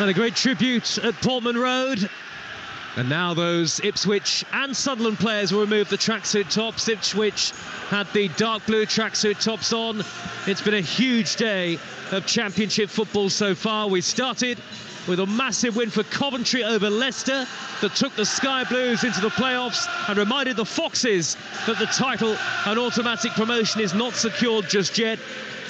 And a great tribute at Portman Road. And now those Ipswich and Sunderland players will remove the tracksuit tops. Ipswich had the dark blue tracksuit tops on. It's been a huge day of Championship football so far. We started with a massive win for Coventry over Leicester that took the Sky Blues into the playoffs and reminded the Foxes that the title and automatic promotion is not secured just yet.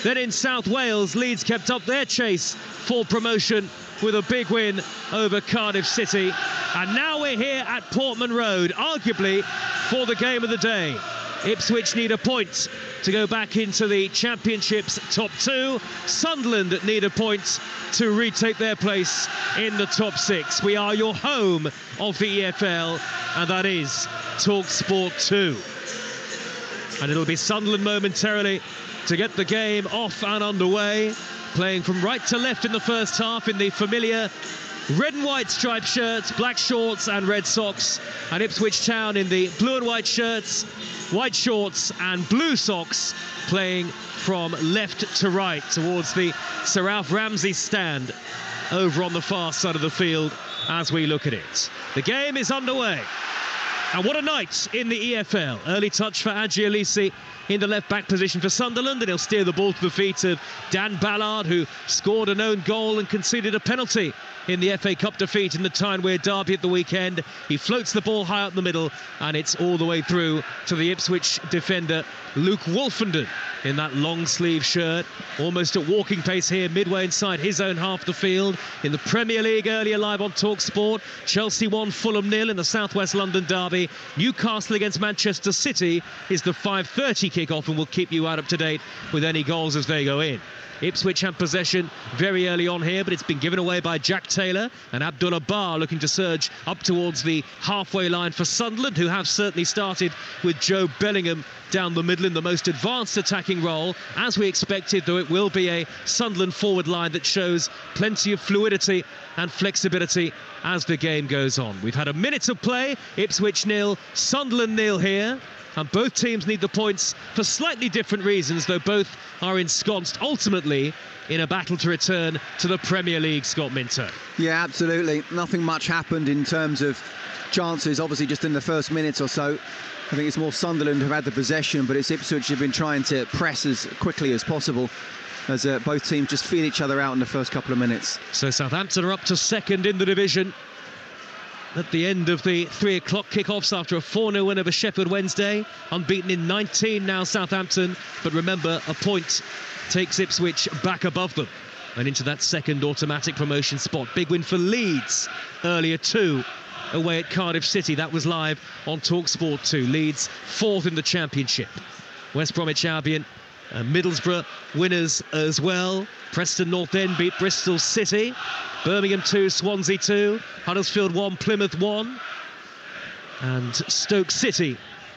Then in South Wales, Leeds kept up their chase for promotion with a big win over Cardiff City. And now we're here at Portman Road, arguably for the game of the day. Ipswich need a point to go back into the Championship's top two. Sunderland need a point to retake their place in the top six. We are your home of the EFL, and that is Talksport 2. And it'll be Sunderland momentarily to get the game off and underway, playing from right to left in the first half in the familiar red and white striped shirts, black shorts and red socks, and Ipswich Town in the blue and white shirts, white shorts and blue socks, playing from left to right towards the Sir Ralph Ramsey stand over on the far side of the field as we look at it. The game is underway. And what a night in the EFL. Early touch for Agiolisi in the left-back position for Sunderland, and he'll steer the ball to the feet of Dan Ballard, who scored an own goal and conceded a penalty in the FA Cup defeat in the Tyne-Wear derby at the weekend. He floats the ball high up the middle, and it's all the way through to the Ipswich defender, Luke Wolfenden, in that long-sleeve shirt, almost at walking pace here, midway inside his own half the field. In the Premier League, earlier live on Talksport, Chelsea 1, Fulham 0 in the South West London derby. Newcastle against Manchester City is the 5:30 kick-off, and we'll keep you up to date with any goals as they go in. Ipswich had possession very early on here, but it's been given away by Jack Taylor, and Abdullah Barr looking to surge up towards the halfway line for Sunderland, who have certainly started with Joe Bellingham down the middle in the most advanced attacking role, as we expected, though it will be a Sunderland forward line that shows plenty of fluidity and flexibility as the game goes on. We've had a minute of play, Ipswich 0, Sunderland 0 here. And both teams need the points for slightly different reasons, though both are ensconced ultimately in a battle to return to the Premier League, Scott Minto. Yeah, absolutely. Nothing much happened in terms of chances, obviously just in the first minute or so. I think it's more Sunderland who've had the possession, but it's Ipswich who've been trying to press as quickly as possible, as both teams just feel each other out in the first couple of minutes. So Southampton are up to second in the division at the end of the 3 o'clock kickoffs after a 4-0 win over Sheffield Wednesday. Unbeaten in 19 now, Southampton. But remember, a point takes Ipswich back above them and into that second automatic promotion spot. Big win for Leeds earlier too, away at Cardiff City. That was live on Talksport 2. Leeds fourth in the Championship. West Bromwich Albion and Middlesbrough winners as well. Preston North End beat Bristol City. Birmingham 2, Swansea 2. Huddersfield 1, Plymouth 1. And Stoke City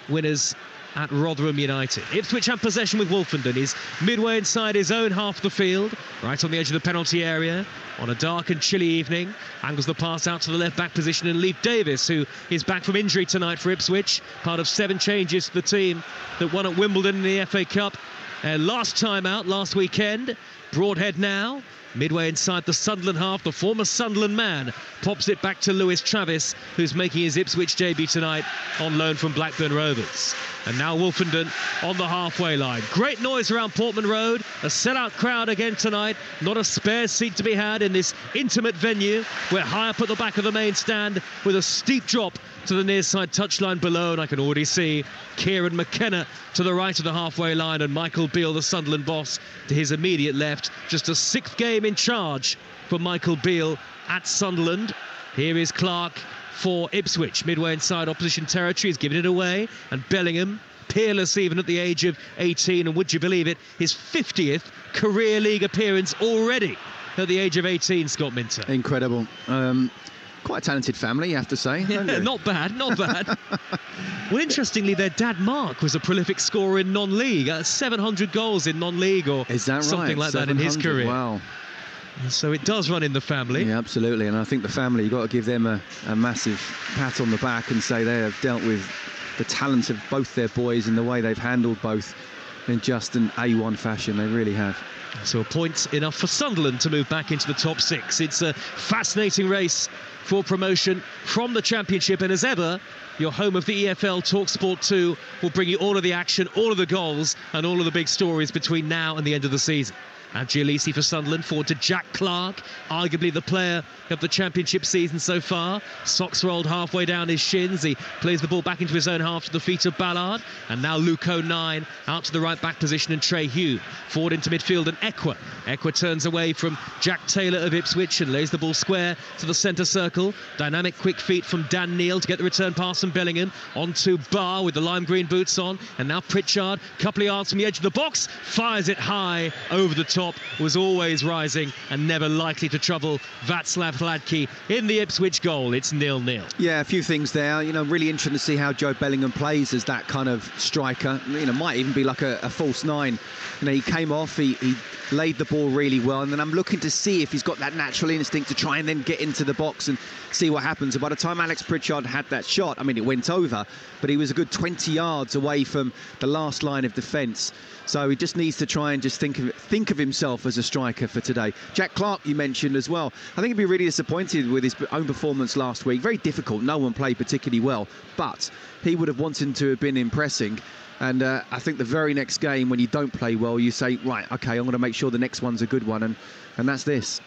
winners at Rotherham United. Ipswich have possession with Wolfenden. He's midway inside his own half the field, right on the edge of the penalty area, on a dark and chilly evening. Angles the pass out to the left-back position, and Leif Davis, who is back from injury tonight for Ipswich, part of 7 changes to the team that won at Wimbledon in the FA Cup last time out, last weekend. Broadhead now, midway inside the Sunderland half. The former Sunderland man pops it back to Lewis Travis, who's making his Ipswich debut tonight on loan from Blackburn Rovers. And now Wolfenden on the halfway line. Great noise around Portman Road. A sellout crowd again tonight. Not a spare seat to be had in this intimate venue. We're high up at the back of the main stand with a steep drop to the near side touchline below, and I can already see Kieran McKenna to the right of the halfway line and Michael Beale, the Sunderland boss, to his immediate left. Just a 6th game in charge for Michael Beale at Sunderland. Here is Clark for Ipswich, midway inside opposition territory. He's given it away, and Bellingham, peerless even at the age of 18, and would you believe it, his 50th career league appearance already at the age of 18, Scott Minter. Incredible. Quite a talented family, you have to say. Yeah, not bad, not bad. Well, interestingly, their dad Mark was a prolific scorer in non-league, 700 goals in non-league or something like that in his career. Wow. So it does run in the family. Yeah, absolutely. And I think the family, you've got to give them a massive pat on the back and say they have dealt with the talent of both their boys and the way they've handled both in just an A1 fashion. They really have. So a point enough for Sunderland to move back into the top 6. It's a fascinating race for promotion from the Championship, and as ever, your home of the EFL, Talksport 2, will bring you all of the action, all of the goals and all of the big stories between now and the end of the season. Giolisi for Sunderland, forward to Jack Clark, arguably the player of the Championship season so far. Socks rolled halfway down his shins. He plays the ball back into his own half to the feet of Ballard. And now Luke O'Nien out to the right back position, and Trey Hugh forward into midfield, and Ekwa. Ekwa turns away from Jack Taylor of Ipswich and lays the ball square to the centre circle. Dynamic quick feet from Dan Neal to get the return pass from Bellingham onto Barr with the lime green boots on. And now Pritchard, a couple of yards from the edge of the box, fires it high over the top. Was always rising and never likely to trouble Václav Hladký in the Ipswich goal. It's 0-0. Yeah, a few things there. Really interesting to see how Joe Bellingham plays as that kind of striker. Might even be like a false 9. He came off, he laid the ball really well, and then I'm looking to see if he's got that natural instinct to try and then get into the box and see what happens. And by the time Alex Pritchard had that shot, it went over, but he was a good 20 yards away from the last line of defence. So he just needs to try and just think of himself as a striker for today. Jack Clark, you mentioned as well. I think he'd be really disappointed with his own performance last week. Very difficult. No one played particularly well, but he would have wanted to have been impressing. And I think the very next game, when you don't play well, you say, right, OK, I'm going to make sure the next one's a good one. And that's this.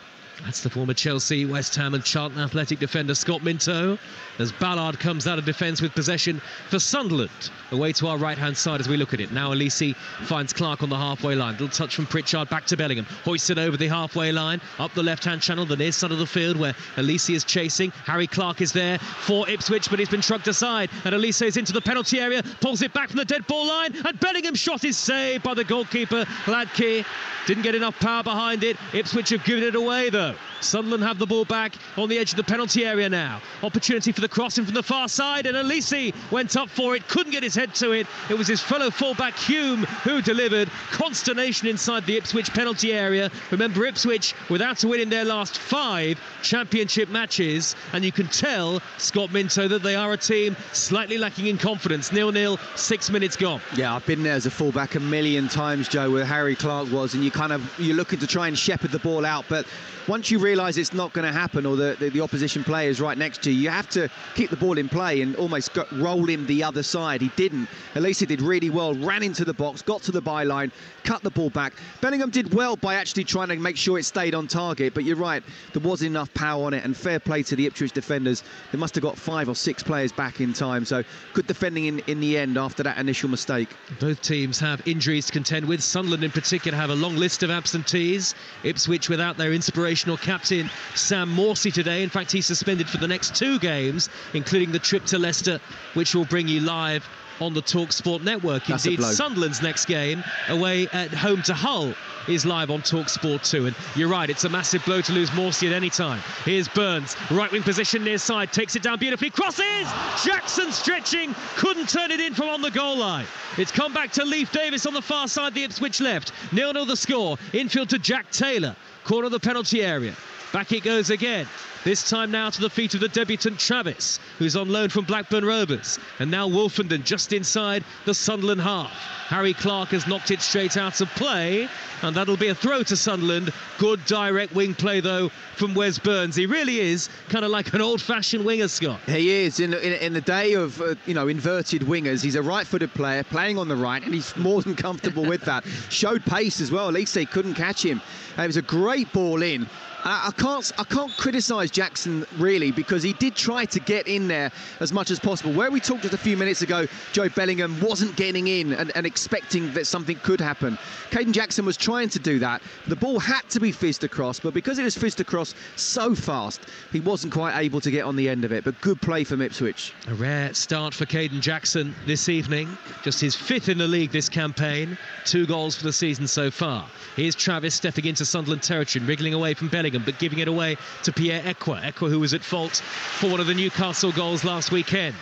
That's the former Chelsea, West Ham and Charlton Athletic defender Scott Minto, as Ballard comes out of defence with possession for Sunderland. Away to our right-hand side as we look at it. Now Alisi finds Clark on the halfway line. Little touch from Pritchard back to Bellingham. Hoisted over the halfway line, up the left-hand channel, the near side of the field where Alisi is chasing. Harry Clark is there for Ipswich, but he's been shrugged aside. And Alisi is into the penalty area, pulls it back from the dead ball line, and Bellingham's shot is saved by the goalkeeper, Hladký. Didn't get enough power behind it. Ipswich have given it away, though. Sunderland have the ball back on the edge of the penalty area now. Opportunity for the crossing from the far side, and Alisi went up for it, couldn't get his head to it. It was his fellow fullback Hume who delivered. Consternation inside the Ipswich penalty area. Remember, Ipswich without a win in their last 5 Championship matches, and you can tell Scott Minto that they are a team slightly lacking in confidence. 0-0, 6 minutes gone. Yeah, I've been there as a fullback a million times, Joe, where Harry Clark was, and you're looking to try and shepherd the ball out, but once you realise it's not going to happen, or the opposition player is right next to you, you have to keep the ball in play and almost roll him the other side. He didn't. At least he did really well, ran into the box, got to the byline, cut the ball back. Bellingham did well by actually trying to make sure it stayed on target, but you're right, there wasn't enough power on it, and fair play to the Ipswich defenders. They must have got 5 or 6 players back in time, so good defending in the end after that initial mistake. Both teams have injuries to contend with. Sunderland in particular have a long list of absentees. Ipswich without their inspirational captain Sam Morsey today. In fact, he's suspended for the next 2 games, including the trip to Leicester, which will bring you live on the Talksport network. That's indeed, Sunderland's next game away at home to Hull is live on Talksport 2. And you're right, it's a massive blow to lose Morsey at any time. Here's Burns, right wing position near side, takes it down beautifully, crosses! Jackson stretching, couldn't turn it in from on the goal line. It's come back to Leif Davis on the far side, the Ipswich left. 0-0 the score, infield to Jack Taylor, corner of the penalty area. Back it goes again. This time now to the feet of the debutant Travis, who's on loan from Blackburn Rovers. And now Wolfenden just inside the Sunderland half. Harry Clark has knocked it straight out of play, and that'll be a throw to Sunderland. Good direct wing play, though, from Wes Burns. He really is kind of like an old-fashioned winger, Scott. He is. In the day of, inverted wingers, he's a right-footed player playing on the right, and he's more than comfortable with that. Showed pace as well. At least they couldn't catch him. It was a great ball in. I can't criticise Jackson, really, because he did try to get in there as much as possible. Where we talked just a few minutes ago, Joe Bellingham wasn't getting in and expecting that something could happen. Caden Jackson was trying to do that. The ball had to be fizzed across, but because it was fizzed across so fast, he wasn't quite able to get on the end of it. But good play from Ipswich. A rare start for Caden Jackson this evening. Just his 5th in the league this campaign. 2 goals for the season so far. Here's Travis stepping into Sunderland territory, wriggling away from Bellingham, but giving it away to Pierre Ekwa. Ekwa, who was at fault for one of the Newcastle goals last weekend.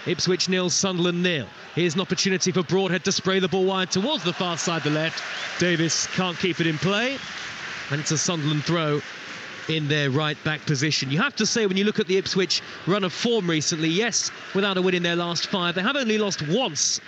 Ipswich 0, Sunderland 0. Here's an opportunity for Broadhead to spray the ball wide towards the far side, the left. Davis can't keep it in play, and it's a Sunderland throw in their right back position. You have to say, when you look at the Ipswich run of form recently, yes, without a win in their last 5, they have only lost once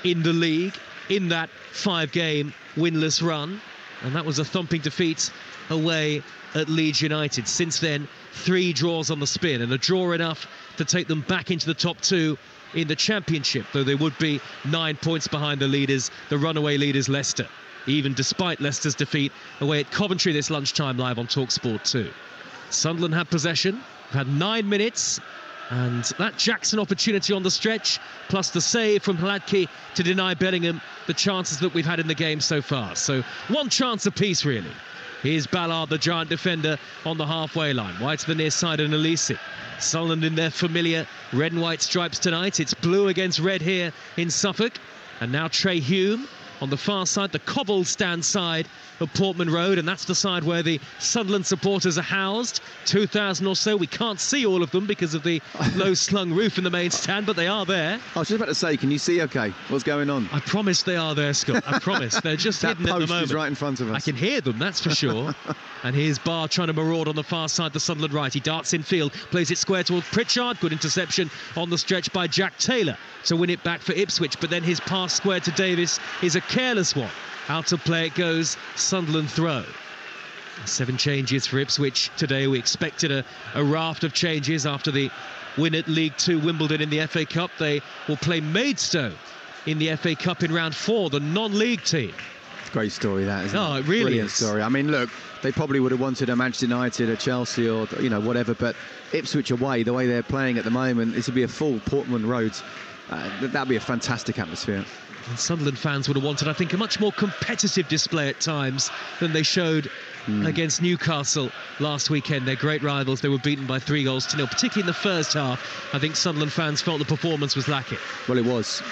in the league. in that 5-game winless run, and that was a thumping defeat away at Leeds United. Since then, 3 draws on the spin, and a draw enough to take them back into the top 2 in the Championship, though they would be 9 points behind the leaders, the runaway leaders Leicester, even despite Leicester's defeat away at Coventry this lunchtime, live on Talksport 2. Sunderland had possession, had 9 minutes, and that Jackson opportunity on the stretch, plus the save from Hladky to deny Bellingham the chances that we've had in the game so far. So one chance apiece, really. Here's Ballard, the giant defender, on the halfway line. Wide to the near side and Elise. Sunderland in their familiar red and white stripes tonight. It's blue against red here in Suffolk. And now Trey Hume on the far side, the cobbled stand side of Portman Road, and that's the side where the Sunderland supporters are housed. 2,000 or so. We can't see all of them because of the low-slung roof in the main stand, but they are there. I was just about to say, can you see okay? What's going on? I promise they are there, Scott. I promise. They're just hidden at the moment. That post is right in front of us. I can hear them, that's for sure. And here's Barr trying to maraud on the far side, the Sunderland right. He darts in field, plays it square towards Pritchard. Good interception on the stretch by Jack Taylor to win it back for Ipswich, but then his pass square to Davis is a careless one. Out of play it goes, Sunderland throw. 7 changes for Ipswich today. We expected a raft of changes after the win at League 2 Wimbledon in the FA Cup. They will play Maidstone in the FA Cup in round 4, the non-league team. Great story, that, isn't it? Oh, it really Brilliant is. Story. I mean, look, they probably would have wanted a Manchester United, a Chelsea, or whatever. But Ipswich away, the way they're playing at the moment, this would be a full Portman Road. That'd be a fantastic atmosphere. And Sunderland fans would have wanted, I think, a much more competitive display at times than they showed against Newcastle last weekend. Their great rivals, they were beaten by 3-0, particularly in the first half. I think Sunderland fans felt the performance was lacking. Well, it was.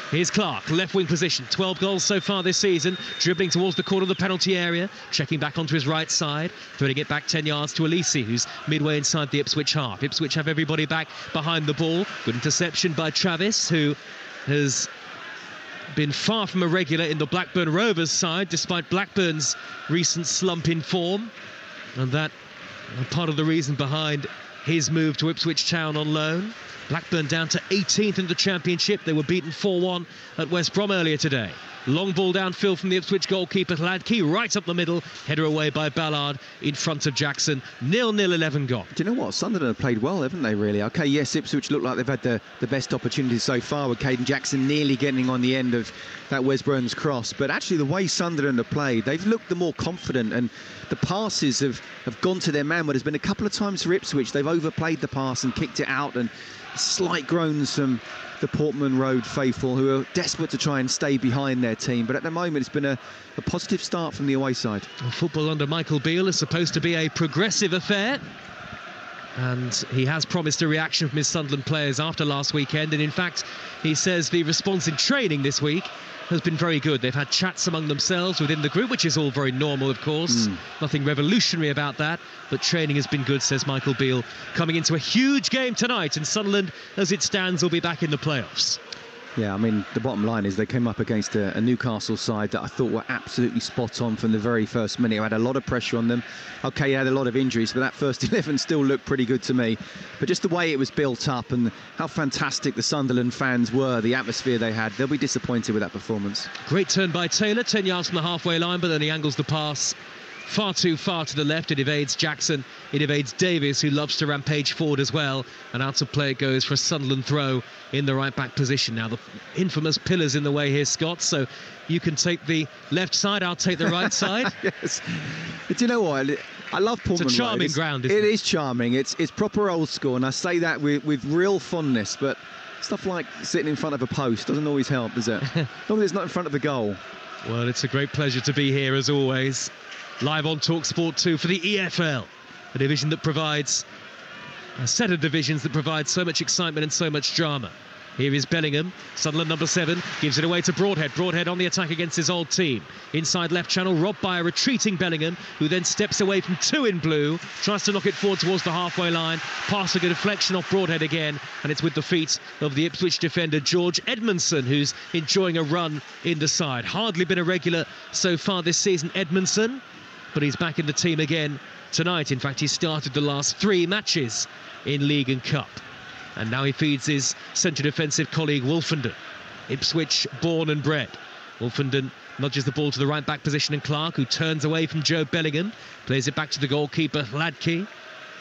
Here's Clark, left wing position, 12 goals so far this season, dribbling towards the corner of the penalty area, checking back onto his right side, throwing it back 10 yards to Elise, who's midway inside the Ipswich half. Ipswich have everybody back behind the ball. Good interception by Travis, who has been far from a regular in the Blackburn Rovers side, despite Blackburn's recent slump in form. And that part of the reason behind his move to Ipswich Town on loan. Blackburn down to 18th in the Championship. They were beaten 4-1 at West Brom earlier today. Long ball downfield from the Ipswich goalkeeper Hladky, right up the middle, header away by Ballard in front of Jackson. 0-0, 11 gone. Do you know what? Sunderland have played well, haven't they, really? OK, yes, Ipswich look like they've had the best opportunities so far, with Caden Jackson nearly getting on the end of that Wes Burns cross. But actually, the way Sunderland have played, they've looked the more confident, and the passes have gone to their man. But there's been a couple of times for Ipswich, they've overplayed the pass and kicked it out, and slight groans from the Portman Road faithful, who are desperate to try and stay behind their team. But at the moment, it's been a positive start from the away side. Well, football under Michael Beale is supposed to be a progressive affair, and he has promised a reaction from his Sunderland players after last weekend. And in fact, he says the response in training this week has been very good. They've had chats among themselves within the group, which is all very normal, of course. Nothing revolutionary about that, but training has been good, says Michael Beale, coming into a huge game tonight. And Sunderland, as it stands, will be back in the playoffs. Yeah, I mean, the bottom line is they came up against a Newcastle side that I thought were absolutely spot on from the very first minute. I had a lot of pressure on them. OK, they had a lot of injuries, but that first 11 still looked pretty good to me. But just the way it was built up and how fantastic the Sunderland fans were, the atmosphere they had, they'll be disappointed with that performance. Great turn by Taylor, 10 yards from the halfway line, but then he angles the pass far too far to the left. It evades Jackson, it evades Davis, who loves to rampage forward as well, and out of play it goes for a Sunderland throw in the right back position. Now the infamous pillars in the way here, Scott, so you can take the left side, I'll take the right side. Yes, but you know what, I love Portman Road. It's a charming ground, isn't it? It is charming, it's proper old school, and I say that with real fondness, but stuff like sitting in front of a post doesn't always help, does it? Normally it's not in front of the goal. Well, it's a great pleasure to be here as always, live on Talksport 2 for the EFL, a division that provides a set of divisions that provide so much excitement and so much drama. Here is Bellingham, Sunderland number 7, gives it away to Broadhead. Broadhead on the attack against his old team. Inside left channel, robbed by a retreating Bellingham, who then steps away from 2 in blue, tries to knock it forward towards the halfway line, passing a deflection off Broadhead again, and it's with the feet of the Ipswich defender George Edmondson, who's enjoying a run in the side. Hardly been a regular so far this season, Edmondson, but he's back in the team again tonight. In fact, he started the last 3 matches in League and Cup. And now he feeds his centre defensive colleague Wolfenden. Ipswich born and bred. Wolfenden nudges the ball to the right-back position, and Clark, who turns away from Joe Bellingham, plays it back to the goalkeeper, Hladky.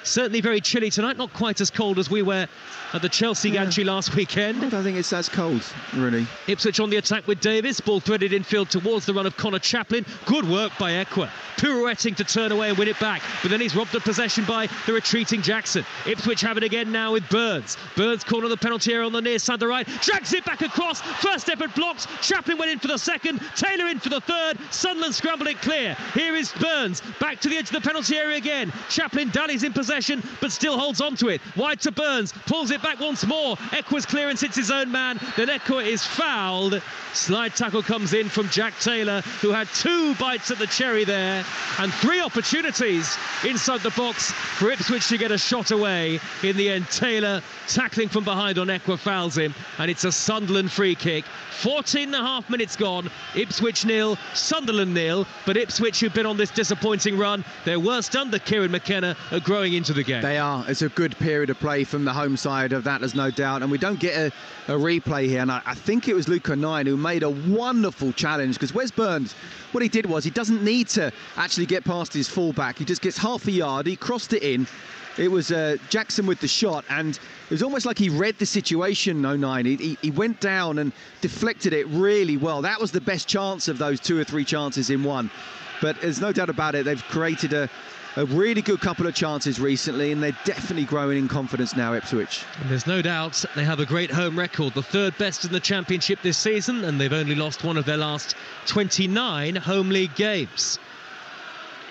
Certainly very chilly tonight, not quite as cold as we were at the Chelsea gantry last weekend. I don't think it's as cold, really. Ipswich on the attack with Davis, ball threaded infield towards the run of Connor Chaplin. Good work by Ekwa, pirouetting to turn away and win it back, but then he's robbed of possession by the retreating Jackson. Ipswich have it again now with Burns. Burns corner the penalty area on the near side, the right, drags it back across, first effort blocks, Chaplin went in for the second, Taylor in for the third, Sunderland scrambled it clear. Here is Burns, back to the edge of the penalty area again. Chaplin dallies in possession, but still holds on to it. Wide to Burns, pulls it back once more. Ekwa's clearance hits his own man, then Ekwa is fouled. Slide tackle comes in from Jack Taylor, who had 2 bites at the cherry there, and 3 opportunities inside the box for Ipswich to get a shot away. In the end, Taylor tackling from behind on Ekwa fouls him, and it's a Sunderland free kick. 14.5 minutes gone, Ipswich 0, Sunderland 0, but Ipswich, who've been on this disappointing run, their worst under Kieran McKenna, are growing into the game. They are. It's a good period of play from the home side of that, there's no doubt, and we don't get a replay here, and I think it was Luca 9 who made a wonderful challenge, because Wes Burns, what he did was he doesn't need to actually get past his fullback, he just gets half a yard, he crossed it in. It was Jackson with the shot, and it was almost like he read the situation, 09. He went down and deflected it really well. That was the best chance of those 2 or 3 chances in one. But there's no doubt about it, they've created a really good couple of chances recently, and they're definitely growing in confidence now, Ipswich. And there's no doubt they have a great home record, the 3rd best in the Championship this season, and they've only lost one of their last 29 home league games.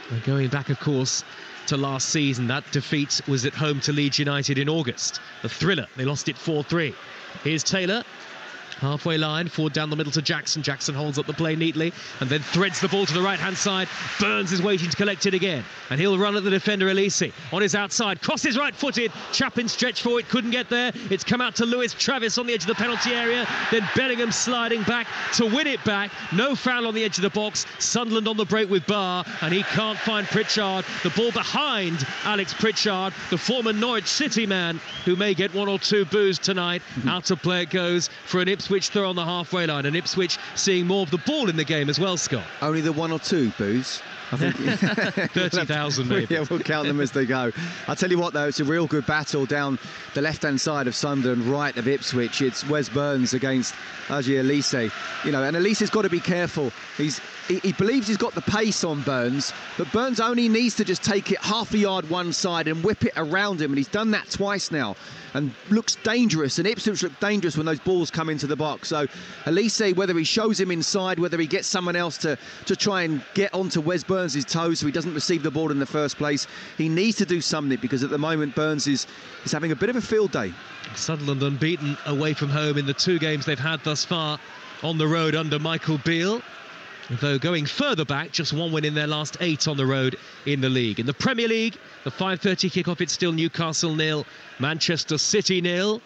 And going back, of course, to last season, that defeat was at home to Leeds United in August. A thriller, they lost it 4-3. Here's Taylor, halfway line, forward down the middle to Jackson. Jackson holds up the play neatly and then threads the ball to the right-hand side. Burns is waiting to collect it again, and he'll run at the defender Elise. On his outside, crosses right-footed. Chaplin stretched forward, couldn't get there. It's come out to Lewis Travis on the edge of the penalty area. Then Bellingham sliding back to win it back. No foul on the edge of the box. Sunderland on the break with Barr, and he can't find Pritchard. The ball behind Alex Pritchard, the former Norwich City man, who may get 1 or 2 boos tonight. Out of play it goes for an Ipswich throw on the halfway line, and Ipswich seeing more of the ball in the game as well, Scott. Only the 1 or 2 boos. I think 30,000 maybe. Yeah, we'll count them as they go. I'll tell you what, though, it's a real good battle down the left-hand side of Sunderland, right of Ipswich. It's Wes Burns against Aji Elise. You know, and Elise's got to be careful. He believes he's got the pace on Burns, but Burns only needs to just take it half a yard one side and whip it around him, and he's done that twice now and looks dangerous, and Ipswich look dangerous when those balls come into the box. So Elise, whether he shows him inside, whether he gets someone else to try and get onto Wes Burns' toes so he doesn't receive the ball in the first place, he needs to do something, because at the moment Burns is having a bit of a field day. Sunderland unbeaten away from home in the 2 games they've had thus far on the road under Michael Beale. Though going further back, just 1 win in their last 8 on the road in the league. In the Premier League, the 5:30 kickoff, it's still Newcastle 0, Manchester City 0.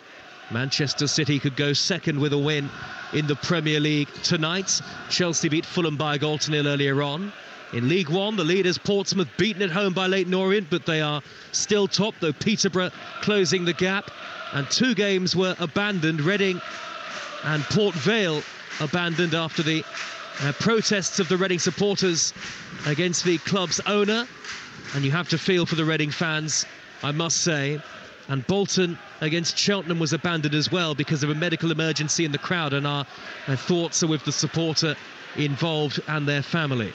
Manchester City could go second with a win in the Premier League tonight. Chelsea beat Fulham by a goal to 0 earlier on. In League One, the leaders Portsmouth beaten at home by Leyton Orient, but they are still top, though Peterborough closing the gap. And 2 games were abandoned. Reading and Port Vale abandoned after the protests of the Reading supporters against the club's owner, and you have to feel for the Reading fans, I must say. And Bolton against Cheltenham was abandoned as well because of a medical emergency in the crowd, and our thoughts are with the supporter involved and their family.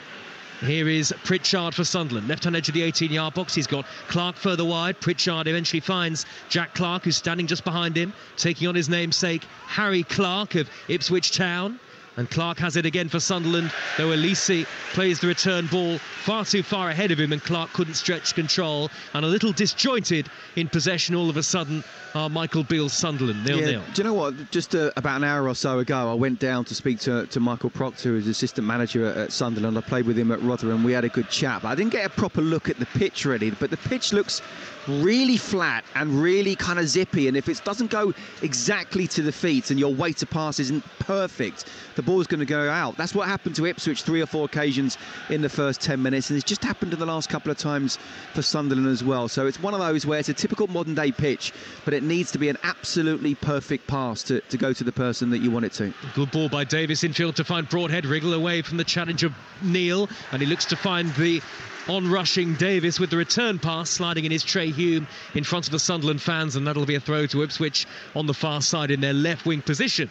Here is Pritchard for Sunderland, left-hand edge of the 18-yard box. He's got Clark further wide. Pritchard eventually finds Jack Clark, who's standing just behind him, taking on his namesake Harry Clark of Ipswich Town. And Clark has it again for Sunderland, though Elise plays the return ball far too far ahead of him, and Clark couldn't stretch control, and a little disjointed in possession all of a sudden are Michael Beale's Sunderland, 0-0. Do you know what, just about an hour or so ago I went down to speak to Michael Proctor, who's assistant manager at Sunderland. I played with him at Rotherham, we had a good chat, but I didn't get a proper look at the pitch really, but the pitch looks really flat and really kind of zippy, and if it doesn't go exactly to the feet and your weight to pass isn't perfect, the ball's going to go out. That's what happened to Ipswich 3 or 4 occasions in the first 10 minutes, and it's just happened in the last couple of times for Sunderland as well. So it's one of those where it's a typical modern-day pitch, but it needs to be an absolutely perfect pass to go to the person that you want it to. Good ball by Davis infield to find Broadhead, wriggle away from the challenge of Neil, and he looks to find the on-rushing Davis with the return pass, sliding in his Trey Hume in front of the Sunderland fans, and that'll be a throw to Ipswich on the far side in their left-wing position.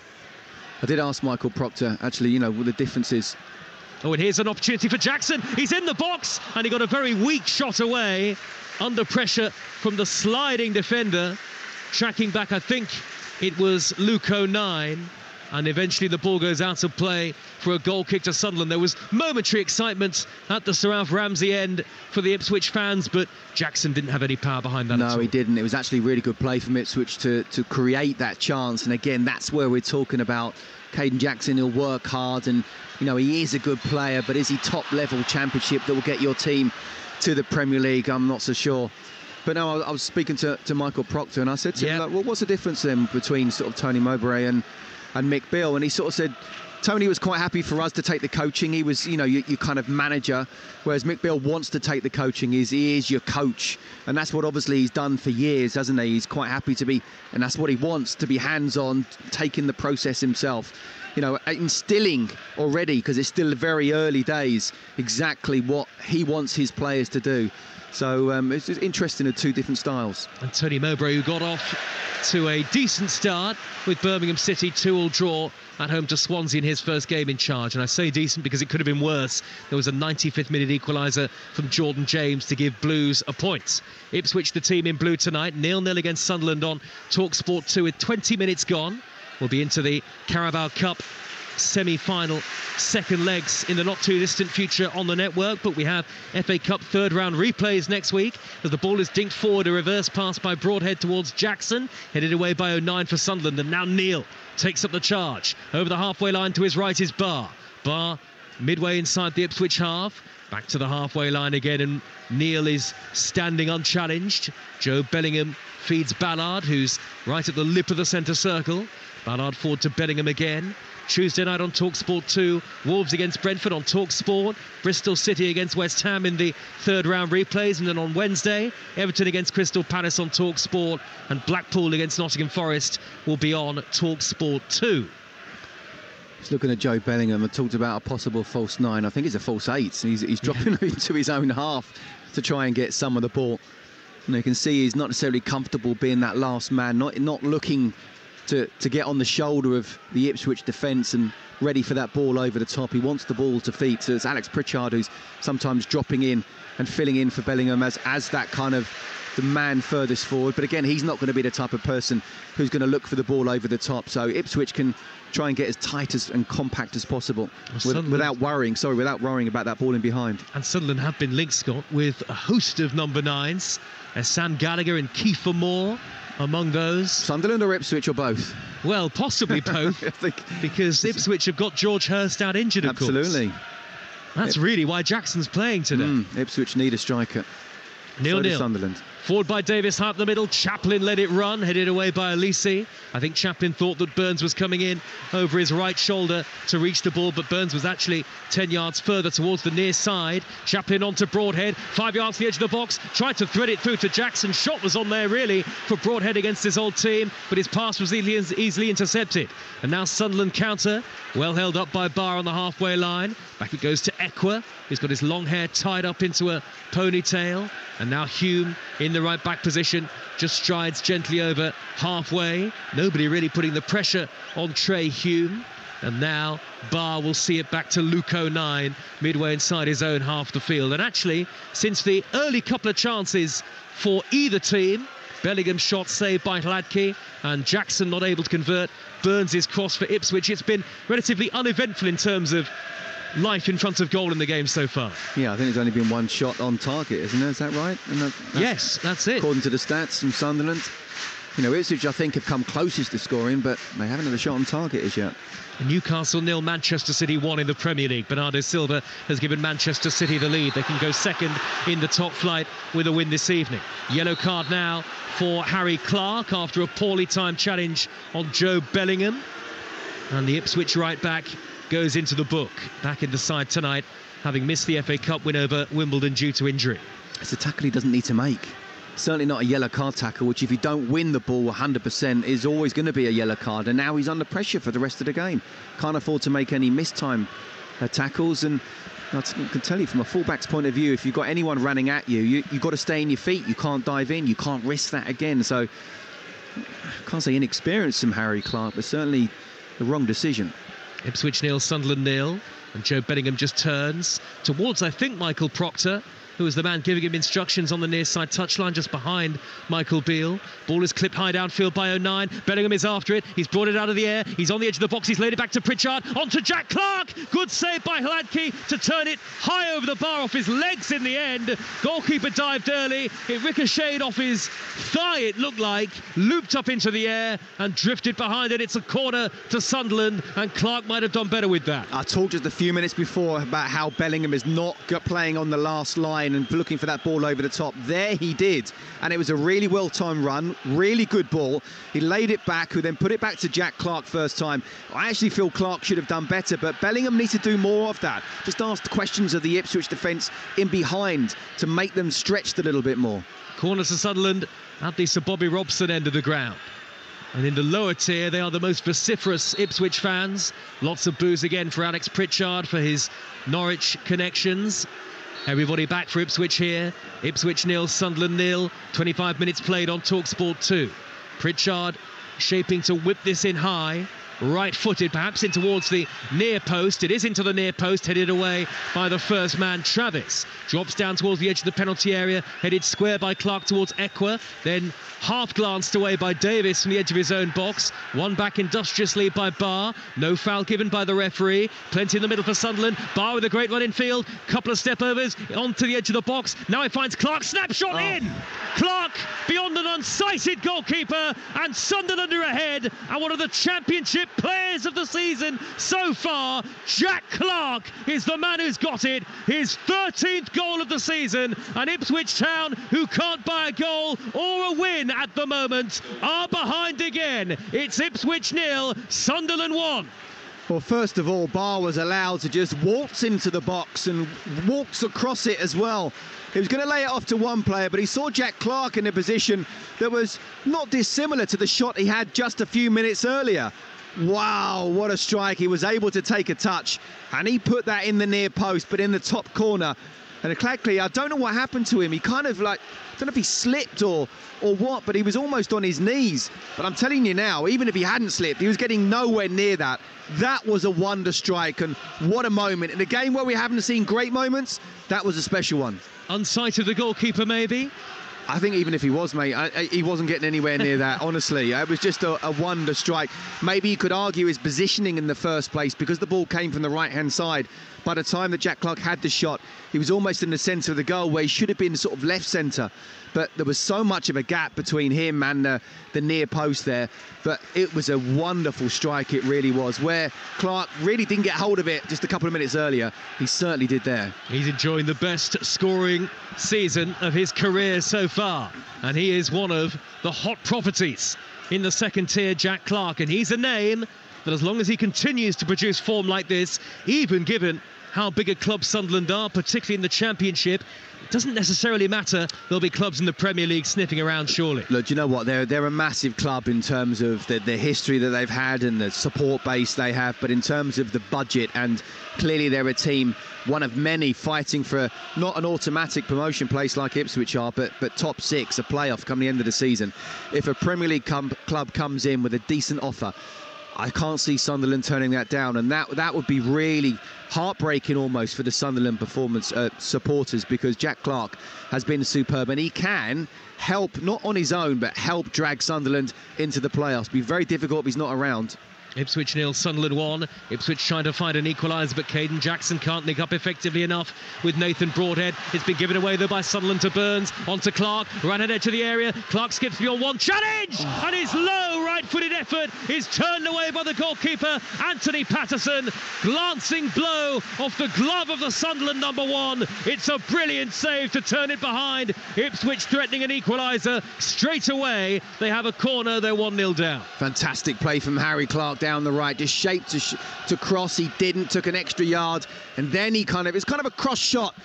I did ask Michael Proctor, actually, you know, what the difference is. Oh, and here's an opportunity for Jackson. He's in the box, and he got a very weak shot away, under pressure from the sliding defender. Tracking back, I think it was Luke O'Nine, and eventually the ball goes out of play for a goal kick to Sunderland. There was momentary excitement at the Sir Alf Ramsey end for the Ipswich fans, but Jackson didn't have any power behind that. No, he didn't. It was actually really good play from Ipswich to create that chance. And again, that's where we're talking about Caden Jackson. He'll work hard, and you know, he is a good player, but is he top level championship that will get your team to the Premier League? I'm not so sure. But no, I was speaking to Michael Proctor, and I said to him, like, well, what's the difference then between sort of Tony Mowbray and Mick Beale? And he sort of said, Tony was quite happy for us to take the coaching. He was, you know, your kind of manager, whereas Mick Beale wants to take the coaching. He is your coach, and that's what obviously he's done for years, hasn't he? He's quite happy to be, and that's what he wants, to be hands-on, taking the process himself. You know, instilling already, because it's still very early days, exactly what he wants his players to do. So it's interesting, the two different styles. And Tony Mowbray, who got off to a decent start with Birmingham City 2-2 draw at home to Swansea in his first game in charge. And I say decent because it could have been worse. There was a 95th minute equaliser from Jordan James to give Blues a point. Ipswich, the team in blue tonight, 0-0 against Sunderland on Talksport 2 with 20 minutes gone. We'll be into the Carabao Cup semi-final second legs in the not too distant future on the network, but we have FA Cup third round replays next week as the ball is dinked forward, a reverse pass by Broadhead towards Jackson, headed away by O'Nine for Sunderland, and now Neil takes up the charge. Over the halfway line to his right is Barr midway inside the Ipswich half, back to the halfway line again, and Neil is standing unchallenged. Joe Bellingham feeds Ballard, who's right at the lip of the centre circle. Ballard forward to Bellingham again. Tuesday night on Talksport 2, Wolves against Brentford on Talksport, Bristol City against West Ham in the third round replays, and then on Wednesday, Everton against Crystal Palace on Talksport, and Blackpool against Nottingham Forest will be on Talksport 2. Just looking at Joe Bellingham, I talked about a possible false 9. I think it's a false 8. He's dropping into his own half to try and get some of the ball. And you can see he's not necessarily comfortable being that last man, not looking to get on the shoulder of the Ipswich defence and ready for that ball over the top. He wants the ball to feet. So it's Alex Pritchard who's sometimes dropping in and filling in for Bellingham as that kind of the man furthest forward. But again, he's not going to be the type of person who's going to look for the ball over the top. So Ipswich can try and get as tight and compact as possible without worrying about that ball in behind. And Sunderland have been linked, Scott, with a host of number 9s. Sam Gallagher and Kiefer Moore among those. Sunderland or Ipswich or both? Well, possibly both, because Ipswich have got George Hurst out injured, of course. Absolutely. That's really why Jackson's playing today. Ipswich need a striker. 0-0. Sunderland. Forward by Davis, high up the middle. Chaplin let it run, headed away by Elise. I think Chaplin thought that Burns was coming in over his right shoulder to reach the ball, but Burns was actually 10 yards further towards the near side. Chaplin onto Broadhead, 5 yards to the edge of the box, tried to thread it through to Jackson. Shot was on there really for Broadhead against his old team, but his pass was easily intercepted. And now Sunderland counter, well held up by Barr on the halfway line. Back it goes to Ekwa, who's got his long hair tied up into a ponytail. And now Hume in the right back position, just strides gently over halfway. Nobody really putting the pressure on Trey Hume. And now Barr will see it back to Luke O'Nine, midway inside his own half the field. And actually, since the early couple of chances for either team, Bellingham's shot saved by Hladky and Jackson not able to convert Burns' cross for Ipswich, it's been relatively uneventful in terms of life in front of goal in the game so far. Yeah, I think there's only been one shot on target, isn't there? Is that right? Yes, that's it. According to the stats from Sunderland. You know, Ipswich, I think, have come closest to scoring, but they haven't had a shot on target as yet. Newcastle 0, Manchester City 1 in the Premier League. Bernardo Silva has given Manchester City the lead. They can go second in the top flight with a win this evening. Yellow card now for Harry Clark after a poorly timed challenge on Joe Bellingham. And the Ipswich right back goes into the book. Back in the side tonight, having missed the FA Cup win over Wimbledon due to injury. It's a tackle he doesn't need to make. Certainly not a yellow card tackle, which if you don't win the ball 100% is always going to be a yellow card. And now he's under pressure for the rest of the game. Can't afford to make any missed time tackles. And I can tell you from a fullback's point of view, if you've got anyone running at you, you've got to stay in your feet. You can't dive in. You can't risk that again. So I can't say inexperienced from Harry Clarke, but certainly the wrong decision. Ipswich 0, Sunderland 0. And Joe Bellingham just turns towards, I think, Michael Proctor, who was the man giving him instructions on the near side touchline just behind Michael Beale. Ball is clipped high downfield by 09. Bellingham is after it. He's brought it out of the air. He's on the edge of the box. He's laid it back to Pritchard. On to Jack Clarke. Good save by Hladky to turn it high over the bar off his legs in the end. Goalkeeper dived early. It ricocheted off his thigh, it looked like. Looped up into the air and drifted behind it. It's a corner to Sunderland, and Clarke might have done better with that. I talked just a few minutes before about how Bellingham is not playing on the last line and looking for that ball over the top. There he did, and it was a really well-timed run, really good ball. He laid it back, who then put it back to Jack Clarke first time. I actually feel Clarke should have done better, but Bellingham needs to do more of that. Just ask questions of the Ipswich defence in behind to make them stretched a little bit more. Corner to Sunderland at the Sir Bobby Robson end of the ground. And in the lower tier, they are the most vociferous Ipswich fans. Lots of boos again for Alex Pritchard for his Norwich connections. Everybody back for Ipswich here. Ipswich 0, Sunderland 0. 25 minutes played on Talksport 2. Pritchard shaping to whip this in high. Right-footed, perhaps in towards the near post. It is into the near post, headed away by the first man, Travis. Drops down towards the edge of the penalty area, headed square by Clarke towards Ekwa. Then half glanced away by Davis from the edge of his own box. One back industriously by Barr. No foul given by the referee. Plenty in the middle for Sunderland. Barr with a great run in field. Couple of step overs onto the edge of the box. Now he finds Clarke. Snapshot in! Clarke beyond an unsighted goalkeeper, and Sunderland are ahead. And one of the championship players of the season so far, Jack Clarke, is the man who's got it. His 13th goal of the season, and Ipswich Town, who can't buy a goal or a win at the moment, are behind again. It's Ipswich 0, Sunderland 1. Well, first of all, Barr was allowed to just waltz into the box and waltz across it as well. He was going to lay it off to one player, but he saw Jack Clarke in a position that was not dissimilar to the shot he had just a few minutes earlier. Wow, what a strike. He was able to take a touch, and he put that in the near post, but in the top corner. And Hladky, I don't know what happened to him. He kind of like, I don't know if he slipped or what, but he was almost on his knees. But I'm telling you now, even if he hadn't slipped, he was getting nowhere near that. That was a wonder strike, and what a moment. In a game where we haven't seen great moments, that was a special one. Unsighted the goalkeeper, maybe? I think even if he was, mate, he wasn't getting anywhere near that, honestly. It was just a wonder strike. Maybe you could argue his positioning in the first place, because the ball came from the right-hand side. By the time that Jack Clarke had the shot, he was almost in the centre of the goal, where he should have been sort of left centre. But there was so much of a gap between him and the near post there. But it was a wonderful strike, it really was, where Clarke really didn't get hold of it just a couple of minutes earlier. He certainly did there. He's enjoying the best scoring season of his career so far. And he is one of the hot properties in the second tier, Jack Clarke. And he's a name that, as long as he continues to produce form like this, even given how big a club Sunderland are, particularly in the Championship, it doesn't necessarily matter. There'll be clubs in the Premier League sniffing around, surely. Look, do you know what? They're a massive club in terms of the history that they've had and the support base they have, but in terms of the budget, and clearly they're a team, one of many, fighting for not an automatic promotion place like Ipswich are, but top six, a playoff come the end of the season. If a Premier League club comes in with a decent offer, I can't see Sunderland turning that down, and that would be really heartbreaking almost for the Sunderland performance supporters, because Jack Clarke has been superb, and he can help, not on his own, but help drag Sunderland into the playoffs. Be very difficult if he's not around. Ipswich 0, Sunderland 1. Ipswich trying to find an equaliser, but Caden Jackson can't nick up effectively enough with Nathan Broadhead. It's been given away though by Sunderland to Burns, onto Clarke, ran ahead to the area. Clarke skips beyond one, challenge! And his low right-footed effort is turned away by the goalkeeper, Anthony Patterson. Glancing blow off the glove of the Sunderland number 1. It's a brilliant save to turn it behind. Ipswich threatening an equaliser straight away. They have a corner, they're 1-0 down. Fantastic play from Harry Clarke. down the right, just shaped to cross. He didn't, took an extra yard, and then it's kind of a cross shot.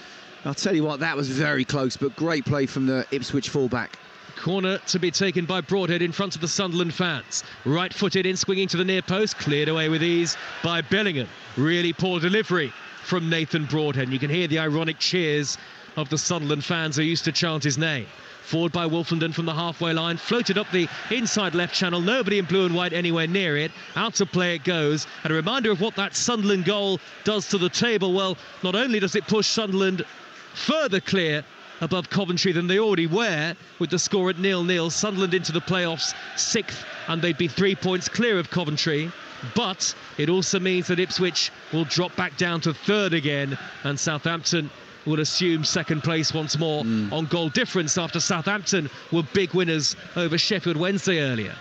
I'll tell you what, that was very close, but great play from the Ipswich fullback. Corner to be taken by Broadhead in front of the Sunderland fans. Right-footed in, swinging to the near post, cleared away with ease by Bellingham. Really poor delivery from Nathan Broadhead. You can hear the ironic cheers of the Sunderland fans who used to chant his name. Forward by Wolfenden from the halfway line, floated up the inside left channel, nobody in blue and white anywhere near it. Out to play it goes, and a reminder of what that Sunderland goal does to the table. Well, not only does it push Sunderland further clear above Coventry than they already were, with the score at 0-0, Sunderland into the playoffs 6th, and they'd be 3 points clear of Coventry. But it also means that Ipswich will drop back down to 3rd again, and Southampton will assume 2nd place once more on goal difference, after Southampton were big winners over Sheffield Wednesday earlier.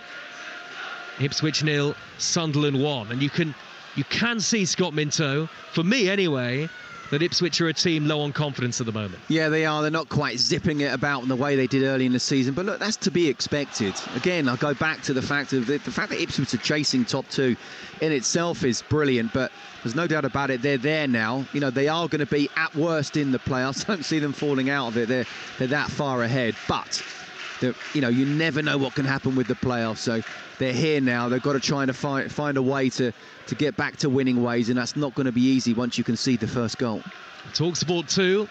Ipswich 0, Sunderland 1, and you can see, Scott Minto, for me anyway, that Ipswich are a team low on confidence at the moment. Yeah, they are. They're not quite zipping it about in the way they did early in the season. But look, that's to be expected. Again, I'll go back to the fact that Ipswich are chasing top 2 in itself is brilliant. But there's no doubt about it. They're there now. You know, they are going to be at worst in the playoffs. I don't see them falling out of it. They're that far ahead. But you know, you never know what can happen with the playoffs. So they're here now. They've got to try and find a way to get back to winning ways, and that's not going to be easy once you concede the first goal. Talksport 2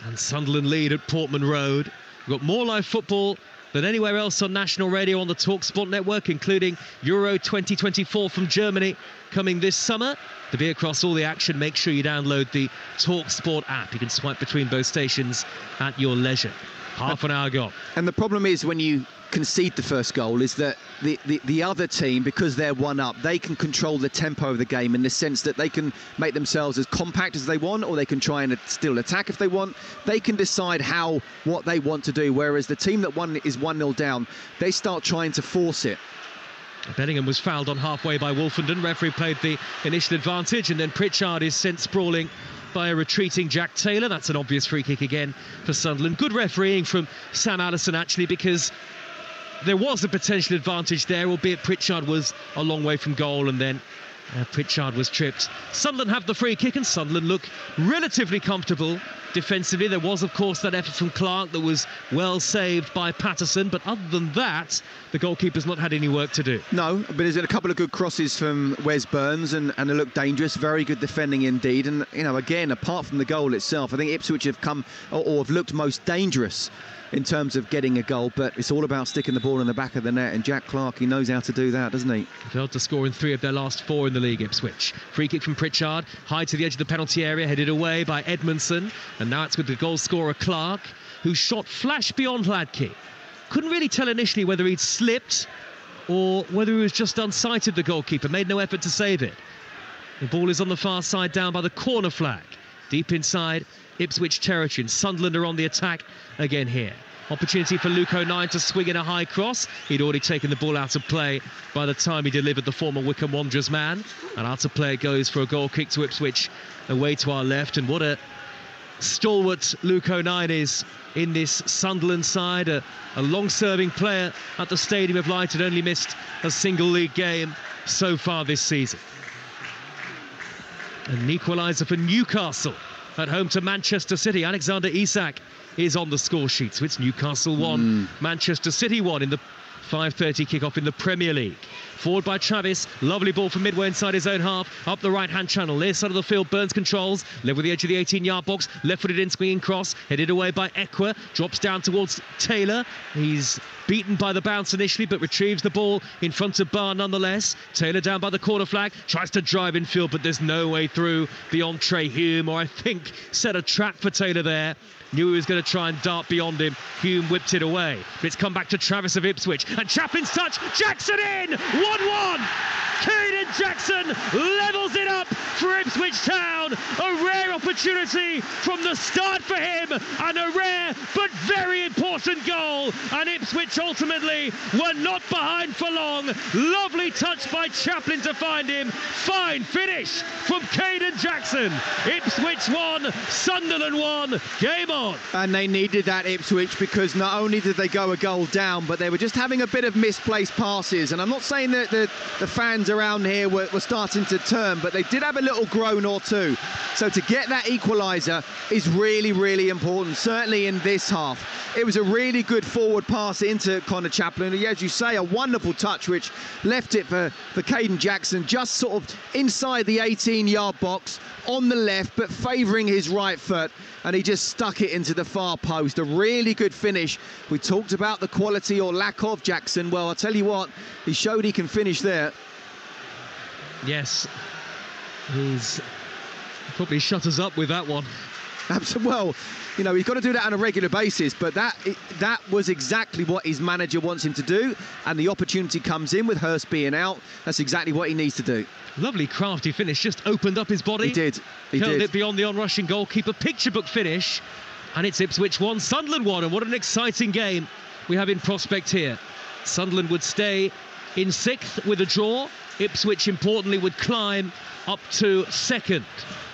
and Sunderland lead at Portman Road. We've got more live football than anywhere else on national radio on the Talksport network, including Euro 2024 from Germany coming this summer. To be across all the action, make sure you download the Talksport app. You can swipe between both stations at your leisure. Half an hour gone. And the problem is, when you concede the first goal, is that the other team, because they're one up, they can control the tempo of the game, in the sense that they can make themselves as compact as they want, or they can try and still attack if they want. They can decide what they want to do, whereas the team that is 1-0 down, they start trying to force it. Bellingham was fouled on halfway by Wolfenden. Referee played the initial advantage, and then Pritchard is sent sprawling by a retreating Jack Taylor. That's an obvious free kick again for Sunderland. Good refereeing from Sam Allison, actually, because there was a potential advantage there, albeit Pritchard was a long way from goal, and then Pritchard was tripped. Sunderland have the free kick, and Sunderland look relatively comfortable defensively. There was, of course, that effort from Clark that was well saved by Patterson, but other than that, the goalkeeper's not had any work to do. No, but there's a couple of good crosses from Wes Burns, and they look dangerous. Very good defending indeed. And, you know, again, apart from the goal itself, I think Ipswich have come, or have looked most dangerous in terms of getting a goal, but it's all about sticking the ball in the back of the net, and Jack Clark, he knows how to do that, doesn't he? Failed to score in 3 of their last 4 in the league, Ipswich. Free kick from Pritchard, high to the edge of the penalty area, headed away by Edmondson, and now it's with the goal scorer Clark, who shot flash beyond Hladky. Couldn't really tell initially whether he'd slipped or whether he was just unsighted, the goalkeeper, made no effort to save it. The ball is on the far side, down by the corner flag, deep inside Ipswich territory, and Sunderland are on the attack again here. Opportunity for Luke O'Nien to swing in a high cross. He'd already taken the ball out of play by the time he delivered the former Wycombe Wanderers man. And out of play it goes for a goal kick to Ipswich, away to our left. And what a stalwart Luke O'Nien is in this Sunderland side. A long-serving player at the Stadium of Light, had only missed a single league game so far this season. An equaliser for Newcastle at home to Manchester City. Alexander Isak is on the score sheet. So it's Newcastle 1, Manchester City 1 in the 5:30 kickoff in the Premier League. Forward by Travis, lovely ball from midway inside his own half, up the right-hand channel, near side of the field. Burns controls, level the edge of the 18-yard box, left-footed in, swinging cross, headed away by Ekwa, drops down towards Taylor. He's beaten by the bounce initially, but retrieves the ball in front of Barr nonetheless. Taylor down by the corner flag, tries to drive in field, but there's no way through beyond Trey Hume, or I think set a trap for Taylor there. Knew he was going to try and dart beyond him. Hume whipped it away. But it's come back to Travis of Ipswich. And Chaplin's touch. Jackson in! 1-1! Caden Jackson levels it up for Ipswich Town. A rare opportunity from the start for him. And a rare but very important shot and goal, and Ipswich ultimately were not behind for long. Lovely touch by Chaplin to find him. Fine finish from Caden Jackson. Ipswich 1, Sunderland 1. Game on. And they needed that, Ipswich, because not only did they go a goal down, but they were just having a bit of misplaced passes. And I'm not saying that the fans around here were starting to turn, but they did have a little groan or two. So to get that equaliser is really, really important, certainly in this half. It was a really good forward pass into Connor Chaplin. And as you say, a wonderful touch which left it for Caden Jackson, just sort of inside the 18-yard box on the left, but favouring his right foot. And he just stuck it into the far post. A really good finish. We talked about the quality or lack of Jackson. Well, I'll tell you what, he showed he can finish there. Yes, he's probably shut us up with that one. Well, you know, he's got to do that on a regular basis, but that was exactly what his manager wants him to do, and the opportunity comes in with Hurst being out. That's exactly what he needs to do. Lovely crafty finish, just opened up his body. He did. Held it beyond the onrushing goalkeeper. Picture book finish, and it's Ipswich 1, Sunderland 1, and what an exciting game we have in prospect here. Sunderland would stay in 6th with a draw. Ipswich, importantly, would climb up to 2nd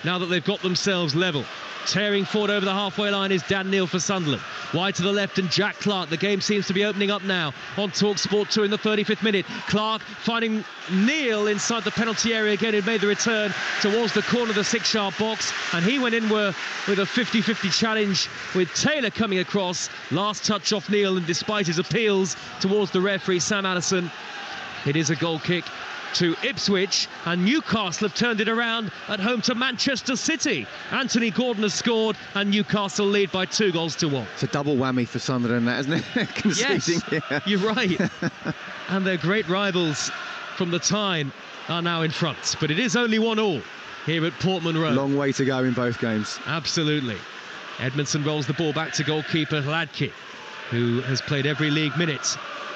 now that they've got themselves level. Tearing forward over the halfway line is Dan Neil for Sunderland. Wide to the left and Jack Clark. The game seems to be opening up now on Talksport 2 in the 35th minute. Clark finding Neil inside the penalty area again, who made the return towards the corner of the 6-yard box, and he went in with a 50-50 challenge with Taylor coming across. Last touch off Neil, and despite his appeals towards the referee Sam Allison, it is a goal kick to Ipswich, and Newcastle have turned it around at home to Manchester City. Anthony Gordon has scored, and Newcastle lead by 2-1. It's a double whammy for Sunderland, that, isn't it? Conceding. Yes, yeah. You're right. And their great rivals from the Tyne are now in front, but it is only 1-1 here at Portman Road. Long way to go in both games. Absolutely. Edmondson rolls the ball back to goalkeeper Hladky, who has played every league minute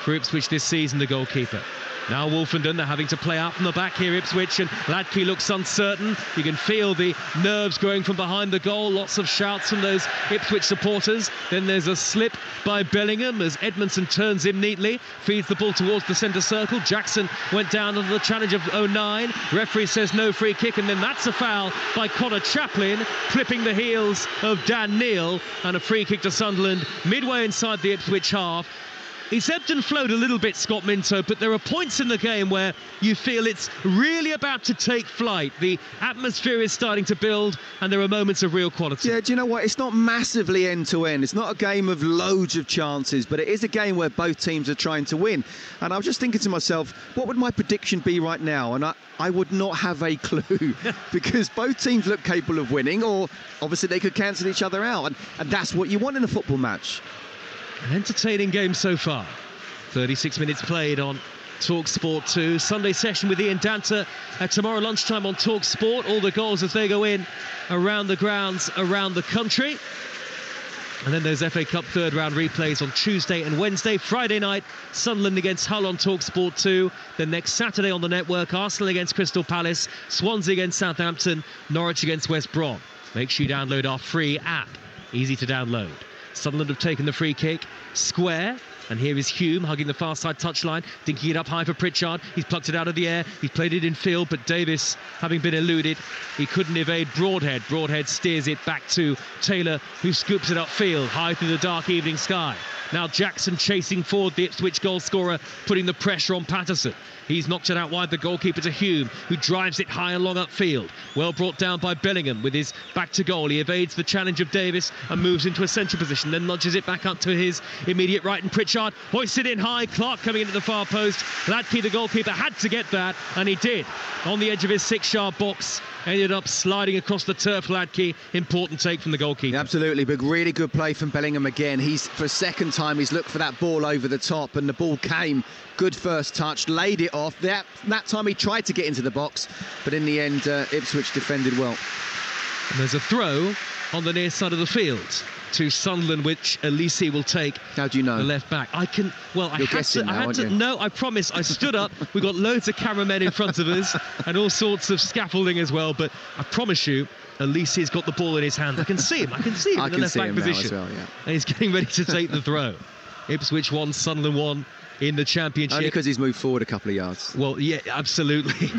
for Ipswich this season, the goalkeeper. Now Wolfenden, they're having to play out from the back here, Ipswich, and Hladky looks uncertain. You can feel the nerves growing from behind the goal. Lots of shouts from those Ipswich supporters. Then there's a slip by Bellingham as Edmondson turns him neatly, feeds the ball towards the centre circle. Jackson went down under the challenge of 09. Referee says no free kick, and then that's a foul by Connor Chaplin, clipping the heels of Dan Neil, and a free kick to Sunderland midway inside the Ipswich half. It's ebbed and flowed a little bit, Scott Minto, but there are points in the game where you feel it's really about to take flight. The atmosphere is starting to build, and there are moments of real quality. Yeah, do you know what? It's not massively end-to-end. It's not a game of loads of chances, but it is a game where both teams are trying to win. And I was just thinking to myself, what would my prediction be right now? And I would not have a clue, because both teams look capable of winning, or obviously they could cancel each other out. And that's what you want in a football match. An entertaining game so far. 36 minutes played on Talksport 2. Sunday session with Ian Danter tomorrow lunchtime on Talksport. All the goals as they go in around the grounds around the country. And then there's FA Cup third round replays on Tuesday and Wednesday. Friday night, Sunderland against Hull on Talksport 2. Then next Saturday on the network, Arsenal against Crystal Palace, Swansea against Southampton, Norwich against West Brom. Make sure you download our free app. Easy to download. Sunderland have taken the free kick square, and here is Hume hugging the far side touchline, dinking it up high for Pritchard. He's plucked it out of the air, he's played it in field, but Davis, having been eluded, he couldn't evade Broadhead. Broadhead steers it back to Taylor, who scoops it upfield high through the dark evening sky. Now Jackson chasing forward, the Ipswich goal scorer, putting the pressure on Patterson. He's knocked it out wide, the goalkeeper to Hume, who drives it high and long upfield. Well brought down by Bellingham with his back to goal. He evades the challenge of Davis and moves into a central position, then nudges it back up to his immediate right, and Pritchard hoists it in high. Clark coming into the far post. Hladky, the goalkeeper, had to get that, and he did. On the edge of his 6-yard box, ended up sliding across the turf. Hladky, important take from the goalkeeper. Yeah, absolutely, but really good play from Bellingham again. For a second time, he's looked for that ball over the top, and the ball came. Good first touch, laid it off. That time he tried to get into the box, but in the end, Ipswich defended well. And there's a throw on the near side of the field. to Sunderland, which Elise will take. How do you know? The left back. I can. Well, You're guessing now, aren't you? No, I promise. I stood up. We've got loads of cameramen in front of us and all sorts of scaffolding as well. But I promise you, Elise's got the ball in his hand. I can see him. I can see him in the left back position. Well, yeah. And he's getting ready to take the throw. Ipswich 1, Sunderland 1 in the Championship. Only because he's moved forward a couple of yards. Well, yeah, absolutely.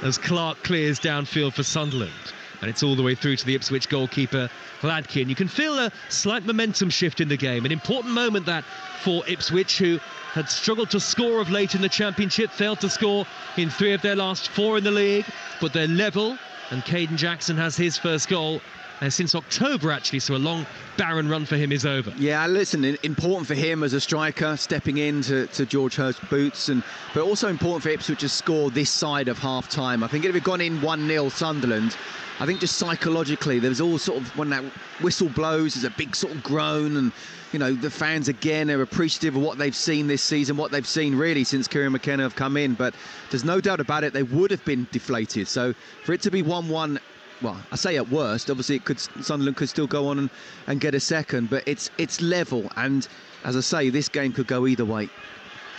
As Clark clears downfield for Sunderland. And it's all the way through to the Ipswich goalkeeper, Gladkin. You can feel a slight momentum shift in the game. An important moment that for Ipswich, who had struggled to score of late in the Championship, failed to score in 3 of their last 4 in the league, but they're level, and Caden Jackson has his first goal since October, actually, so a long, barren run for him is over. Yeah, listen, important for him as a striker, stepping into George Hurst's boots, but also important for Ipswich to score this side of half-time. I think if it had gone in 1-0 Sunderland, I think just psychologically, there's all sort of, when that whistle blows, there's a big sort of groan, and, you know, the fans, again, are appreciative of what they've seen this season, what they've seen, really, since Kieran McKenna have come in. But there's no doubt about it, they would have been deflated. So for it to be 1-1, well, I say at worst, obviously Sunderland could still go on and get a second, but it's level, and as I say, this game could go either way.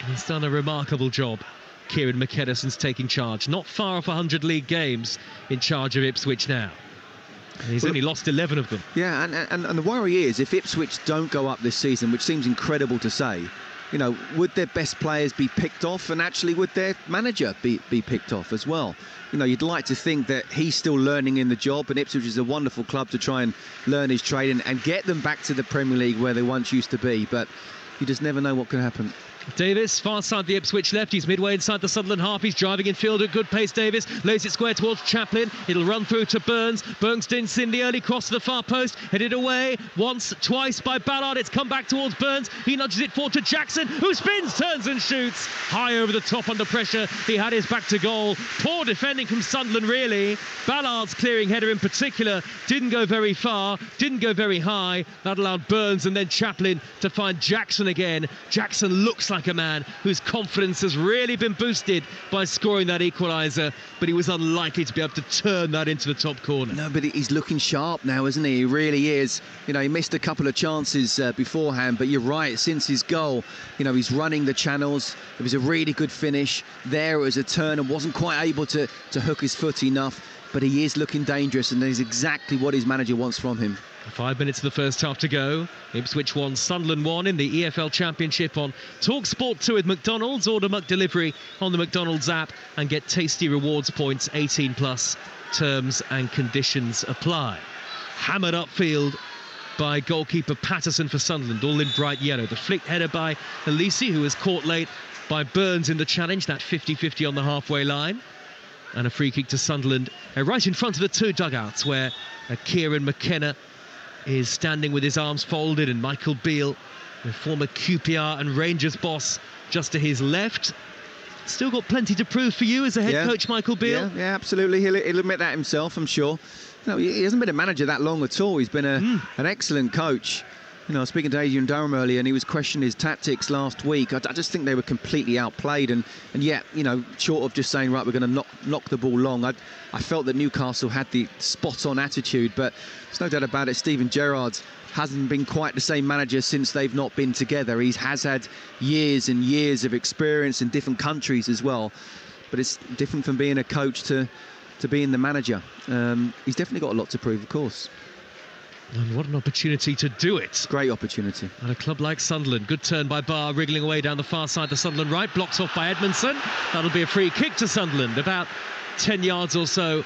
He's done a remarkable job, Kieran McKenna, since taking charge. Not far off 100 league games in charge of Ipswich now. And he's only lost 11 of them. Yeah, and the worry is, if Ipswich don't go up this season, which seems incredible to say, you know, would their best players be picked off, and actually would their manager be picked off as well? You know, you'd like to think that he's still learning in the job, and Ipswich is a wonderful club to try and learn his trade and get them back to the Premier League where they once used to be, but you just never know what can happen. Davis, far side the Ipswich left. He's midway inside the Sunderland half. He's driving in field at good pace. Davis lays it square towards Chaplin. It'll run through to Burns. Burns didn't in the early cross to the far post. Headed away once, twice by Ballard. It's come back towards Burns. He nudges it forward to Jackson, who spins, turns and shoots. High over the top under pressure. He had his back to goal. Poor defending from Sunderland, really. Ballard's clearing header in particular didn't go very far, didn't go very high. That allowed Burns and then Chaplin to find Jackson again. Jackson looks like a man whose confidence has really been boosted by scoring that equaliser, but he was unlikely to be able to turn that into the top corner. No, but he's looking sharp now, isn't he? He really is. You know, he missed a couple of chances beforehand, but you're right, since his goal, you know, he's running the channels. It was a really good finish. There it was a turn and wasn't quite able to hook his foot enough, but he is looking dangerous, and that is exactly what his manager wants from him. 5 minutes of the first half to go. Ipswich 1, Sunderland 1 in the EFL Championship on Talksport 2 with McDonald's. Order McDelivery on the McDonald's app and get tasty rewards points. 18+. Terms and conditions apply. Hammered upfield by goalkeeper Patterson for Sunderland, all in bright yellow. The flick header by Elise, who was caught late by Burns in the challenge, that 50-50 on the halfway line. And a free kick to Sunderland right in front of the 2 dugouts, where Kieran McKenna is standing with his arms folded, and Michael Beale, the former QPR and Rangers boss, just to his left. Still got plenty to prove for you as a head coach, Michael Beale. Yeah, absolutely. He'll admit that himself, I'm sure. No, he hasn't been a manager that long at all. He's been an excellent coach. You know, I was speaking to Adrian Durham earlier, and he was questioning his tactics last week. I just think they were completely outplayed, and yet, you know, short of just saying, right, we're going to knock the ball long, I felt that Newcastle had the spot-on attitude, but there's no doubt about it, Steven Gerrard hasn't been quite the same manager since they've not been together. He has had years and years of experience in different countries as well, but it's different from being a coach to being the manager. He's definitely got a lot to prove, of course. And what an opportunity to do it. Great opportunity. And a club like Sunderland. Good turn by Barr, wriggling away down the far side to Sunderland right. Blocks off by Edmondson. That'll be a free kick to Sunderland, about 10 yards or so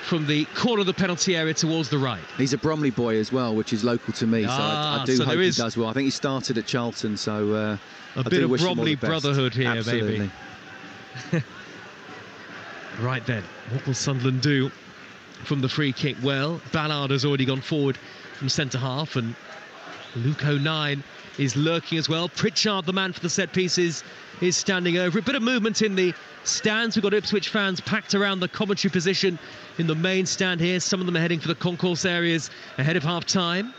from the corner of the penalty area towards the right. He's a Bromley boy as well, which is local to me, so I do hope he does well. I think he started at Charlton, so a bit of Bromley brotherhood here. Absolutely. Maybe. Right then, what will Sunderland do from the free kick? Well, Ballard has already gone forward from centre half, and Luke O'Nien is lurking as well. Pritchard, the man for the set pieces, is standing over. A bit of movement in the stands. We've got Ipswich fans packed around the commentary position in the main stand here. Some of them are heading for the concourse areas ahead of half-time,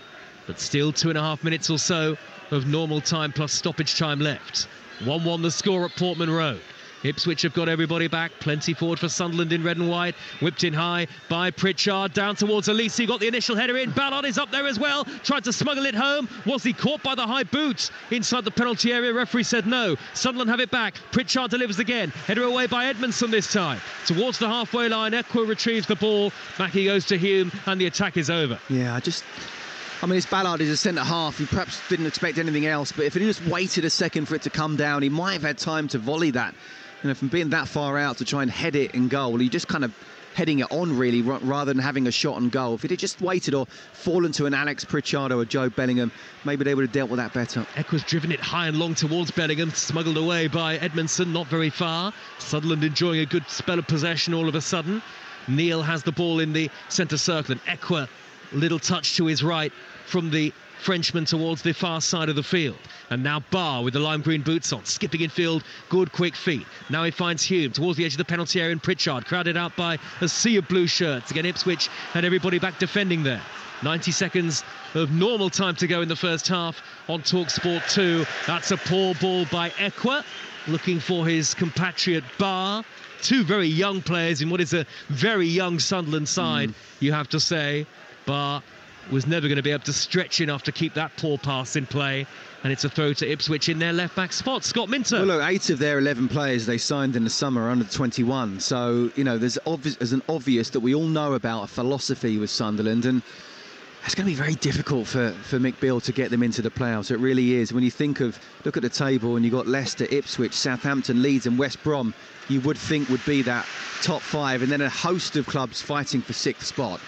but still 2.5 minutes or so of normal time plus stoppage time left. 1-1 the score at Portman Road. Ipswich have got everybody back. Plenty forward for Sunderland in red and white. Whipped in high by Pritchard. Down towards Elise. Got the initial header in. Ballard is up there as well. Tried to smuggle it home. Was he caught by the high boot inside the penalty area? Referee said no. Sunderland have it back. Pritchard delivers again. Header away by Edmondson this time. Towards the halfway line. Equa retrieves the ball. Back he goes to Hume and the attack is over. Yeah, I mean, it's Ballard is a centre-half. He perhaps didn't expect anything else, but if he just waited a second for it to come down, he might have had time to volley that. You know, from being that far out to try and head it in goal, he just kind of heading it on, really, rather than having a shot on goal. If he'd just waited or fallen to an Alex Pritchard or a Joe Bellingham, maybe they would have dealt with that better. Equa's driven it high and long towards Bellingham, smuggled away by Edmondson, not very far. Sunderland enjoying a good spell of possession all of a sudden. Neil has the ball in the centre circle, and Equa, little touch to his right from the Frenchman towards the far side of the field. And now Barr with the lime green boots on, skipping in field, good quick feet. Now he finds Hume towards the edge of the penalty area, and Pritchard crowded out by a sea of blue shirts. Again, Ipswich had everybody back defending there. 90 seconds of normal time to go in the first half on Talksport 2. That's a poor ball by Equa, looking for his compatriot Barr. Two very young players in what is a very young Sunderland side, you have to say. Barr was never going to be able to stretch enough to keep that poor pass in play, and it's a throw to Ipswich in their left-back spot. Scott Minter. Well, look, 8 of their 11 players they signed in the summer are under 21, so, you know, there's an obvious that we all know about a philosophy with Sunderland, and it's going to be very difficult for Mick Beale to get them into the playoffs. It really is. When you look at the table, and you've got Leicester, Ipswich, Southampton, Leeds and West Brom, you would think would be that top 5, and then a host of clubs fighting for 6th spot.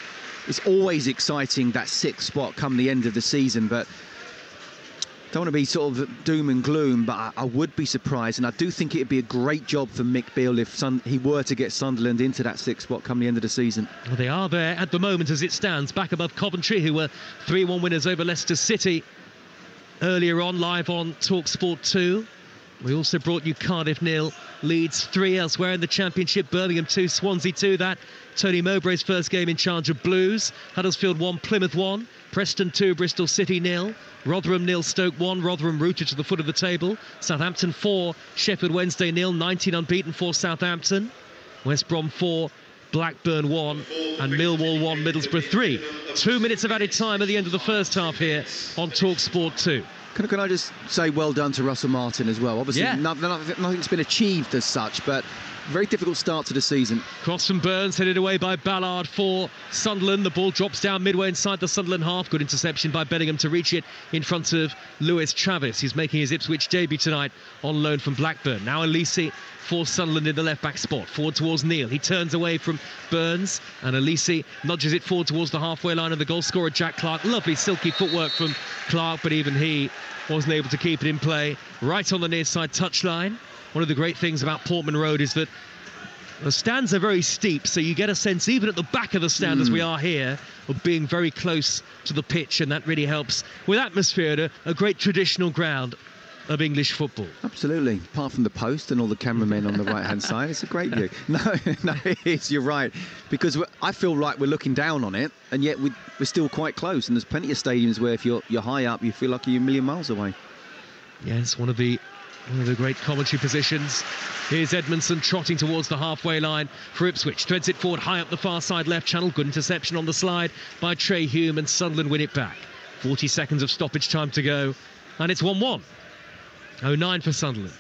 It's always exciting, that 6th spot come the end of the season, but don't want to be sort of doom and gloom, but I would be surprised, and I do think it'd be a great job for Mick Beale if he were to get Sunderland into that 6th spot come the end of the season. Well, they are there at the moment as it stands, back above Coventry, who were 3-1 winners over Leicester City earlier on, live on Talksport 2. We also brought you Cardiff 0, Leeds 3 elsewhere in the Championship, Birmingham 2, Swansea 2. That Tony Mowbray's first game in charge of Blues. Huddersfield 1, Plymouth 1, Preston 2, Bristol City 0, Rotherham 0, Stoke 1. Rotherham rooted to the foot of the table. Southampton 4, Sheffield Wednesday 0, 19 unbeaten for Southampton. West Brom 4, Blackburn 1 and Millwall 1, Middlesbrough 3. 2 minutes of added time at the end of the first half here on Talksport 2. Can I just say well done to Russell Martin as well? Obviously, yeah. Nothing's been achieved as such, but very difficult start to the season. Cross from Burns, headed away by Ballard for Sunderland. The ball drops down midway inside the Sunderland half. Good interception by Bellingham to reach it in front of Lewis Travis. He's making his Ipswich debut tonight on loan from Blackburn. Now Elise for Sunderland in the left-back spot. Forward towards Neil. He turns away from Burns, and Elise nudges it forward towards the halfway line of the goal scorer, Jack Clark. Lovely silky footwork from Clark, but even he wasn't able to keep it in play. Right on the near side touchline. One of the great things about Portman Road is that the stands are very steep, so you get a sense, even at the back of the stand as we are here, of being very close to the pitch, and that really helps with atmosphere at a great traditional ground of English football. Absolutely. Apart from the post and all the cameramen on the right-hand side, it's a great view. No, it is, you're right. Because I feel like we're looking down on it, and yet we're still quite close. And there's plenty of stadiums where if you're high up, you feel like you're a million miles away. Yeah, it's one of the great commentary positions. Here's Edmondson trotting towards the halfway line for Ipswich. Threads it forward high up the far side left channel. Good interception on the slide by Trey Hume, and Sunderland win it back. 40 seconds of stoppage time to go, and it's 1-1. 0-9 for Sunderland.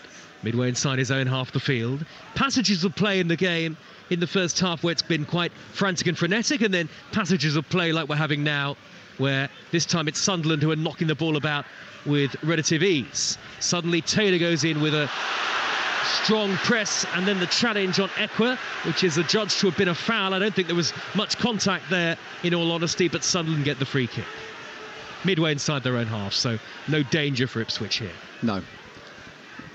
Midway inside his own half the field. Passages of play in the game in the first half where it's been quite frantic and frenetic, and then passages of play like we're having now, where this time it's Sunderland who are knocking the ball about with relative ease. Suddenly Taylor goes in with a strong press, and then the challenge on Equa, which is adjudged to have been a foul. I don't think there was much contact there, in all honesty, but Sunderland get the free kick. Midway inside their own half, so no danger for Ipswich here. No.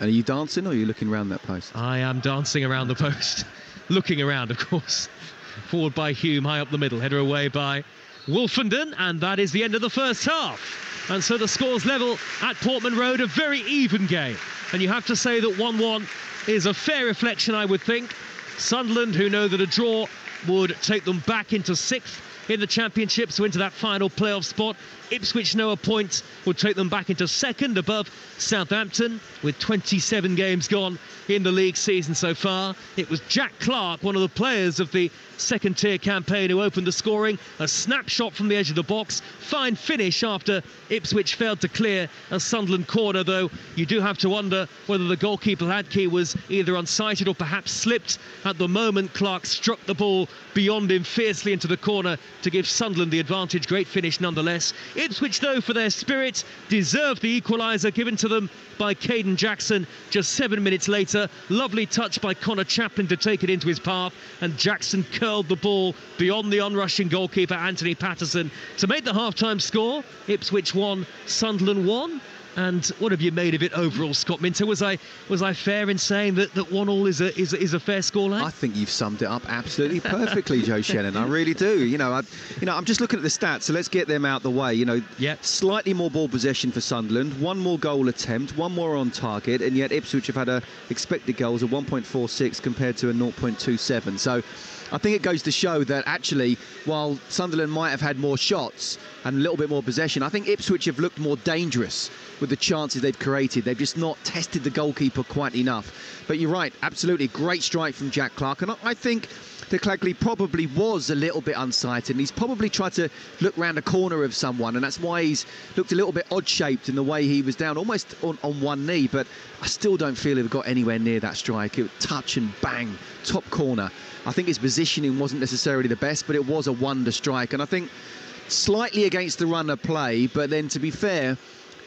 And are you dancing, or are you looking around that post? I am dancing around the post. Looking around, of course. Forward by Hume, high up the middle. Header away by Wolfenden, and that is the end of the first half. And so the scores level at Portman Road, a very even game. And you have to say that 1-1 is a fair reflection, I would think. Sunderland, who know that a draw would take them back into 6th in the Championship, so into that final playoff spot. Ipswich know a point will take them back into second above Southampton with 27 games gone in the league season so far. It was Jack Clark, one of the players of the second-tier campaign, who opened the scoring. A snapshot from the edge of the box. Fine finish after Ipswich failed to clear a Sunderland corner, though you do have to wonder whether the goalkeeper Hadke was either unsighted or perhaps slipped. At the moment, Clark struck the ball beyond him fiercely into the corner to give Sunderland the advantage. Great finish nonetheless. Ipswich, though, for their spirit, deserved the equaliser given to them by Caden Jackson just 7 minutes later. Lovely touch by Connor Chaplin to take it into his path, and Jackson curled the ball beyond the onrushing goalkeeper Anthony Patterson to make the half-time score. Ipswich 1, Sunderland 1. And what have you made of it overall, Scott Minter? Was I fair in saying that 1-1 is a fair scoreline? I think you've summed it up absolutely perfectly, Joe Shannon. I really do. I'm just looking at the stats, so let's get them out the way. Slightly more ball possession for Sunderland, one more goal attempt, one more on target, and yet Ipswich have had expected goals of 1.46 compared to a 0.27. So I think it goes to show that actually, while Sunderland might have had more shots and a little bit more possession, I think Ipswich have looked more dangerous with the chances they've created. They've just not tested the goalkeeper quite enough. But you're right, absolutely, great strike from Jack Clark. And I think that Clagley probably was a little bit unsighted, and he's probably tried to look round a corner of someone, and that's why he's looked a little bit odd-shaped in the way he was down, almost on one knee. But I still don't feel he got anywhere near that strike. It would touch and bang, top corner. I think his positioning wasn't necessarily the best, but it was a wonder strike. And I think slightly against the run of play, but then to be fair,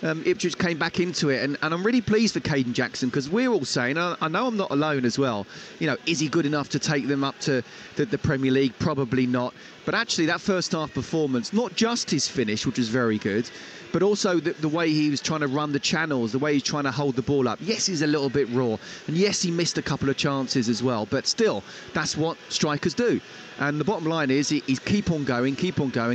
Ipswich came back into it, and I'm really pleased for Caden Jackson, because we're all saying, I know I'm not alone as well, is he good enough to take them up to the Premier League? Probably not. But actually that first half performance, not just his finish, which was very good, but also the way he was trying to run the channels, the way he's trying to hold the ball up. Yes, he's a little bit raw, and yes, he missed a couple of chances as well, but still, that's what strikers do. And the bottom line is he's keep on going,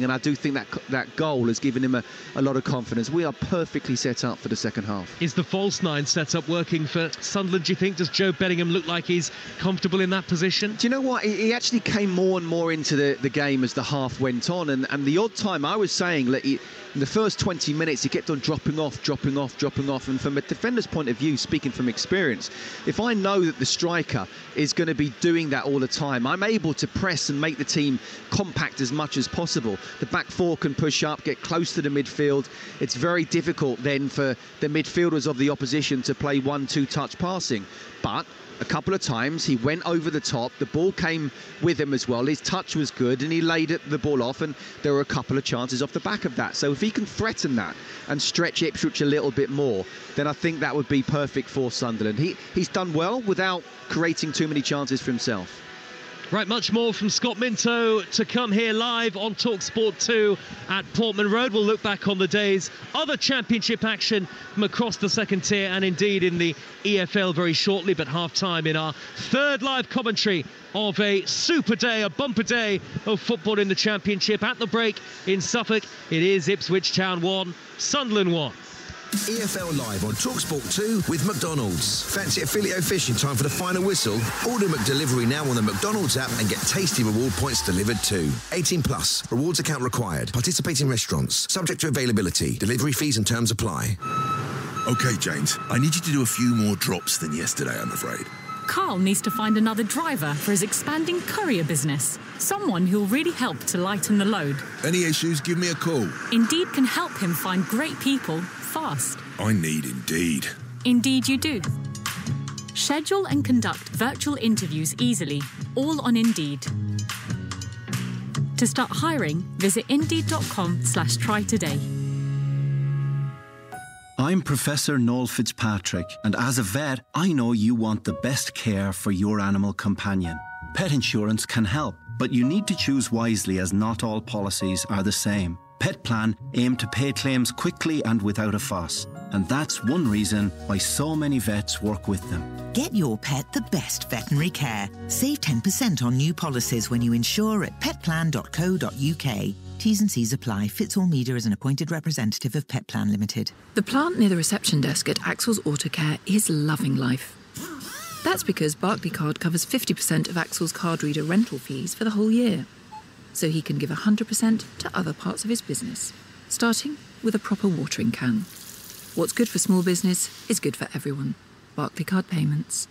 and I do think that goal has given him a lot of confidence. We are perfectly set up for the second half. Is the false nine setup working for Sunderland, do you think? Does Joe Bellingham look like he's comfortable in that position? Do you know what? He actually came more and more into the game as the half went on, and the odd time I was saying that in the first 20 minutes he kept on dropping off, and from a defender's point of view, speaking from experience, if I know that the striker is going to be doing that all the time, I'm able to press and make the team compact as much as possible. The back four can push up, get close to the midfield. It's very difficult then for the midfielders of the opposition to play 1-2 touch passing. But a couple of times he went over the top, the ball came with him as well, his touch was good, and he laid the ball off, and there were a couple of chances off the back of that. So if he can threaten that and stretch Ipswich a little bit more, then I think that would be perfect for Sunderland. He's done well without creating too many chances for himself. Right, much more from Scott Minto to come here live on Talksport 2 at Portman Road. We'll look back on the day's other championship action from across the second tier and indeed in the EFL very shortly, but half-time in our third live commentary of a super day, a bumper day of football in the championship. At the break in Suffolk, it is Ipswich Town 1, Sunderland 1. EFL Live on Talksport 2 with McDonald's. Fancy a Filet-O-Fish in time for the final whistle? Order McDelivery now on the McDonald's app and get tasty reward points delivered too. 18 plus. Rewards account required. Participating restaurants. Subject to availability. Delivery fees and terms apply. OK, James. I need you to do a few more drops than yesterday, I'm afraid. Carl needs to find another driver for his expanding courier business. Someone who'll really help to lighten the load. Any issues, give me a call. Indeed can help him find great people fast. I need Indeed. Indeed you do. Schedule and conduct virtual interviews easily, all on Indeed. To start hiring, visit Indeed.com/try today. I'm Professor Noel Fitzpatrick, and as a vet, I know you want the best care for your animal companion. Pet insurance can help, but you need to choose wisely as not all policies are the same. Pet Plan aim to pay claims quickly and without a fuss, and that's one reason why so many vets work with them. Get your pet the best veterinary care. Save 10% on new policies when you insure at petplan.co.uk. T's and C's apply. Fitz All Media is an appointed representative of Pet Plan Limited. The plant near the reception desk at Axel's Autocare is loving life. That's because Barclaycard covers 50% of Axel's card reader rental fees for the whole year. so he can give 100% to other parts of his business, starting with a proper watering can. What's good for small business is good for everyone. Barclaycard Payments.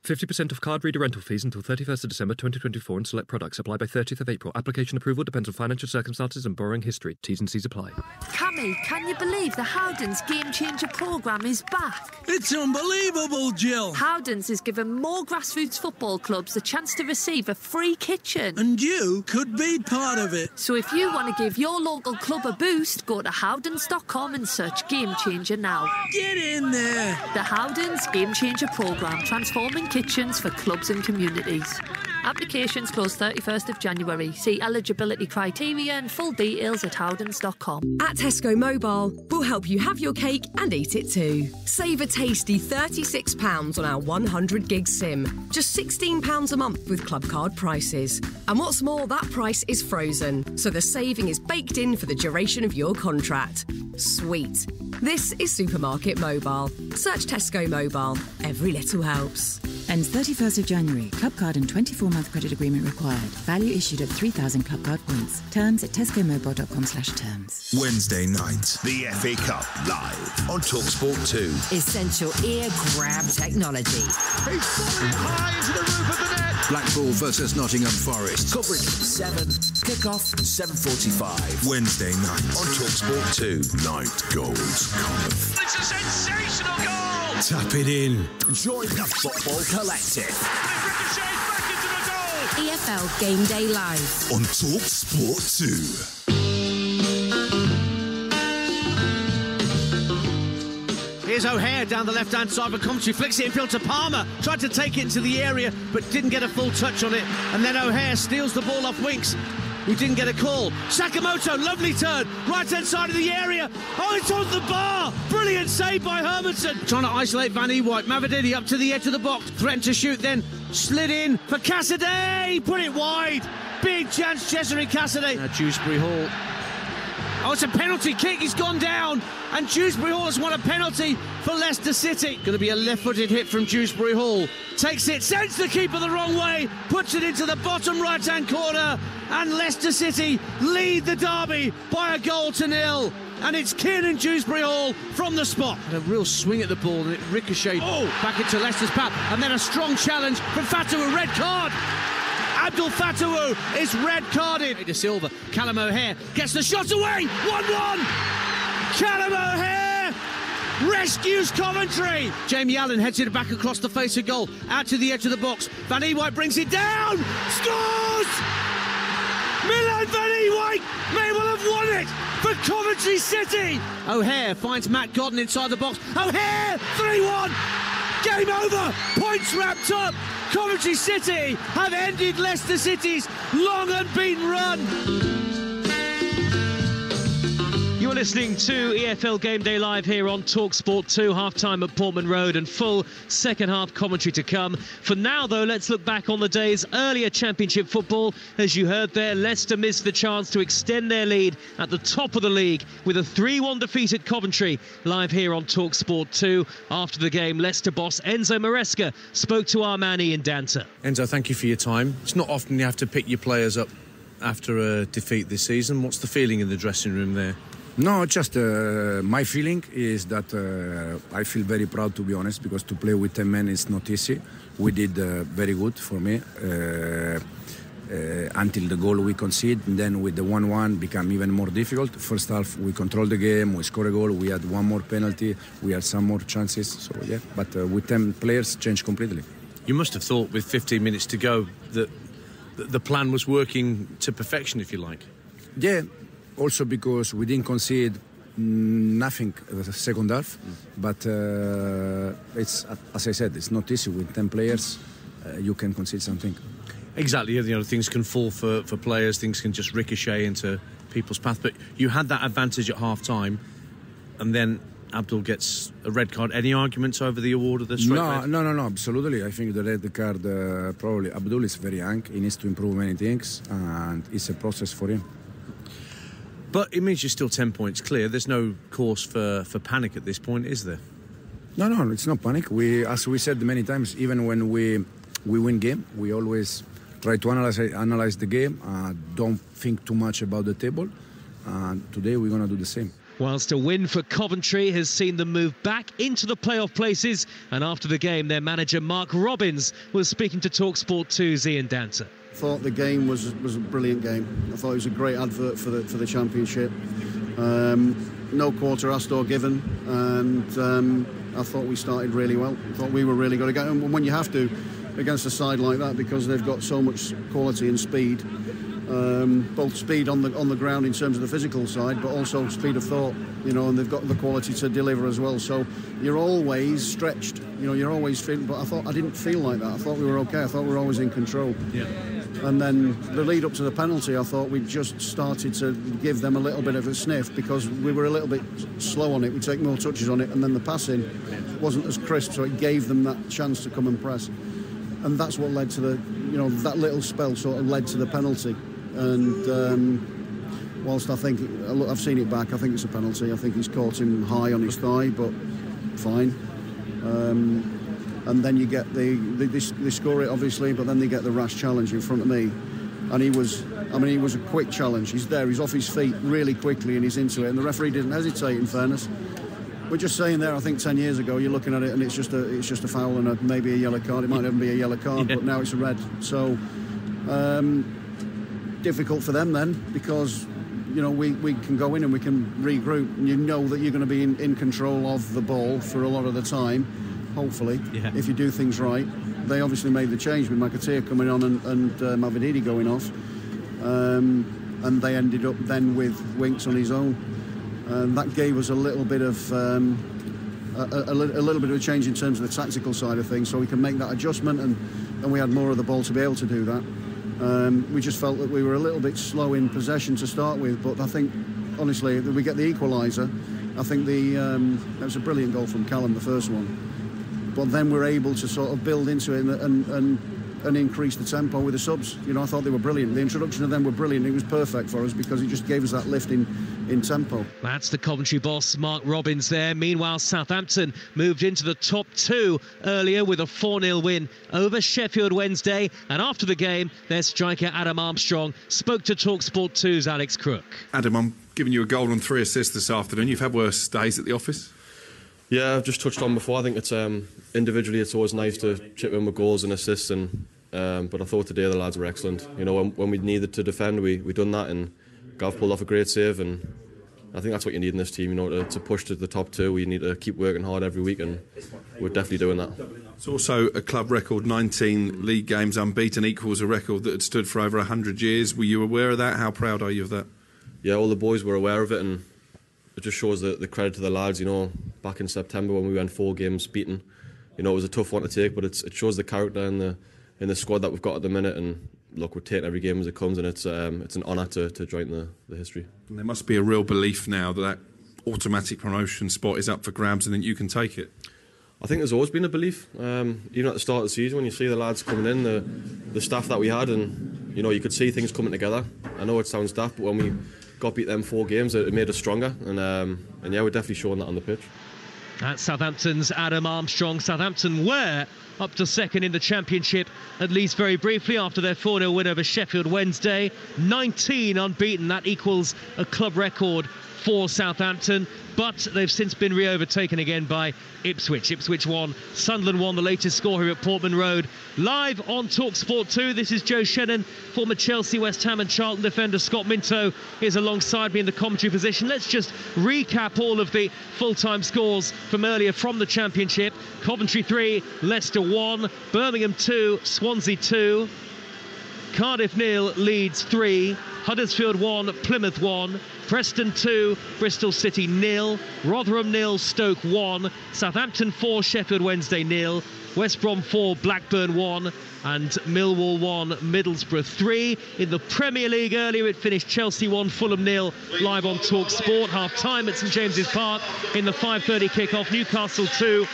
50% of card reader rental fees until 31st of December 2024 and select products. Apply by 30th of April. Application approval depends on financial circumstances and borrowing history. T's and C's apply. Cammy, can you believe the Howdens Game Changer programme is back? It's unbelievable, Jill. Howdens is giving more grassroots football clubs the chance to receive a free kitchen. And you could be part of it. So if you want to give your local club a boost, go to howdens.com and search Game Changer now. Get in there. The Howdens Game Changer programme, transforming kitchens for clubs and communities. Applications close 31st of January. See eligibility criteria and full details at howdens.com. At Tesco Mobile, we'll help you have your cake and eat it too. Save a tasty £36 on our 100 gig SIM. Just £16 a month with club card prices. And what's more, that price is frozen, so the saving is baked in for the duration of your contract. Sweet. This is Supermarket Mobile. Search Tesco Mobile. Every little helps. Ends 31st of January. Club card and 24-month credit agreement required. Value issued at 3,000 club card points. Terms at tescomobile.com/terms. Wednesday night, the FA Cup live on Talksport 2. Essential ear grab technology. He's falling high into the roof of the net. Blackpool versus Nottingham Forest. Coverage 7. Kick-off 7:45. Wednesday night on Talksport 2. Night goals cometh. It's a sensational goal. Tap it in. Join the Football Collective. It ricochets back into the goal. EFL Game Day Live on Talksport 2. Here's O'Hare down the left-hand side of Coventry, flicks it infield to Palmer, tried to take it into the area but didn't get a full touch on it, and then O'Hare steals the ball off Winks, who didn't get a call. Sakamoto, lovely turn, right-hand side of the area. Oh, it's on the bar! Brilliant save by Hermanson. Trying to isolate Van Ewijk. Mavididi up to the edge of the box, threatened to shoot, then slid in for Cassidy. Put it wide. Big chance, Cesare Cassidy. Dewsbury Hall. Oh, it's a penalty kick. He's gone down. And Dewsbury Hall has won a penalty for Leicester City. Going to be a left-footed hit from Dewsbury Hall. Takes it, sends the keeper the wrong way, puts it into the bottom right-hand corner. And Leicester City lead the derby by 1-0. And it's Kiernan Dewsbury Hall from the spot. And a real swing at the ball, and it ricocheted back into Leicester's path. And then a strong challenge from Fatawu, a red card. Abdul Fatawu is red-carded. De Silva, Callum O'Hare gets the shot away. 1-1. Callum O'Hare rescues Coventry. Jamie Allen heads it back across the face of goal, out to the edge of the box. Van Ewijk brings it down. Scores! Milan Van Ewijk may well have won it for Coventry City. O'Hare finds Matt Godden inside the box. O'Hare, 3-1. Game over. Points wrapped up. Coventry City have ended Leicester City's long unbeaten run. You're listening to EFL Game Day Live here on Talksport 2, half-time at Portman Road and full second-half commentary to come. For now, though, let's look back on the day's earlier Championship football. As you heard there, Leicester missed the chance to extend their lead at the top of the league with a 3-1 defeat at Coventry, live here on Talksport 2. After the game, Leicester boss Enzo Maresca spoke to our man Ian Danter. Enzo, thank you for your time. It's not often you have to pick your players up after a defeat this season. What's the feeling in the dressing room there? No, just my feeling is that I feel very proud, to be honest, because to play with 10 men is not easy. We did very good for me until the goal we conceded, and then with the 1-1 became even more difficult. First half we controlled the game, we scored a goal, we had one more penalty, we had some more chances, so yeah, but with 10 players changed completely. You must have thought with 15 minutes to go that the plan was working to perfection, if you like. Yeah. Also because we didn't concede nothing the second half, but it's, as I said, it's not easy with 10 players. You can concede something. Exactly, you know, things can fall for players, things can just ricochet into people's path. But you had that advantage at half-time, and then Abdul gets a red card. Any arguments over the award of the straight red? No, absolutely. I think the red card, probably Abdul is very young. He needs to improve many things, and it's a process for him. But it means you're still 10 points clear. There's no cause for panic at this point, is there? No, it's not panic. As we said many times, even when we win game, we always try to analyze the game. Don't think too much about the table. Today we're going to do the same. Whilst a win for Coventry has seen them move back into the playoff places, and after the game, their manager Mark Robbins was speaking to Talksport 2's Ian Dancer. I thought the game was a brilliant game. I thought it was a great advert for the championship. No quarter asked or given, and I thought we started really well. I thought we were really good again. And when you have to against a side like that, because they've got so much quality and speed. Both speed on the ground in terms of the physical side, but also speed of thought, and they've got the quality to deliver as well. So you're always stretched, you're always feeling. But I didn't feel like that. I thought we were okay. I thought we were always in control. Yeah. And then the lead up to the penalty, I thought we just started to give them a little bit of a sniff because we were a little bit slow on it. We take more touches on it, and then the passing wasn't as crisp, so it gave them that chance to come and press. And that's what led to that little spell sort of led to the penalty. And whilst I think, I've seen it back, I think it's a penalty. I think he's caught him high on his thigh, but fine. And then you get they score it obviously, but then they get the rash challenge in front of me. And he was a quick challenge. He's there, he's off his feet really quickly and he's into it. And the referee didn't hesitate, in fairness. We're just saying there, I think 10 years ago, you're looking at it and it's just a foul and maybe a yellow card. It might even be a yellow card, but now it's a red. So difficult for them then, because we can go in and we can regroup, and you know that you're going to be in control of the ball for a lot of the time, hopefully, if you do things right. They obviously made the change with McAteer coming on and Mavididi going off, and they ended up then with Winks on his own, and that gave us a little bit of a little bit of a change in terms of the tactical side of things, so we can make that adjustment, and we had more of the ball to be able to do that. We just felt that we were a little bit slow in possession to start with, but I think, honestly, that we get the equaliser. I think that was a brilliant goal from Callum, the first one. But then we're able to sort of build into it and increase the tempo with the subs. I thought they were brilliant. The introduction of them were brilliant. It was perfect for us because it just gave us that lift in tempo. That's the Coventry boss, Mark Robbins there. Meanwhile, Southampton moved into the top two earlier with a 4-0 win over Sheffield Wednesday. And after the game, their striker Adam Armstrong spoke to Talksport 2's Alex Crook. Adam, I'm giving you a goal and 3 assists this afternoon. You've had worse days at the office? Yeah, I've just touched on before. I think it's individually it's always nice to chip in with goals and assists, but I thought today the lads were excellent. When we needed to defend, we done that, and Gav pulled off a great save, and I think that's what you need in this team. To push to the top two, we need to keep working hard every week, and we're definitely doing that. It's also a club record, 19 league games unbeaten, equals a record that had stood for over 100 years. Were you aware of that? How proud are you of that? Yeah, all the boys were aware of it, and it just shows the credit to the lads. Back in September when we went 4 games beaten, it was a tough one to take, but it shows the character in the squad that we've got at the minute. And look, we're taking every game as it comes, and it's an honour to join the history. And there must be a real belief now that automatic promotion spot is up for grabs and that you can take it. I think there's always been a belief, even at the start of the season when you see the lads coming in, the staff that we had, and you could see things coming together. I know it sounds daft, but when we got beat them 4 games, it made us stronger, and yeah, we're definitely showing that on the pitch. That's Southampton's Adam Armstrong. Southampton were up to second in the Championship, at least very briefly, after their 4-0 win over Sheffield Wednesday. 19 unbeaten, that equals a club record for Southampton, but they've since been re-overtaken again by Ipswich. Ipswich won, Sunderland won, the latest score here at Portman Road. Live on Talksport 2, this is Joe Shannon. Former Chelsea, West Ham and Charlton defender Scott Minto is alongside me in the commentary position. Let's just recap all of the full-time scores from earlier from the Championship. Coventry 3, Leicester 1, Birmingham 2, Swansea 2, Cardiff 0, Leeds 3, Huddersfield 1, Plymouth 1, Preston 2, Bristol City 0, Rotherham 0, Stoke 1, Southampton 4, Sheffield Wednesday 0, West Brom 4, Blackburn 1, and Millwall 1, Middlesbrough 3. In the Premier League earlier, it finished Chelsea 1, Fulham 0, live on Talksport. Half-time at St James's Park in the 5:30 kick-off. Newcastle 2,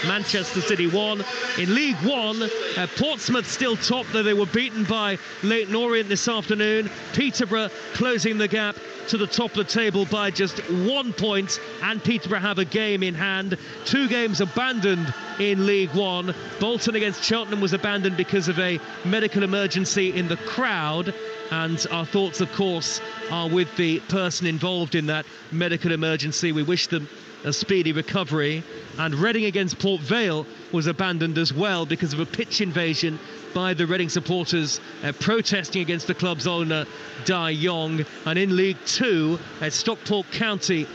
Manchester City 1. In League 1, Portsmouth still top, though they were beaten by Leyton Orient this afternoon. Peterborough closing the gap to the top of the table by just 1 point, and Peterborough have a game in hand. 2 games abandoned in League One. Bolton against Cheltenham was abandoned because of a medical emergency in the crowd, and our thoughts, of course, are with the person involved in that medical emergency. We wish them a speedy recovery. And Reading against Port Vale was abandoned as well because of a pitch invasion by the Reading supporters protesting against the club's owner, Dai Yong. And in League Two, Stockport County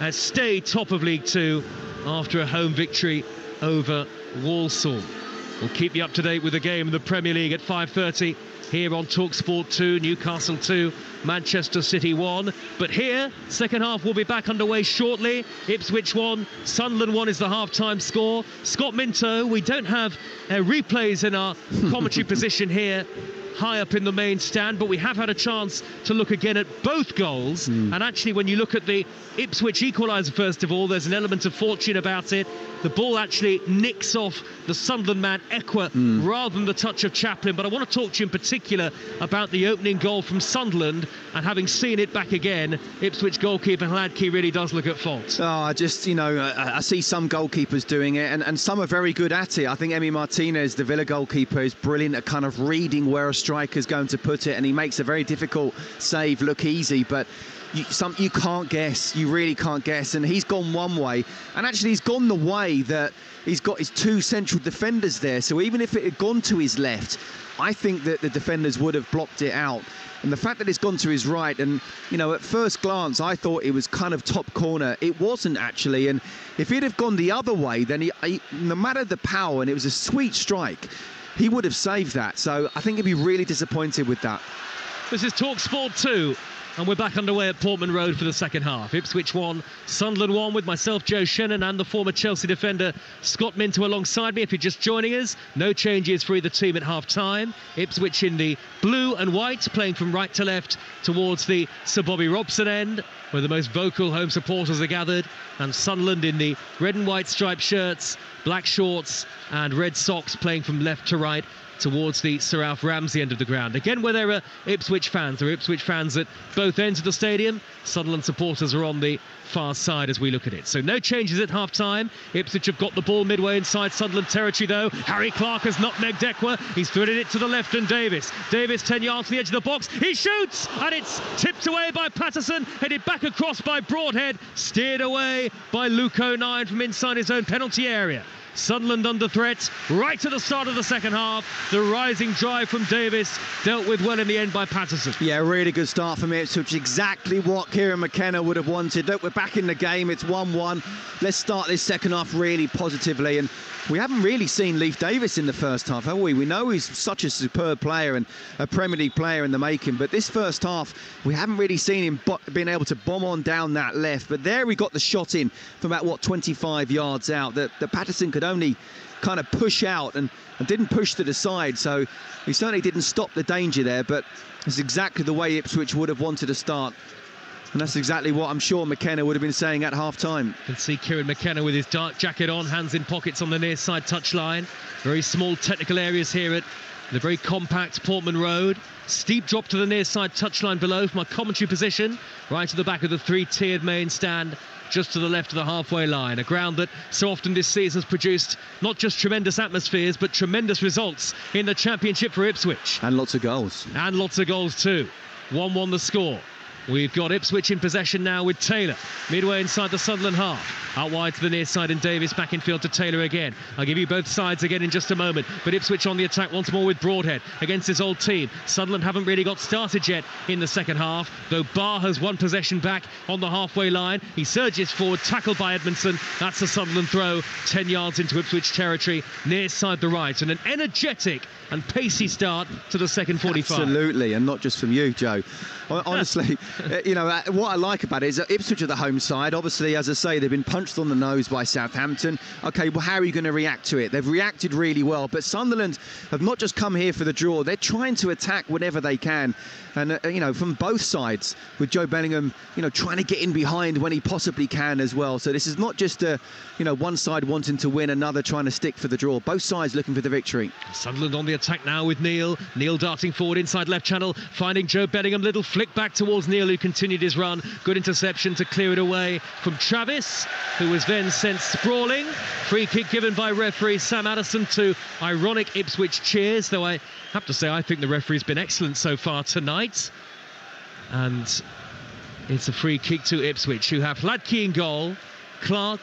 stayed top of League Two after a home victory over Walsall. We'll keep you up to date with the game in the Premier League at 5:30 here on Talksport 2, Newcastle 2, Manchester City 1. But here, second half will be back underway shortly. Ipswich 1, Sunderland 1 is the half-time score. Scott Minto, we don't have replays in our commentary position here, high up in the main stand, but we have had a chance to look again at both goals. And actually, when you look at the Ipswich equaliser, first of all, there's an element of fortune about it. The ball actually nicks off the Sunderland man, Ekwa, rather than the touch of Chaplin. But I want to talk to you in particular about the opening goal from Sunderland, and having seen it back again, Ipswich goalkeeper Hladky really does look at fault. I see some goalkeepers doing it, and some are very good at it. I think Emi Martinez, the Villa goalkeeper, is brilliant at kind of reading where a striker's going to put it, and he makes a very difficult save look easy, but you can't guess. You really can't guess. And he's gone one way, and actually he's gone the way that he's got his two central defenders there. So even if it had gone to his left, I think that the defenders would have blocked it out. And the fact that it's gone to his right, and at first glance I thought it was kind of top corner. It wasn't actually, and if he'd have gone the other way, then he no matter the power, and it was a sweet strike, he would have saved that. So I think he'd be really disappointed with that. This is Talksport 2. And we're back underway at Portman Road for the second half. Ipswich 1, Sunderland 1, with myself, Joe Shannon, and the former Chelsea defender Scott Minto alongside me. If you're just joining us, no changes for either team at half-time. Ipswich in the blue and white, playing from right to left towards the Sir Bobby Robson end, where the most vocal home supporters are gathered. And Sunderland in the red and white striped shirts, black shorts and red socks, playing from left to right towards the Sir Alf Ramsey end of the ground. Again, where there are Ipswich fans. There are Ipswich fans at both ends of the stadium. Sunderland supporters are on the far side as we look at it. So no changes at half-time. Ipswich have got the ball midway inside Sunderland territory, though. Harry Clark has nutmegged Ekwa. He's threaded it to the left, and Davis. Davis 10 yards to the edge of the box. He shoots, and it's tipped away by Patterson, headed back across by Broadhead, steered away by Luke O'Nien from inside his own penalty area. Sunderland under threat right at the start of the second half. The rising drive from Davis dealt with well in the end by Patterson. Yeah, really good start from Ipswich. Exactly what Kieran McKenna would have wanted. Look, we're back in the game. It's 1-1. Let's start this second half really positively. And we haven't really seen Leif Davis in the first half, have we? We know he's such a superb player and a Premier League player in the making, but this first half, we haven't really seen him being able to bomb on down that left. But there we got the shot in from about, 25 yards out that Patterson could only kind of push out and didn't push to the side. So he certainly didn't stop the danger there, but it's exactly the way Ipswich would have wanted to start. And that's exactly what I'm sure McKenna would have been saying at half-time. You can see Kieran McKenna with his dark jacket on, hands in pockets on the near side touchline. Very small technical areas here at the very compact Portman Road. Steep drop to the near side touchline below from our commentary position, right to the back of the three-tiered main stand, just to the left of the halfway line. A ground that so often this season has produced not just tremendous atmospheres, but tremendous results in the Championship for Ipswich. And lots of goals. And lots of goals too. 1-1 the score. We've got Ipswich in possession now with Taylor, midway inside the Sunderland half. Out wide to the near side, and Davis back in field to Taylor again. I'll give you both sides again in just a moment. But Ipswich on the attack once more with Broadhead against his old team. Sunderland haven't really got started yet in the second half, though Barr has won possession back on the halfway line. He surges forward, tackled by Edmondson. That's a Sunderland throw, 10 yards into Ipswich territory, near side the right. And an energetic and pacey start to the second 45. Absolutely, and not just from you, Joe. Honestly, what I like about it is that Ipswich are the home side. Obviously, as I say, they've been punched on the nose by Southampton. OK, well, how are you going to react to it? They've reacted really well, but Sunderland have not just come here for the draw. They're trying to attack whenever they can. And, from both sides, with Joe Bellingham, trying to get in behind when he possibly can as well. So this is not just, one side wanting to win, another trying to stick for the draw. Both sides looking for the victory. Sunderland on the attack now with Neil. Neil darting forward inside left channel, finding Joe Bellingham. Little flick back towards Neil Neil, who continued his run. Good interception to clear it away from Travis, who was then sent sprawling. Free kick given by referee Sam Addison to ironic Ipswich cheers, though I have to say I think the referee's been excellent so far tonight. And it's a free kick to Ipswich, who have Hladky in goal. Clark,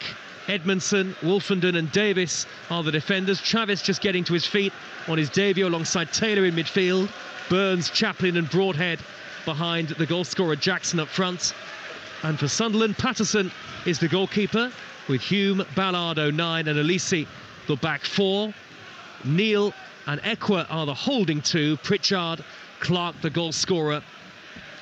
Edmondson, Wolfenden and Davis are the defenders. Travis just getting to his feet on his debut alongside Taylor in midfield. Burns, Chaplin and Broadhead behind the goal scorer Jackson up front. And for Sunderland, Patterson is the goalkeeper, with Hume, Ballard, 09 and Elise the back four. Neil and Ekwa are the holding two. Pritchard, Clark the goal scorer,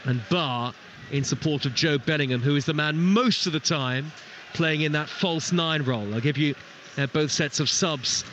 and Barr in support of Joe Bellingham, who is the man most of the time playing in that false nine role. I'll give you both sets of subs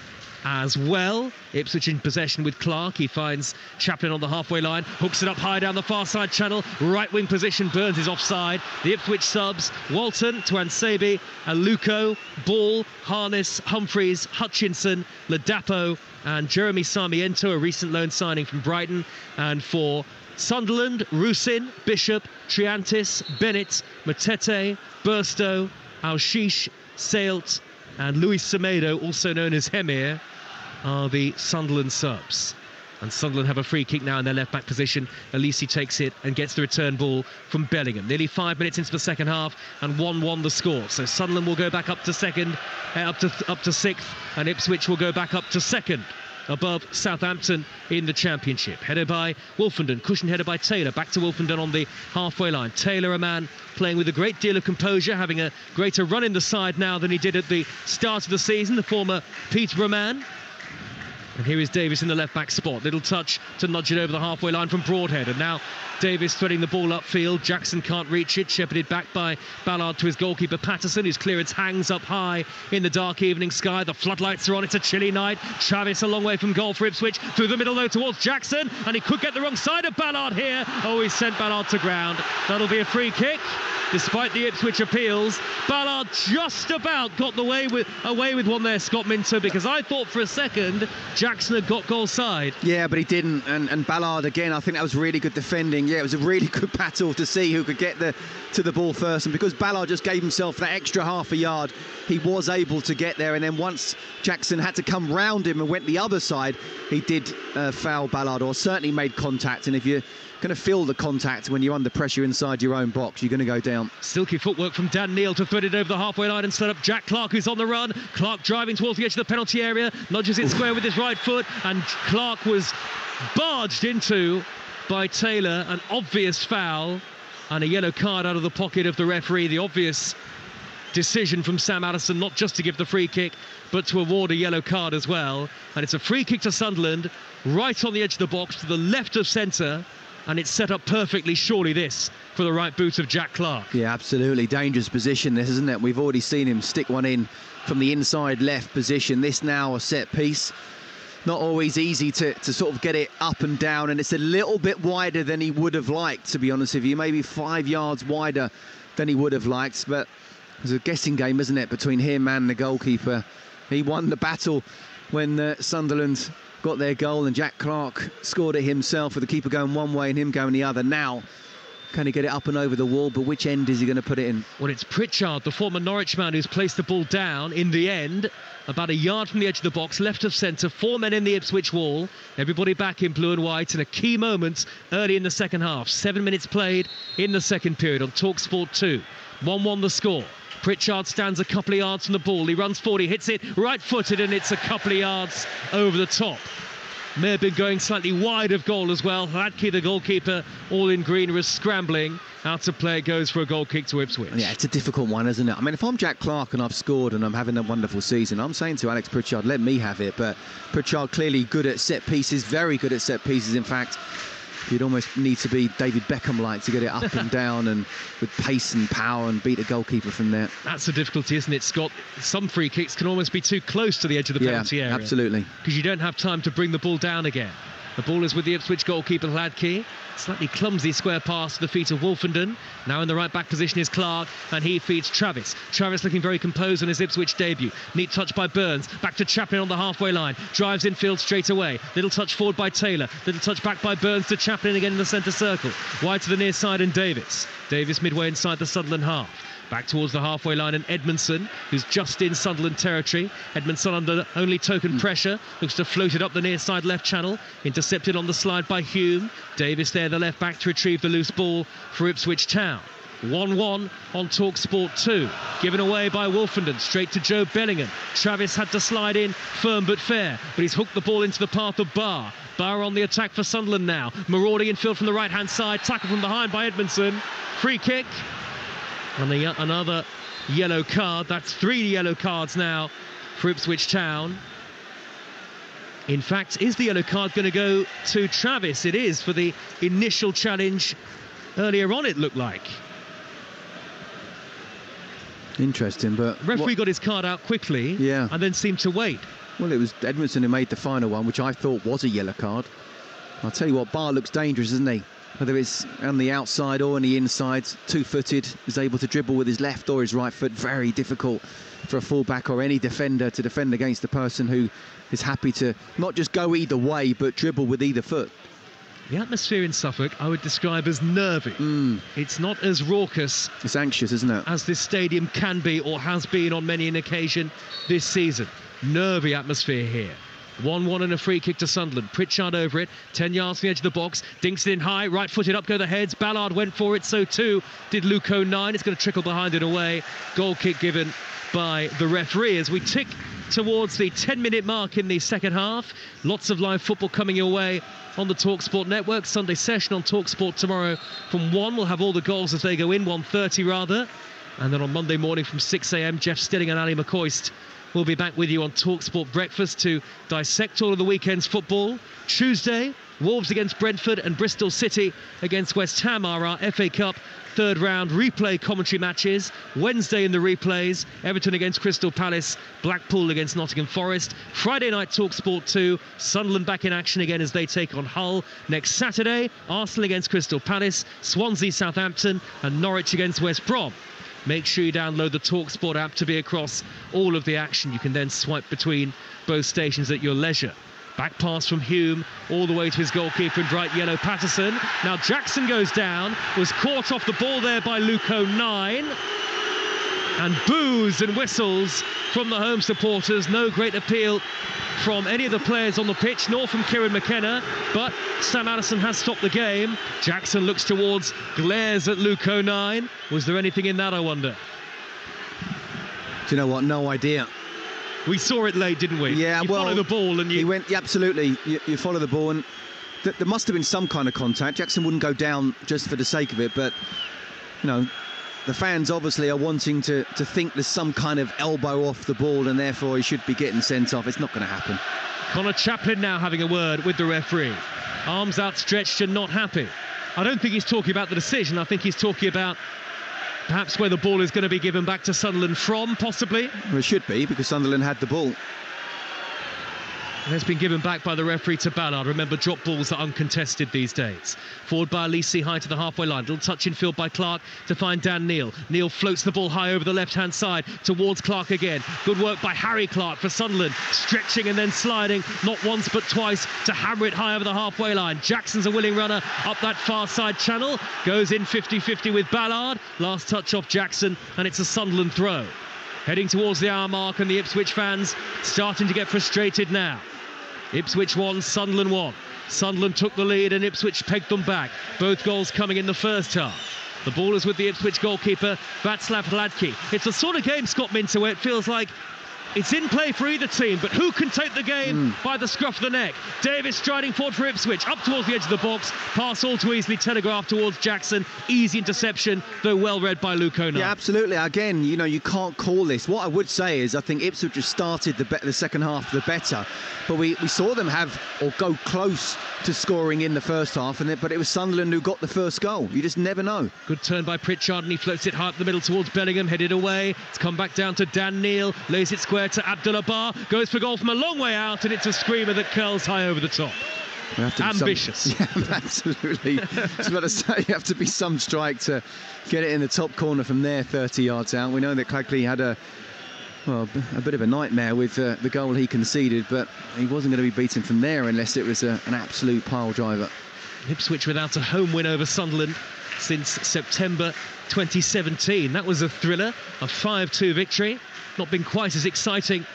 as well. Ipswich in possession with Clark. He finds Chaplin on the halfway line, hooks it up high down the far side channel, right wing position. Burns is offside. The Ipswich subs: Walton, Twansebi, Aluko, Ball, Harness, Humphreys, Hutchinson, Ladapo and Jeremy Sarmiento, a recent loan signing from Brighton. And for Sunderland, Rusin, Bishop, Triantis, Bennett, Matete, Burstow, Alshish, Salt and Luis Semedo, also known as Hemir, are the Sunderland subs. And Sunderland have a free kick now in their left-back position. Elise takes it and gets the return ball from Bellingham. Nearly 5 minutes into the second half, and 1-1 the score. So Sunderland will go back up to second, up to sixth, and Ipswich will go back up to second, above Southampton in the Championship. Headed by Wolfenden, cushion headed by Taylor. Back to Wolfenden on the halfway line. Taylor, a man playing with a great deal of composure, having a greater run in the side now than he did at the start of the season, the former Peterborough man. And here is Davis in the left-back spot. Little touch to nudge it over the halfway line from Broadhead. And now Davis threading the ball upfield. Jackson can't reach it. Shepherded back by Ballard to his goalkeeper Patterson, whose clearance hangs up high in the dark evening sky. The floodlights are on. It's a chilly night. Travis a long way from goal for Ipswich. Through the middle, though, towards Jackson. And he could get the wrong side of Ballard here. Oh, he sent Ballard to ground. That'll be a free kick. Despite the Ipswich appeals, Ballard just about got away with one there, Scott Minto, because I thought for a second Jackson had got goal side. Yeah, but he didn't. And Ballard, again, I think that was really good defending. Yeah, it was a really good battle to see who could get to the ball first. And because Ballard just gave himself that extra half a yard, he was able to get there. And then once Jackson had to come round him and went the other side, he did foul Ballard, or certainly made contact. And if you're going to feel the contact when you're under pressure inside your own box, you're going to go down. Silky footwork from Dan Neil to thread it over the halfway line and set up Jack Clark, who's on the run. Clark driving towards the edge of the penalty area, nudges it square with his right foot, and Clark was barged into by Taylor. An obvious foul and a yellow card out of the pocket of the referee. The obvious decision from Sam Addison, not just to give the free kick, but to award a yellow card as well. And it's a free kick to Sunderland, right on the edge of the box to the left of centre. And it's set up perfectly, surely this, for the right boot of Jack Clark. Yeah, absolutely. Dangerous position this, isn't it? We've already seen him stick one in from the inside left position. This now a set piece. Not always easy to sort of get it up and down, and it's a little bit wider than he would have liked, to be honest with you. Maybe 5 yards wider than he would have liked, but it's a guessing game, isn't it, between him and the goalkeeper. He won the battle when Sunderland got their goal, and Jack Clark scored it himself, with the keeper going one way and him going the other. Now, can he get it up and over the wall? But which end is he going to put it in? Well, it's Pritchard, the former Norwich man, who's placed the ball down in the end, about a yard from the edge of the box, left of centre. 4 men in the Ipswich wall. Everybody back in blue and white, in a key moment early in the second half. 7 minutes played in the second period on Talksport 2. 1-1 the score. Pritchard stands a couple of yards from the ball. He runs forward, he hits it right-footed, and it's a couple of yards over the top. May have been going slightly wide of goal as well. Hladky, the goalkeeper, all in green, was scrambling. Out of play, goes for a goal kick to Ipswich. Yeah, it's a difficult one, isn't it? I mean, if I'm Jack Clark and I've scored and I'm having a wonderful season, I'm saying to Alex Pritchard, let me have it. But Pritchard clearly good at set pieces, very good at set pieces, in fact. You'd almost need to be David Beckham-like to get it up and down, and with pace and power, and beat a goalkeeper from there. That's the difficulty, isn't it, Scott? Some free kicks can almost be too close to the edge of the penalty area. Absolutely. Because you don't have time to bring the ball down again. The ball is with the Ipswich goalkeeper Hladky. Slightly clumsy square pass to the feet of Wolfenden. Now in the right back position is Clark, and he feeds Travis. Travis looking very composed on his Ipswich debut. Neat touch by Burns. Back to Chaplin on the halfway line. Drives infield straight away. Little touch forward by Taylor. Little touch back by Burns to Chaplin again in the centre circle. Wide to the near side and Davis. Davis midway inside the Sunderland half. Back towards the halfway line and Edmondson, who's just in Sunderland territory. Edmondson under only token pressure, looks to float it up the near side left channel. Intercepted on the slide by Hume. Davis there, the left back, to retrieve the loose ball for Ipswich Town. 1-1 on Talksport 2. Given away by Wolfenden, straight to Joe Bellingham. Travis had to slide in, firm but fair, but he's hooked the ball into the path of Barr. Barr on the attack for Sunderland now. Marauding infield from the right-hand side, tackle from behind by Edmondson. Free kick. And another yellow card. That's 3 yellow cards now for Ipswich Town. In fact, is the yellow card going to go to Travis? It is, for the initial challenge earlier on, it looked like. Interesting, but... Referee got his card out quickly, and then seemed to wait. Well, it was Edmondson who made the final one, which I thought was a yellow card. I'll tell you what, Barr looks dangerous, isn't he? Whether it's on the outside or on the inside, two-footed, is able to dribble with his left or his right foot. Very difficult for a fullback or any defender to defend against the person who is happy to not just go either way, but dribble with either foot. The atmosphere in Suffolk I would describe as nervy. It's not as raucous. It's anxious, isn't it? As this stadium can be or has been on many an occasion this season. Nervy atmosphere here. 1-1 and a free kick to Sunderland. Pritchard over it, 10 yards from the edge of the box. Dinks it in high, right-footed, up go the heads. Ballard went for it, so too did Luco 9. It's going to trickle behind it away. Goal kick given by the referee as we tick towards the 10-minute mark in the second half. Lots of live football coming your way on the Talksport network. Sunday session on Talksport tomorrow from 1. We'll have all the goals as they go in, 1:30 rather. And then on Monday morning from 6 a.m, Jeff Stilling and Ali McCoist will be back with you on Talksport Breakfast to dissect all of the weekend's football. Tuesday, Wolves against Brentford and Bristol City against West Ham are our FA Cup third round replay commentary matches. Wednesday in the replays, Everton against Crystal Palace, Blackpool against Nottingham Forest. Friday night Talksport 2, Sunderland back in action again as they take on Hull. Next Saturday, Arsenal against Crystal Palace, Swansea Southampton and Norwich against West Brom. Make sure you download the Talksport app to be across all of the action. You can then swipe between both stations at your leisure. Back pass from Hume all the way to his goalkeeper in bright yellow, Patterson. Now Jackson goes down, was caught off the ball there by Luco 9. And boos and whistles from the home supporters. No great appeal from any of the players on the pitch, nor from Kieran McKenna. But Sam Addison has stopped the game. Jackson looks towards, glares at Luco 9. Was there anything in that, I wonder? Do you know what? No idea. We saw it late, didn't we? Yeah, you follow the ball and you... He went, yeah, absolutely. You follow the ball and there must have been some kind of contact. Jackson wouldn't go down just for the sake of it, but, you know, the fans obviously are wanting to think there's some kind of elbow off the ball and therefore he should be getting sent off. It's not going to happen. Connor Chaplin now having a word with the referee. Arms outstretched and not happy. I don't think he's talking about the decision. I think he's talking about perhaps where the ball is going to be given back to Sunderland from, possibly. Well, it should be, because Sunderland had the ball. It has been given back by the referee to Ballard. Remember, drop balls are uncontested these days. Forward by Alisi, high to the halfway line. Little touch in field by Clark to find Dan Neil. Neil floats the ball high over the left-hand side towards Clark again. Good work by Harry Clark for Sunderland. Stretching and then sliding, not once but twice, to hammer it high over the halfway line. Jackson's a willing runner up that far side channel. Goes in 50-50 with Ballard. Last touch off Jackson, and it's a Sunderland throw. Heading towards the hour mark, and the Ipswich fans starting to get frustrated now. Ipswich 1, Sunderland 1. Sunderland took the lead and Ipswich pegged them back. Both goals coming in the first half. The ball is with the Ipswich goalkeeper, Václav Hladky. It's the sort of game, Scott Minter, where it feels like it's in play for either team, but who can take the game by the scruff of the neck? Davis striding forward for Ipswich, up towards the edge of the box. Pass all too easily telegraphed towards Jackson. Easy interception, though well read by Luke O'Neill. Yeah, absolutely. Again, you know, you can't call this. What I would say is I think Ipswich just started the second half the better. But we saw them have or go close to scoring in the first half, but it was Sunderland who got the first goal. You just never know. Good turn by Pritchard, and he floats it high up the middle towards Bellingham, headed away. It's come back down to Dan Neil, lays it square to Abdullah Barr, goes for goal from a long way out, and it's a screamer that curls high over the top. Ambitious. Yeah, absolutely. I was about to say, you have to be some strike to get it in the top corner from there, 30 yards out. We know that Clagley had a bit of a nightmare with the goal he conceded, but he wasn't going to be beaten from there unless it was an absolute pile driver. Ipswich without a home win over Sunderland since September 2017. That was a thriller, a 5-2 victory. Not been quite as exciting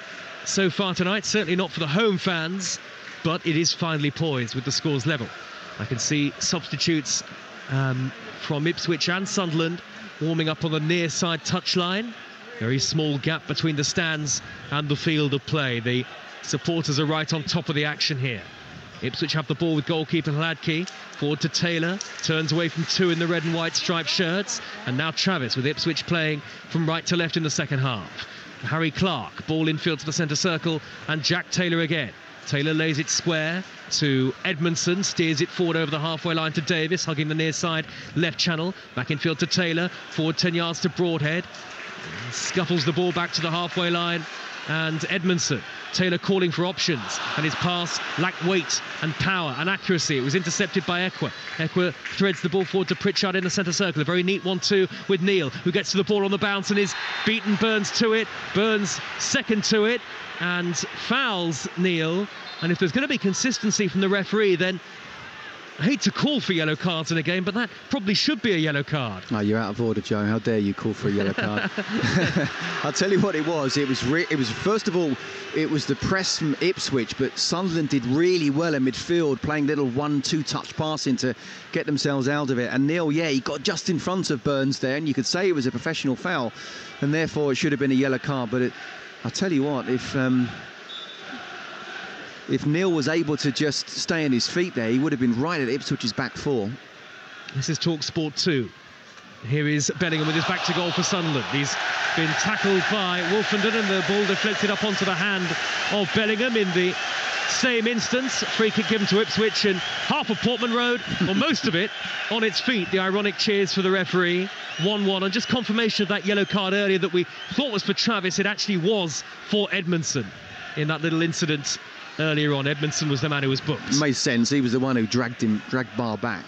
so far tonight, certainly not for the home fans, but it is finally poised with the scores level. I can see substitutes from Ipswich and Sunderland warming up on the near side touchline. Very small gap between the stands and the field of play. The supporters are right on top of the action here. Ipswich have the ball with goalkeeper Hladky. Forward to Taylor, turns away from two in the red and white striped shirts. And now Travis with Ipswich playing from right to left in the second half. Harry Clark, ball infield to the centre circle, and Jack Taylor again. Taylor lays it square to Edmondson, steers it forward over the halfway line to Davis, hugging the near side left channel. Back infield to Taylor, forward 10 yards to Broadhead. Scuffles the ball back to the halfway line, and Edmondson. Taylor calling for options, and his pass lacked weight and power and accuracy. It was intercepted by Ekwa. Ekwa threads the ball forward to Pritchard in the centre circle. A very neat 1-2 with Neal, who gets to the ball on the bounce and is beaten. Burns to it. Burns second to it and fouls Neal. And if there's going to be consistency from the referee, then I hate to call for yellow cards in a game, but that probably should be a yellow card. Oh, you're out of order, Joe. How dare you call for a yellow card? I'll tell you what it was. It was first of all, it was the press from Ipswich, but Sunderland did really well in midfield, playing little 1-2 touch passing to get themselves out of it. And Neal, he got just in front of Burns there, and you could say it was a professional foul, and therefore it should have been a yellow card. But I'll tell you what, if Neal was able to just stay on his feet there, he would have been right at Ipswich's back four. This is Talksport 2. Here is Bellingham with his back to goal for Sunderland. He's been tackled by Wolfenden, and the ball deflected up onto the hand of Bellingham in the same instance. Free kick given to Ipswich, and half of Portman Road, or most of it, on its feet. The ironic cheers for the referee. 1-1, and just confirmation of that yellow card earlier that we thought was for Travis. It actually was for Edmondson in that little incident earlier on. Edmondson was the man who was booked. It made sense. He was the one who dragged Bar back.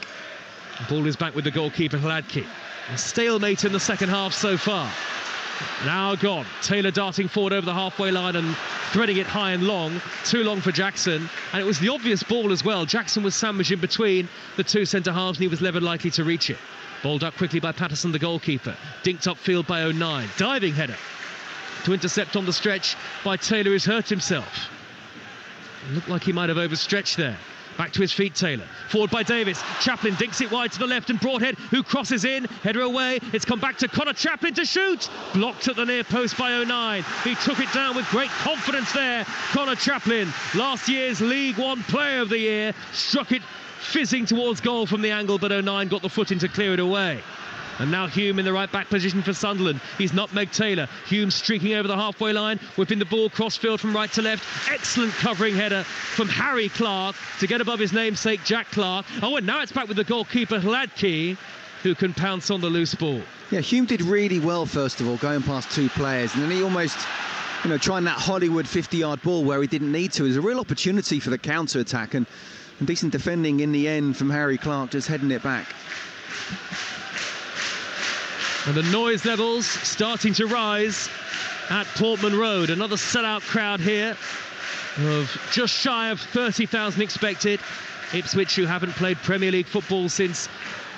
Ball is back with the goalkeeper Hladky. A stalemate in the second half so far. Now gone. Taylor darting forward over the halfway line and threading it high and long. Too long for Jackson. And it was the obvious ball as well. Jackson was sandwiched in between the two centre halves, and he was never likely to reach it. Balled up quickly by Patterson, the goalkeeper. Dinked upfield by O'Neill. Diving header to intercept on the stretch by Taylor, who's hurt himself. It looked like he might have overstretched there. Back to his feet, Taylor. Forward by Davis. Chaplin dinks it wide to the left, and Broadhead, who crosses in. Header away. It's come back to Connor Chaplin to shoot. Blocked at the near post by O'Neill. He took it down with great confidence there. Connor Chaplin, last year's League One Player of the Year, struck it fizzing towards goal from the angle, but O'Neill got the foot in to clear it away. And now Hume in the right back position for Sunderland. He's nutmegged Taylor. Hume streaking over the halfway line, whipping the ball crossfield from right to left. Excellent covering header from Harry Clark to get above his namesake Jack Clark. Oh, and now it's back with the goalkeeper Hladky, who can pounce on the loose ball. Yeah, Hume did really well first of all, going past two players, and then he almost, trying that Hollywood 50-yard ball where he didn't need to. It was a real opportunity for the counter-attack, and decent defending in the end from Harry Clark, just heading it back. And the noise levels starting to rise at Portman Road. Another sellout crowd here of just shy of 30,000 expected. Ipswich, who haven't played Premier League football since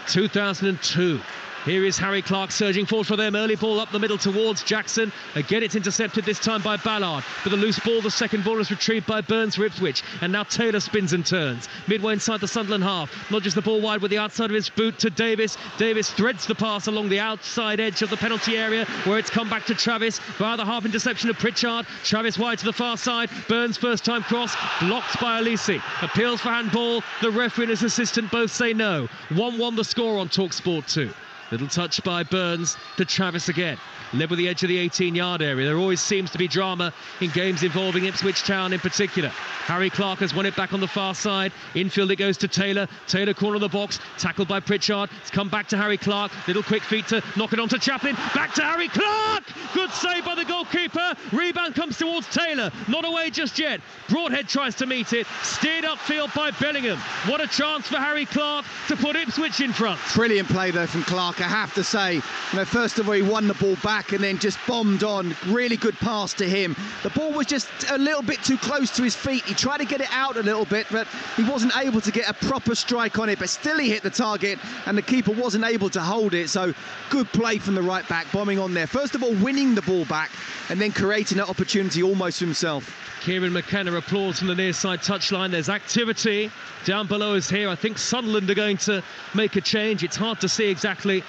2002. Here is Harry Clark surging forward for them. Early ball up the middle towards Jackson. Again, it's intercepted this time by Ballard. With a loose ball, the second ball is retrieved by Burns for Ipswich. And now Taylor spins and turns. Midway inside the Sunderland half. Lodges the ball wide with the outside of his boot to Davis. Davis threads the pass along the outside edge of the penalty area, where it's come back to Travis via the half interception of Pritchard. Travis wide to the far side. Burns first time cross. Blocked by Alisi. Appeals for handball. The referee and his assistant both say no. 1-1 the score on Talksport 2. Little touch by Burns to Travis again. Led with the edge of the 18-yard area. There always seems to be drama in games involving Ipswich Town in particular. Harry Clark has won it back on the far side. Infield it goes to Taylor. Taylor corner of the box. Tackled by Pritchard. It's come back to Harry Clark. Little quick feet to knock it on to Chaplin. Back to Harry Clark! Good save by the goalkeeper. Rebound comes towards Taylor. Not away just yet. Broadhead tries to meet it. Steered upfield by Bellingham. What a chance for Harry Clark to put Ipswich in front. Brilliant play though from Clark, I have to say. First of all, he won the ball back and then just bombed on. Really good pass to him. The ball was just a little bit too close to his feet. He tried to get it out a little bit, but he wasn't able to get a proper strike on it. But still he hit the target and the keeper wasn't able to hold it. So good play from the right back, bombing on there. First of all, winning the ball back and then creating that opportunity almost for himself. Kieran McKenna applauds from the near side touchline. There's activity down below us here. I think Sunderland are going to make a change. It's hard to see exactly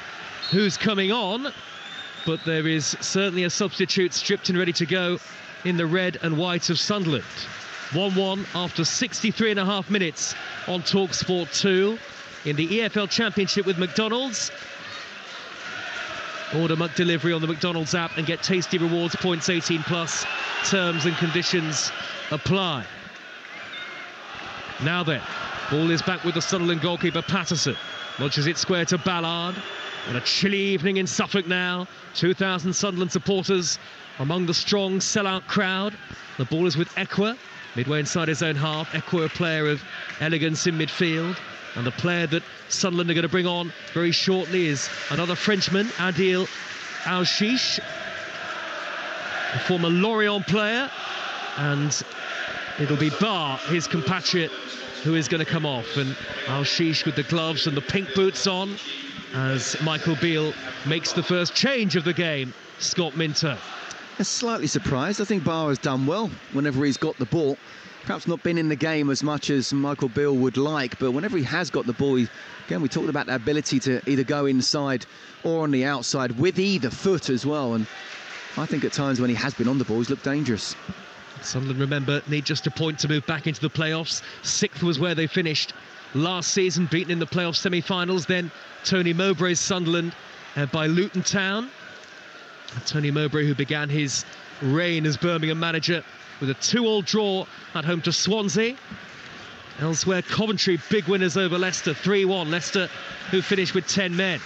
who's coming on, but there is certainly a substitute stripped and ready to go in the red and white of Sunderland. 1-1 after 63.5 minutes on Talksport 2 in the EFL Championship with McDonald's. Order McDelivery on the McDonald's app and get tasty rewards points 18+. Terms and conditions apply. Now then, ball is back with the Sunderland goalkeeper Patterson. Launches it square to Ballard. On a chilly evening in Suffolk now. 2,000 Sunderland supporters among the strong sellout crowd. The ball is with Ekwa, midway inside his own half. Ekwa, a player of elegance in midfield. And the player that Sunderland are going to bring on very shortly is another Frenchman, Adil Al-Shish, a former Lorient player. And it'll be Barr, his compatriot, who is going to come off. And Al-Shish with the gloves and the pink boots on as Michael Beale makes the first change of the game. Scott Minto. Slightly surprised. I think Barr has done well whenever he's got the ball. Perhaps not been in the game as much as Michael Beale would like, but whenever he has got the ball, again, we talked about the ability to either go inside or on the outside with either foot as well. And I think at times when he has been on the ball, he's looked dangerous. Sunderland, remember, need just a point to move back into the playoffs. 6th was where they finished last season, beaten in the playoff semi-finals. Then Tony Mowbray's Sunderland by Luton Town. Tony Mowbray, who began his reign as Birmingham manager with a 2-2 draw at home to Swansea. Elsewhere, Coventry, big winners over Leicester, 3-1. Leicester, who finished with 10 men.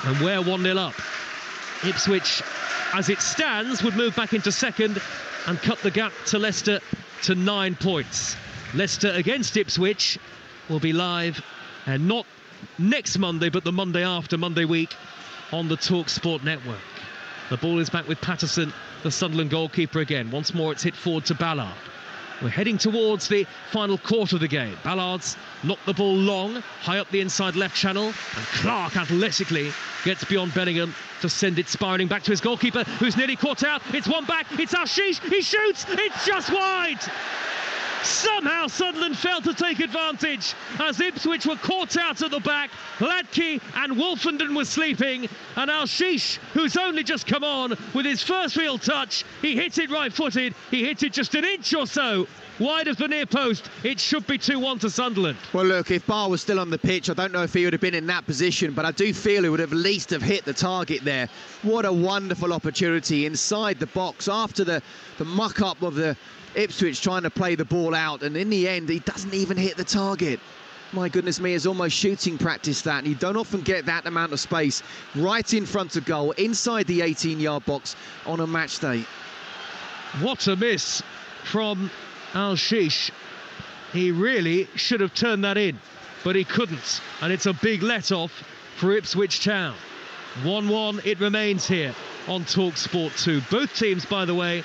And we're 1-0 up. Ipswich, as it stands, would move back into second and cut the gap to Leicester to 9 points. Leicester against Ipswich will be live, and not next Monday, but the Monday after, Monday week, on the Talksport network. The ball is back with Patterson, the Sunderland goalkeeper again. Once more it's hit forward to Ballard. We're heading towards the final quarter of the game. Ballard's knocked the ball long, high up the inside left channel, and Clark athletically gets beyond Bellingham to send it spiralling back to his goalkeeper, who's nearly caught out. It's one back, it's Al-Shish, he shoots, it's just wide! Somehow Sunderland failed to take advantage as Ipswich were caught out at the back. Ladke and Wolfenden were sleeping, and Al-Shish, who's only just come on with his first real touch, he hit it right-footed. He hit it just an inch or so wide of the near post. It should be 2-1 to Sunderland. Well, look, if Barr was still on the pitch, I don't know if he would have been in that position, but I do feel he would have at least have hit the target there. What a wonderful opportunity inside the box after the muck-up of the Ipswich trying to play the ball out, and in the end he doesn't even hit the target. My goodness me, it's almost shooting practice that, and you don't often get that amount of space right in front of goal inside the 18-yard box on a match day. What a miss from Al-Shish. He really should have turned that in, but he couldn't, and it's a big let-off for Ipswich Town. 1-1 it remains here on Talksport 2. Both teams, by the way,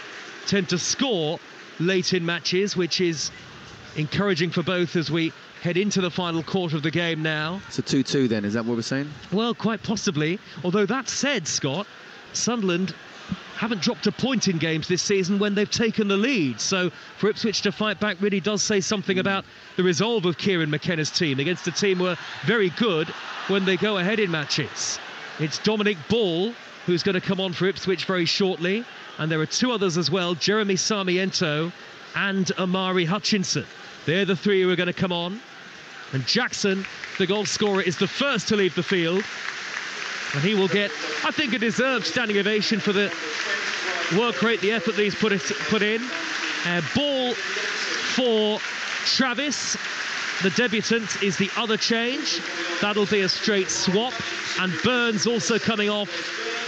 tend to score late in matches, which is encouraging for both as we head into the final quarter of the game now. So 2-2 then, is that what we're saying? Well, quite possibly. Although that said, Scott, Sunderland haven't dropped a point in games this season when they've taken the lead. So for Ipswich to fight back really does say something about the resolve of Kieran McKenna's team against a team who are very good when they go ahead in matches. It's Dominic Ball who's going to come on for Ipswich very shortly. And there are two others as well, Jeremy Sarmiento and Amari Hutchinson. They're the three who are going to come on. And Jackson, the goal scorer, is the first to leave the field. And he will get, I think, a deserved standing ovation for the work rate, the effort that he's put in. Ball for Travis. The debutant is the other change. That'll be a straight swap. And Burns also coming off.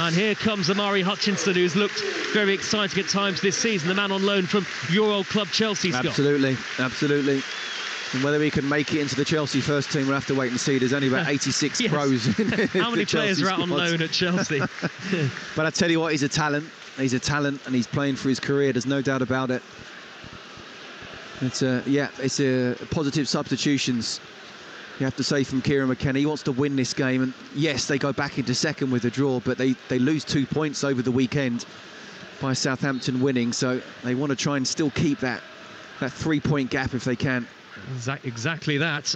And here comes Amari Hutchinson, who's looked very exciting at times this season. The man on loan from your old club, Chelsea, Scott. Absolutely, absolutely. And whether he can make it into the Chelsea first team, we'll have to wait and see. There's only about 86 yes. pros in How many players are out on loan at Chelsea? But I tell you what, he's a talent. He's a talent, and he's playing for his career. There's no doubt about it. It's a positive substitutions. You have to say from Kieran McKenna, he wants to win this game, and yes, they go back into second with a draw, but they lose 2 points over the weekend by Southampton winning, so they want to try and still keep that 3-point gap if they can. Exactly that.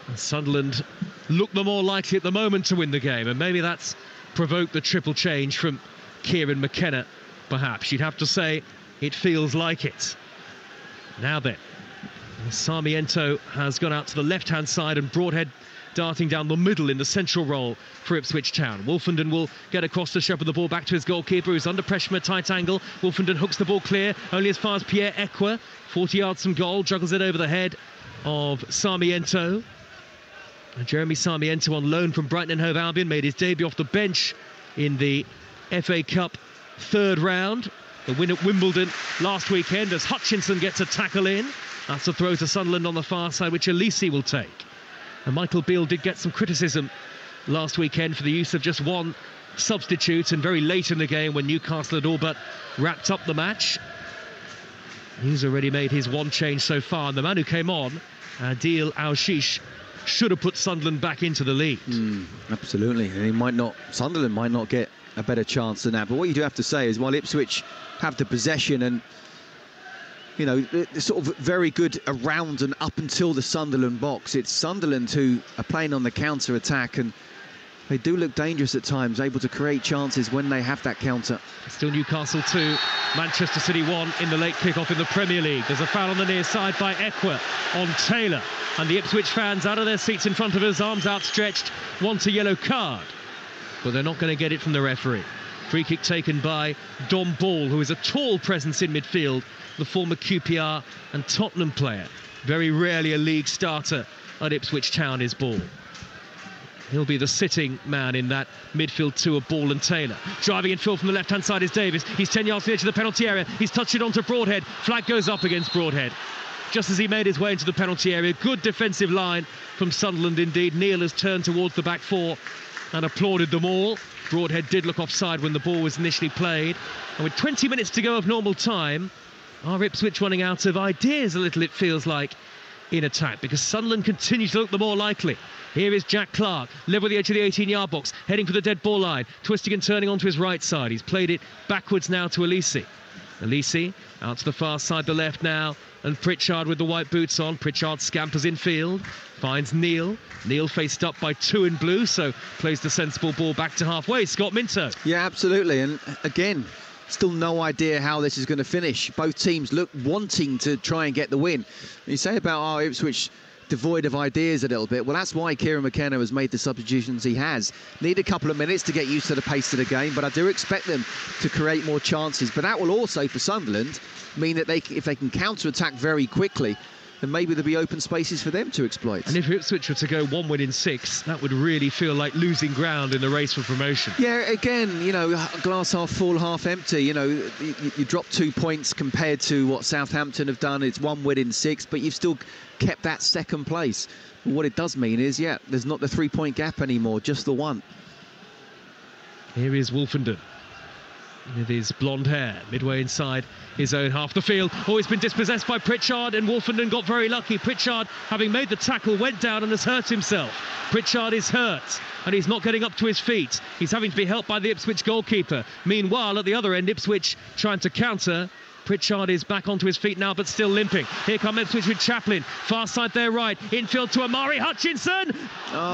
And Sunderland look the more likely at the moment to win the game, and maybe that's provoked the triple change from Kieran McKenna, perhaps. You'd have to say it feels like it. Now then, Sarmiento has gone out to the left-hand side, and Broadhead darting down the middle in the central role for Ipswich Town. Wolfenden will get across to shepherd the ball back to his goalkeeper, who's under pressure from a tight angle. Wolfenden hooks the ball clear, only as far as Pierre Ekwa, 40 yards from goal, juggles it over the head of Sarmiento. And Jeremy Sarmiento, on loan from Brighton and Hove Albion, made his debut off the bench in the FA Cup third round. The win at Wimbledon last weekend, as Hutchinson gets a tackle in. That's a throw to Sunderland on the far side, which Elise will take. And Michael Beale did get some criticism last weekend for the use of just one substitute, and very late in the game when Newcastle had all but wrapped up the match. He's already made his one change so far, and the man who came on, Adil Al-Shish, should have put Sunderland back into the lead. Absolutely, and Sunderland might not get a better chance than that. But what you do have to say is, while Ipswich have the possession and, you know, they're sort of very good around and up until the Sunderland box, it's Sunderland who are playing on the counter-attack, and they do look dangerous at times, able to create chances when they have that counter. Still Newcastle 2, Manchester City 1 in the late kick-off in the Premier League. There's a foul on the near side by Ekwa on Taylor, and the Ipswich fans out of their seats in front of us, arms outstretched, want a yellow card. But they're not going to get it from the referee. Free kick taken by Dom Ball, who is a tall presence in midfield, the former QPR and Tottenham player. Very rarely a league starter at Ipswich Town is Ball. He'll be the sitting man in that midfield two of Ball and Taylor. Driving in field from the left-hand side is Davis. He's 10 yards to the edge of the penalty area. He's touched it onto Broadhead. Flag goes up against Broadhead. Just as he made his way into the penalty area. Good defensive line from Sunderland indeed. Neil has turned towards the back four and applauded them all. Broadhead did look offside when the ball was initially played. And with 20 minutes to go of normal time, are Ipswich running out of ideas a little, it feels like, in attack? Because Sunderland continues to look the more likely. Here is Jack Clark, level with the edge of the 18-yard box, heading for the dead ball line, twisting and turning onto his right side. He's played it backwards now to Elise. Elise out to the far side, the left now, and Pritchard with the white boots on. Pritchard scampers in field, finds Neil. Neil faced up by two in blue, so plays the sensible ball back to halfway. Scott Minto. Yeah, absolutely. And again, still no idea how this is going to finish. Both teams look wanting to try and get the win. You say about Ipswich devoid of ideas a little bit. Well, that's why Kieran McKenna has made the substitutions he has. Need a couple of minutes to get used to the pace of the game, but I do expect them to create more chances. But that will also, for Sunderland, mean that if they can counter-attack very quickly, then maybe there'll be open spaces for them to exploit. And if Ipswich were to go 1 win in 6, that would really feel like losing ground in the race for promotion. Yeah, again, you know, glass half full, half empty. You know, you drop 2 points compared to what Southampton have done. It's 1 win in 6, but you've still kept that second place. But what it does mean is, yeah, there's not the 3-point gap anymore, just the one. Here is Wolfenden with his blonde hair, midway inside his own half the field. Oh, he's been dispossessed by Pritchard, and Wolfenden got very lucky. Pritchard, having made the tackle, went down and has hurt himself. Pritchard is hurt, and he's not getting up to his feet. He's having to be helped by the Ipswich goalkeeper. Meanwhile, at the other end, Ipswich trying to counter, Pritchard is back onto his feet now, but still limping. Here come Ipswich with Chaplin. Far side there right. Infield to Amari Hutchinson.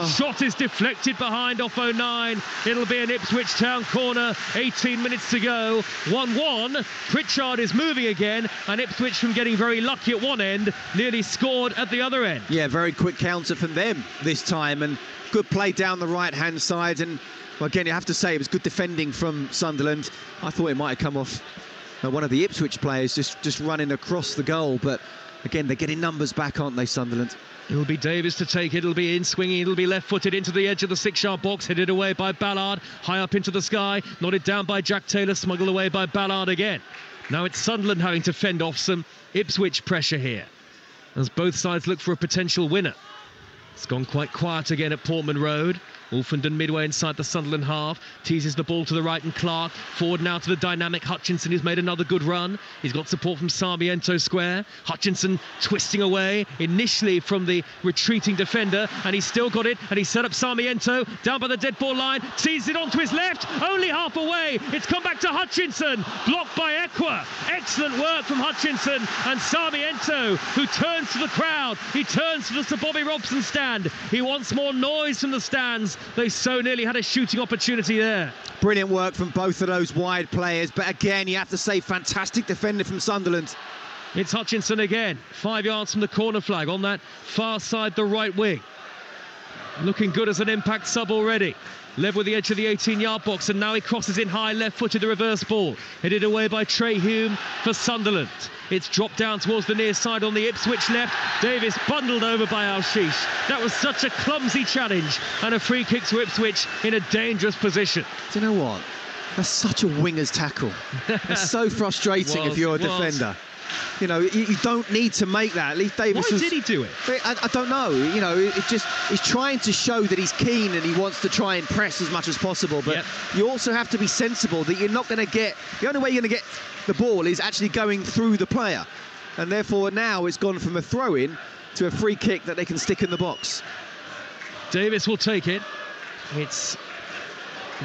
Shot is deflected behind off 09. It'll be an Ipswich Town corner. 18 minutes to go. 1-1. Pritchard is moving again, and Ipswich, from getting very lucky at one end, nearly scored at the other end. Yeah, very quick counter from them this time, and good play down the right-hand side. And well, again, you have to say it was good defending from Sunderland. I thought it might have come off one of the Ipswich players just running across the goal, but again, they're getting numbers back, aren't they, Sunderland? It'll be Davis to take it. It'll be in swinging. It'll be left-footed into the edge of the 6-yard box, headed away by Ballard, high up into the sky, nodded down by Jack Taylor, smuggled away by Ballard again. Now it's Sunderland having to fend off some Ipswich pressure here, as both sides look for a potential winner. It's gone quite quiet again at Portman Road. Wolfenden midway inside the Sunderland half, teases the ball to the right, and Clark forward now to the dynamic Hutchinson, who's made another good run. He's got support from Sarmiento square. Hutchinson twisting away initially from the retreating defender, and he's still got it, and he's set up Sarmiento down by the dead ball line, teases it onto his left, only half away. It's come back to Hutchinson, blocked by Ekwa. Excellent work from Hutchinson, and Sarmiento, who turns to the crowd. He turns to the Sir Bobby Robson stand. He wants more noise from the stands. They so nearly had a shooting opportunity there. Brilliant work from both of those wide players, but again, you have to say, fantastic defender from Sunderland. It's Hutchinson again, 5 yards from the corner flag on that far side, the right wing. Looking good as an impact sub already. Level with the edge of the 18-yard box, and now he crosses in high, left-footed, the reverse ball. Headed away by Trey Hume for Sunderland. It's dropped down towards the near side on the Ipswich left. Davis bundled over by Al-Shish. That was such a clumsy challenge, and a free kick to Ipswich in a dangerous position. Do you know what? That's such a winger's tackle. It's so frustrating if you're a defender. You know, you don't need to make that. Leif Davis. Why did he do it? I don't know. You know, he's trying to show that he's keen and he wants to try and press as much as possible. But you also have to be sensible that you're not going to get. The only way you're going to get the ball is actually going through the player, and therefore now it's gone from a throw-in to a free kick that they can stick in the box. Davis will take it. It's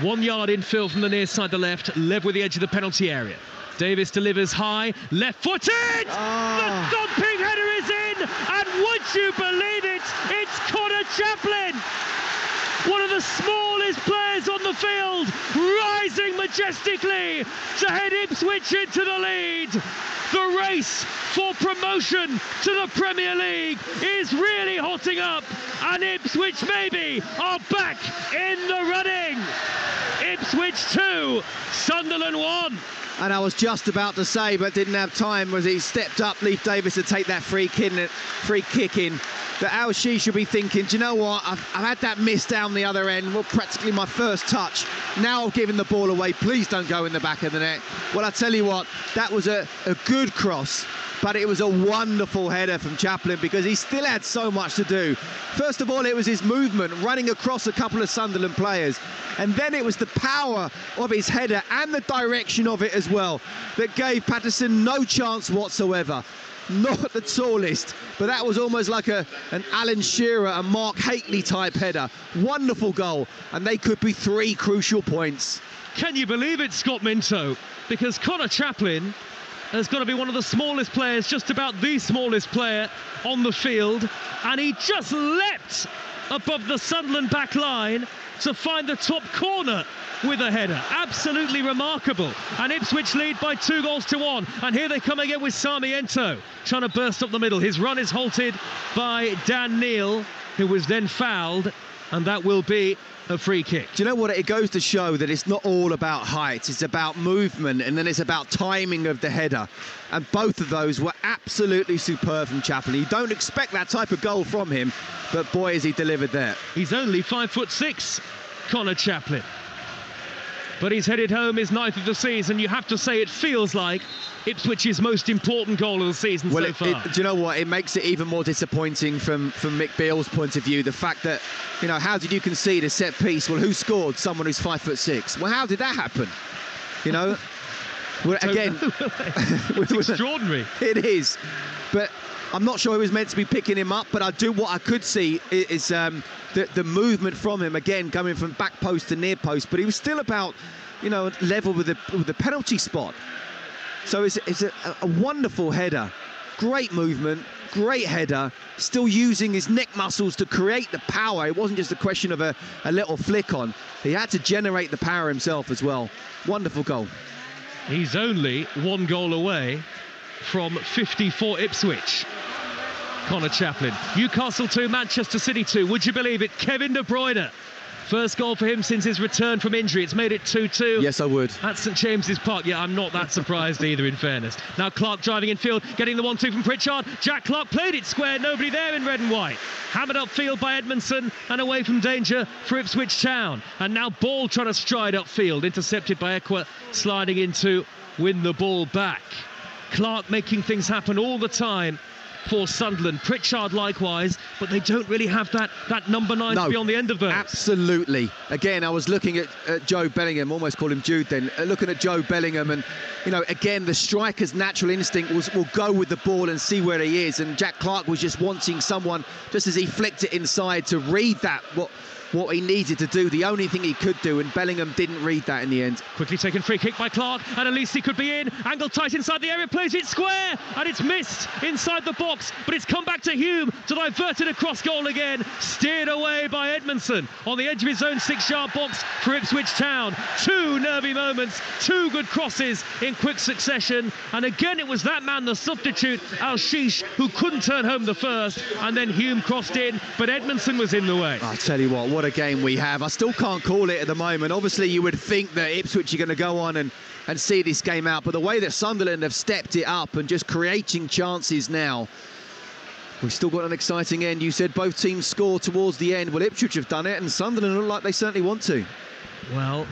1 yard infield from the near side, the left, level with the edge of the penalty area. Davis delivers high, left-footed! The thumping header is in, and would you believe it, it's Connor Chaplin, one of the smallest players on the field, rising majestically to head Ipswich into the lead. The race for promotion to the Premier League is really hotting up, and Ipswich maybe are back in the running. Ipswich 2, Sunderland 1. And I was just about to say, but didn't have time, was he stepped up, Leif Davis, to take that free kick in. That Al-Shish should be thinking, do you know what? I've had that miss down the other end, well, practically my first touch. Now I've given the ball away. Please don't go in the back of the net. Well, I tell you what, that was a good cross, but it was a wonderful header from Chaplin, because he still had so much to do. First of all, it was his movement, running across a couple of Sunderland players. And then it was the power of his header and the direction of it as well that gave Patterson no chance whatsoever. Not the tallest, but that was almost like an Alan Shearer, a Mark Hateley type header. Wonderful goal, and they could be 3 crucial points. Can you believe it, Scott Minto? Because Connor Chaplin has got to be one of the smallest players, just about the smallest player on the field, and he just leapt above the Sunderland back line to find the top corner with a header. Absolutely remarkable. And Ipswich lead by 2-1. And here they come again with Sarmiento trying to burst up the middle. His run is halted by Dan Neal, who was then fouled, and that will be a free kick. Do you know what? It goes to show that it's not all about height, it's about movement, and then it's about timing of the header. And both of those were absolutely superb from Chaplin. You don't expect that type of goal from him, but boy, has he delivered there. He's only 5'6", Connor Chaplin. But he's headed home his 9th of the season. You have to say it feels like Ipswich's most important goal of the season so far. Do you know what? It makes it even more disappointing from Mick Beale's point of view. The fact that, you know, how did you concede a set piece? Well, who scored? Someone who's 5'6". Well, how did that happen? You know? Well, again, it's extraordinary. It is. But I'm not sure he was meant to be picking him up, but what I could see is the movement from him, again, coming from back post to near post, but he was still about, you know, level with the penalty spot. So it's a wonderful header. Great movement, great header, still using his neck muscles to create the power. It wasn't just a question of a little flick on. He had to generate the power himself as well. Wonderful goal. He's only 1 goal away from 50 for Ipswich. Connor Chaplin. Newcastle 2, Manchester City 2. Would you believe it? Kevin De Bruyne. First goal for him since his return from injury. It's made it 2-2. Yes, I would. At St James's Park. Yeah, I'm not that surprised either, in fairness. Now Clark driving in field, getting the 1-2 from Pritchard. Jack Clark played it square, nobody there in red and white. Hammered upfield by Edmondson and away from danger for Ipswich Town. And now Ball trying to stride upfield, intercepted by Ekwa, sliding in to win the ball back. Clark making things happen all the time for Sunderland. Pritchard likewise, but they don't really have that number 9 to be on the end of those. Absolutely. Again, I was looking at Joe Bellingham, almost call him Jude then, looking at Joe Bellingham, and again, the striker's natural instinct will go with the ball and see where he is, and Jack Clark was just wanting someone, just as he flicked it inside, to read that, what he needed to do, the only thing he could do, and Bellingham didn't read that in the end. Quickly taken free kick by Clark, and at least he could be in. Angle tight inside the area, plays it square, and it's missed inside the box, but it's come back to Hume to divert it across goal again, steered away by Edmondson on the edge of his own 6-yard box for Ipswich Town. 2 nervy moments, 2 good crosses in quick succession, and again it was that man, the substitute, Al-Shish, who couldn't turn home the first, and then Hume crossed in, but Edmondson was in the way. I tell you what a game we have. I still can't call it at the moment. Obviously, you would think that Ipswich are going to go on and see this game out, but the way that Sunderland have stepped it up and just creating chances now, we've still got an exciting end. You said both teams score towards the end. Well, Ipswich have done it, and Sunderland look like they certainly want to. Well,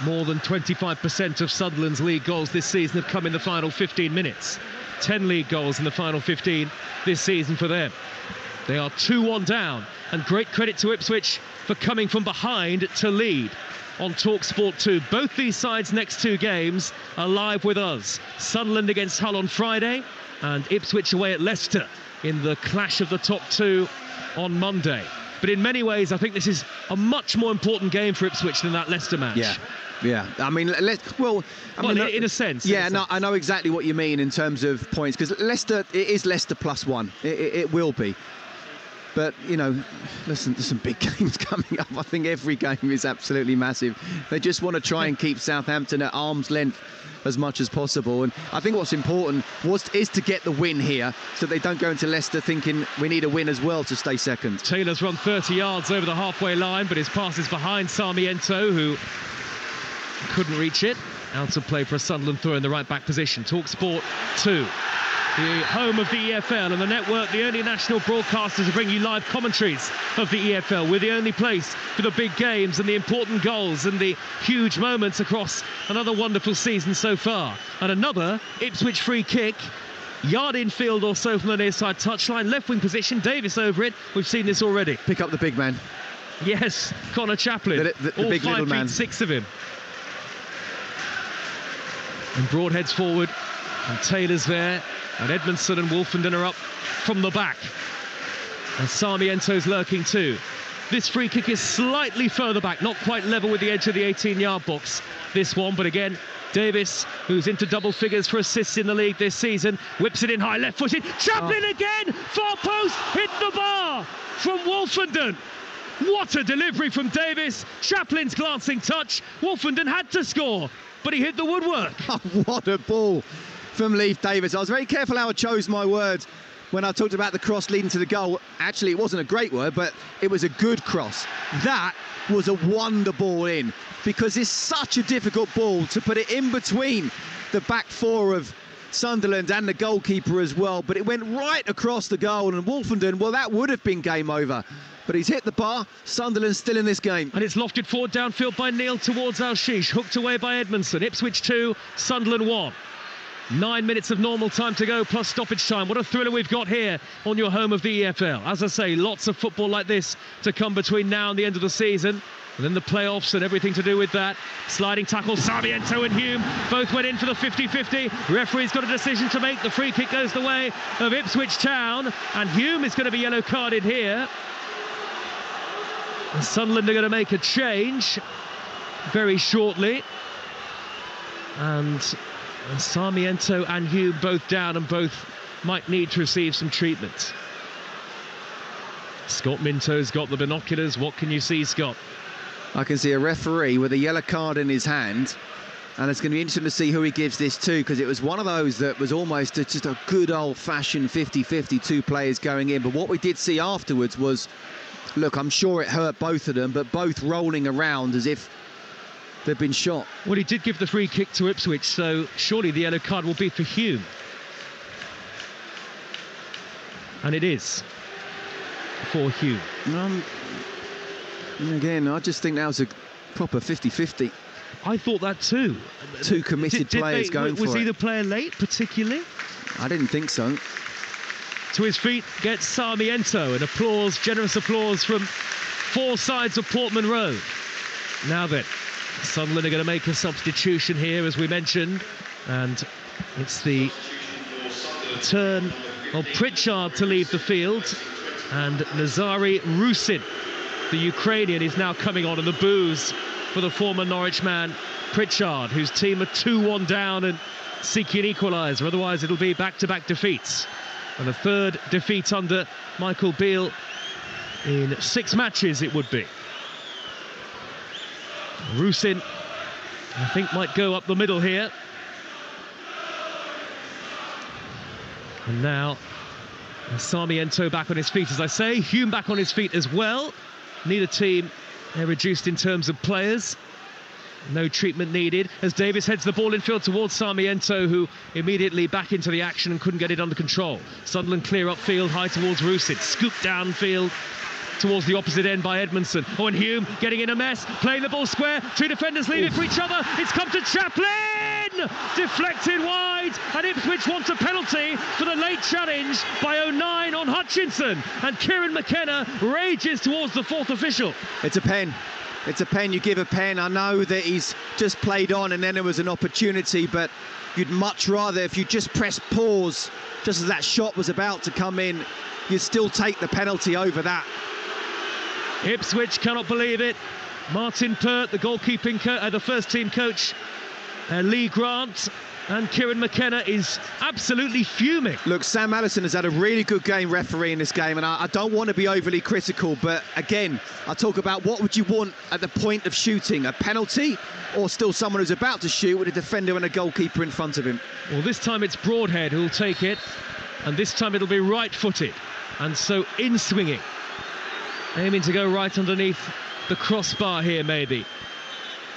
more than 25% of Sunderland's league goals this season have come in the final 15 minutes. 10 league goals in the final 15 this season for them. They are 2-1 down, and great credit to Ipswich for coming from behind to lead on Talksport 2. Both these sides' next 2 games are live with us. Sunderland against Hull on Friday, and Ipswich away at Leicester in the clash of the top 2 on Monday. But in many ways, I think this is a much more important game for Ipswich than that Leicester match. Yeah. I mean, in a sense. Yeah, no, I know exactly what you mean in terms of points, because Leicester, it is Leicester +1. It will be. But, listen, there's some big games coming up. I think every game is absolutely massive. They just want to try and keep Southampton at arm's length as much as possible. And I think what's important is to get the win here, so they don't go into Leicester thinking we need a win as well to stay second. Taylor's run 30 yards over the halfway line, but his pass is behind Sarmiento, who couldn't reach it. Out of play for a Sunderland throw in the right back position. Talksport 2. The home of the EFL and the network, the only national broadcasters to bring you live commentaries of the EFL. We're the only place for the big games and the important goals and the huge moments across another wonderful season so far. And another Ipswich free kick, yard infield or so from the near side touchline, left wing position, Davis over it. We've seen this already. Pick up the big man. Yes, Connor Chaplin. The all big 5 little man. feet 6 of him. And Broad heads forward, and Taylor's there. And Edmondson and Wolfenden are up from the back. And Sarmiento's lurking too. This free kick is slightly further back, not quite level with the edge of the 18-yard box, this one. But again, Davis, who's into double figures for assists in the league this season, whips it in high, left-footed. Chaplin again! Far post, hit the bar from Wolfenden. What a delivery from Davis. Chaplin's glancing touch. Wolfenden had to score, but he hit the woodwork. What a ball from Leif Davis. I was very careful how I chose my words when I talked about the cross leading to the goal. Actually, it wasn't a great word, but it was a good cross. That was a wonder ball in, because it's such a difficult ball to put it in between the back 4 of Sunderland and the goalkeeper as well. But it went right across the goal, and Wolfenden, well, that would have been game over. But he's hit the bar. Sunderland's still in this game. And it's lofted forward downfield by Neil towards Al-Shish. Hooked away by Edmondson. Ipswich 2, Sunderland 1. 9 minutes of normal time to go, plus stoppage time. What a thriller we've got here on your home of the EFL. As I say, lots of football like this to come between now and the end of the season. And then the playoffs and everything to do with that. Sliding tackle, Sarmiento and Hume both went in for the 50-50. Referee's got a decision to make. The free kick goes the way of Ipswich Town. And Hume is going to be yellow carded here. And Sunderland are going to make a change very shortly. And And Sarmiento and Hume both down, and both might need to receive some treatment. Scott Minto's got the binoculars. What can you see, Scott? I can see a referee with a yellow card in his hand, and it's going to be interesting to see who he gives this to, because it was one of those that was almost just a good old-fashioned 50-50, two players going in. But what we did see afterwards was, look, I'm sure it hurt both of them, but both rolling around as if they've been shot. Well, he did give the free kick to Ipswich, so surely the yellow card will be for Hume. And it is for Hume. Again, I just think that was a proper 50-50. I thought that too. Two committed players going for it. Was either player late, particularly? I didn't think so. To his feet gets Sarmiento, and applause, generous applause from four sides of Portman Road. Now then, Sunderland are going to make a substitution here, as we mentioned, and it's the turn of Pritchard to leave the field, and Nazari Rusin, the Ukrainian, is now coming on, and the boos for the former Norwich man Pritchard, whose team are 2-1 down and seeking an equaliser. Otherwise it'll be back-to-back defeats, and a third defeat under Michael Beale in 6 matches it would be. Rusin, I think, might go up the middle here. And now Sarmiento back on his feet, as I say. Hume back on his feet as well. Neither team reduced in terms of players. No treatment needed as Davis heads the ball infield towards Sarmiento, who immediately back into the action and couldn't get it under control. Sunderland clear upfield, high towards Rusin, scooped downfield towards the opposite end by Edmondson. Oh, and Hume getting in a mess, playing the ball square. Two defenders leave it for each other. It's come to Chaplin! Deflected wide, and Ipswich wants a penalty for the late challenge by O'Nien on Hutchinson. And Kieran McKenna rages towards the fourth official. It's a pen. It's a pen. You give a pen. I know that he's just played on and then there was an opportunity, but you'd much rather, if you just press pause just as that shot was about to come in, you'd still take the penalty over that. Ipswich cannot believe it. Martin Pert, the goalkeeping the first team coach, Lee Grant, and Kieran McKenna is absolutely fuming. Look, Sam Allison has had a really good game refereeing this game, and I don't want to be overly critical, but again, I talk about what would you want at the point of shooting, a penalty or still someone who's about to shoot with a defender and a goalkeeper in front of him? Well, this time it's Broadhead who'll take it, and this time it'll be right-footed, and so in-swinging, aiming to go right underneath the crossbar here, maybe.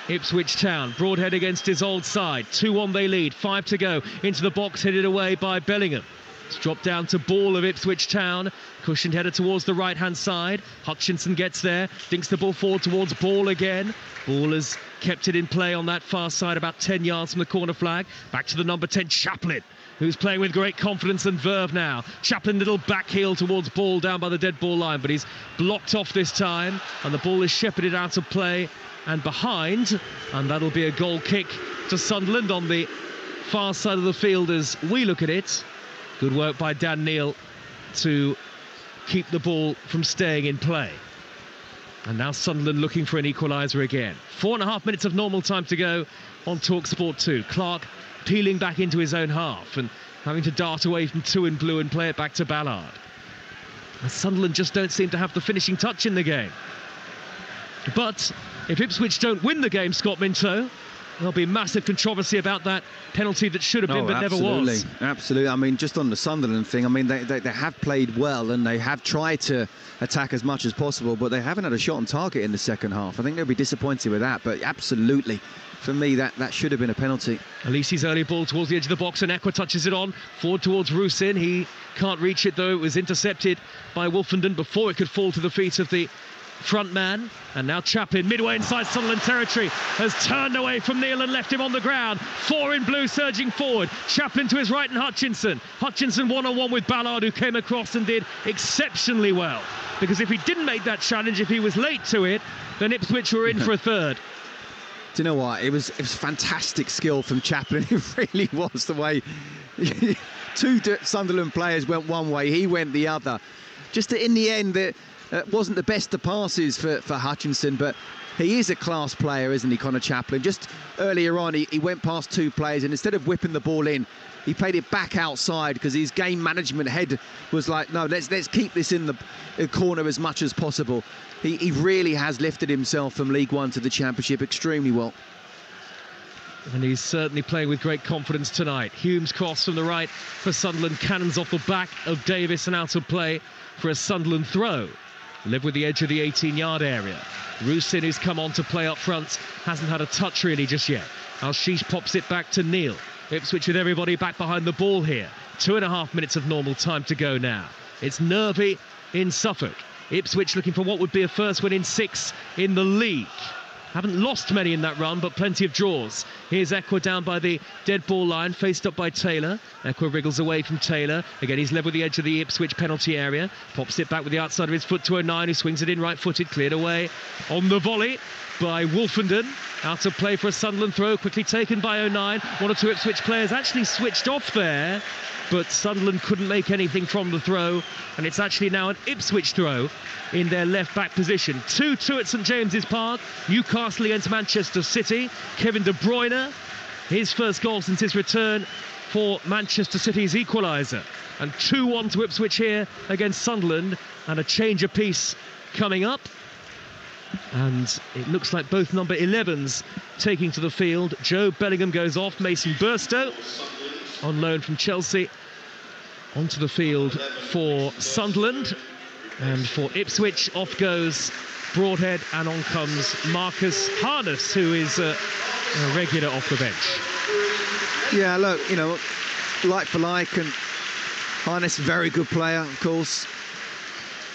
Ipswich Town, Broadhead against his old side. 2-1 they lead, 5 to go. Into the box, headed away by Bellingham. It's dropped down to Ball of Ipswich Town. Cushioned header towards the right-hand side. Hutchinson gets there, dinks the ball forward towards Ball again. Ball has kept it in play on that far side, about 10 yards from the corner flag. Back to the number 10, Chaplin, who's playing with great confidence and verve now. Chaplin, little back heel towards Ball down by the dead ball line, but he's blocked off this time, and the ball is shepherded out of play and behind, and that'll be a goal kick to Sunderland on the far side of the field as we look at it. Good work by Dan Neil to keep the ball from staying in play. And now Sunderland looking for an equaliser again. 4.5 minutes of normal time to go on Talksport 2. Clark peeling back into his own half and having to dart away from 2 in blue and play it back to Ballard. And Sunderland just don't seem to have the finishing touch in the game. But if Ipswich don't win the game, Scott Minto, there'll be massive controversy about that penalty that should have been but never was. Absolutely. I mean, just on the Sunderland thing, I mean, they have played well and they have tried to attack as much as possible, but they haven't had a shot on target in the second half. I think they'll be disappointed with that, but absolutely, for me, that should have been a penalty. Alisi's early ball towards the edge of the box, and Equa touches it on forward towards Rusin. He can't reach it, though. It was intercepted by Wolfenden before it could fall to the feet of the front man. And now Chaplin, midway inside Sunderland territory, has turned away from Neil and left him on the ground. 4 in blue surging forward. Chaplin to his right and Hutchinson. Hutchinson one-on-one with Ballard, who came across and did exceptionally well. Because if he didn't make that challenge, if he was late to it, then Ipswich were in for a third. Do you know what? It was fantastic skill from Chaplin. It really was, the way 2 Sunderland players went one way, he went the other. Just in the end, Wasn't the best of passes for Hutchinson, but he is a class player, isn't he, Connor Chaplin? Just earlier on, he went past 2 players, and instead of whipping the ball in, he played it back outside because his game management head was like, no, let's keep this in the corner as much as possible. He really has lifted himself from League One to the Championship extremely well. And he's certainly playing with great confidence tonight. Hume's cross from the right for Sunderland, cannons off the back of Davis and out of play for a Sunderland throw. Live with the edge of the 18-yard area. Rusin, who's come on to play up front, hasn't had a touch really just yet. Al-Shish pops it back to Neil. Ipswich with everybody back behind the ball here. 2.5 minutes of normal time to go now. It's nervy in Suffolk. Ipswich looking for what would be a first win in 6 in the league. Haven't lost many in that run, but plenty of draws. Here's Ekwa down by the dead ball line, faced up by Taylor. Ekwa wriggles away from Taylor. Again, he's led with the edge of the Ipswich penalty area. Pops it back with the outside of his foot to O'Nien, who swings it in right-footed, cleared away on the volley by Wolfenden. Out of play for a Sunderland throw, quickly taken by O'Nien. 1 or 2 Ipswich players actually switched off there, but Sunderland couldn't make anything from the throw, and it's actually now an Ipswich throw in their left-back position. 2-2 at St James's Park. Newcastle against Manchester City. Kevin De Bruyne, his first goal since his return for Manchester City's equaliser. And 2-1 to Ipswich here against Sunderland, and a change of pace coming up. And it looks like both number 11s taking to the field. Joe Bellingham goes off. Mason Burstow, on loan from Chelsea, onto the field for Sunderland. And for Ipswich, off goes Broadhead, and on comes Marcus Harness, who is a regular off the bench. Yeah, look, you know, like for like, and Harness, very good player, of course.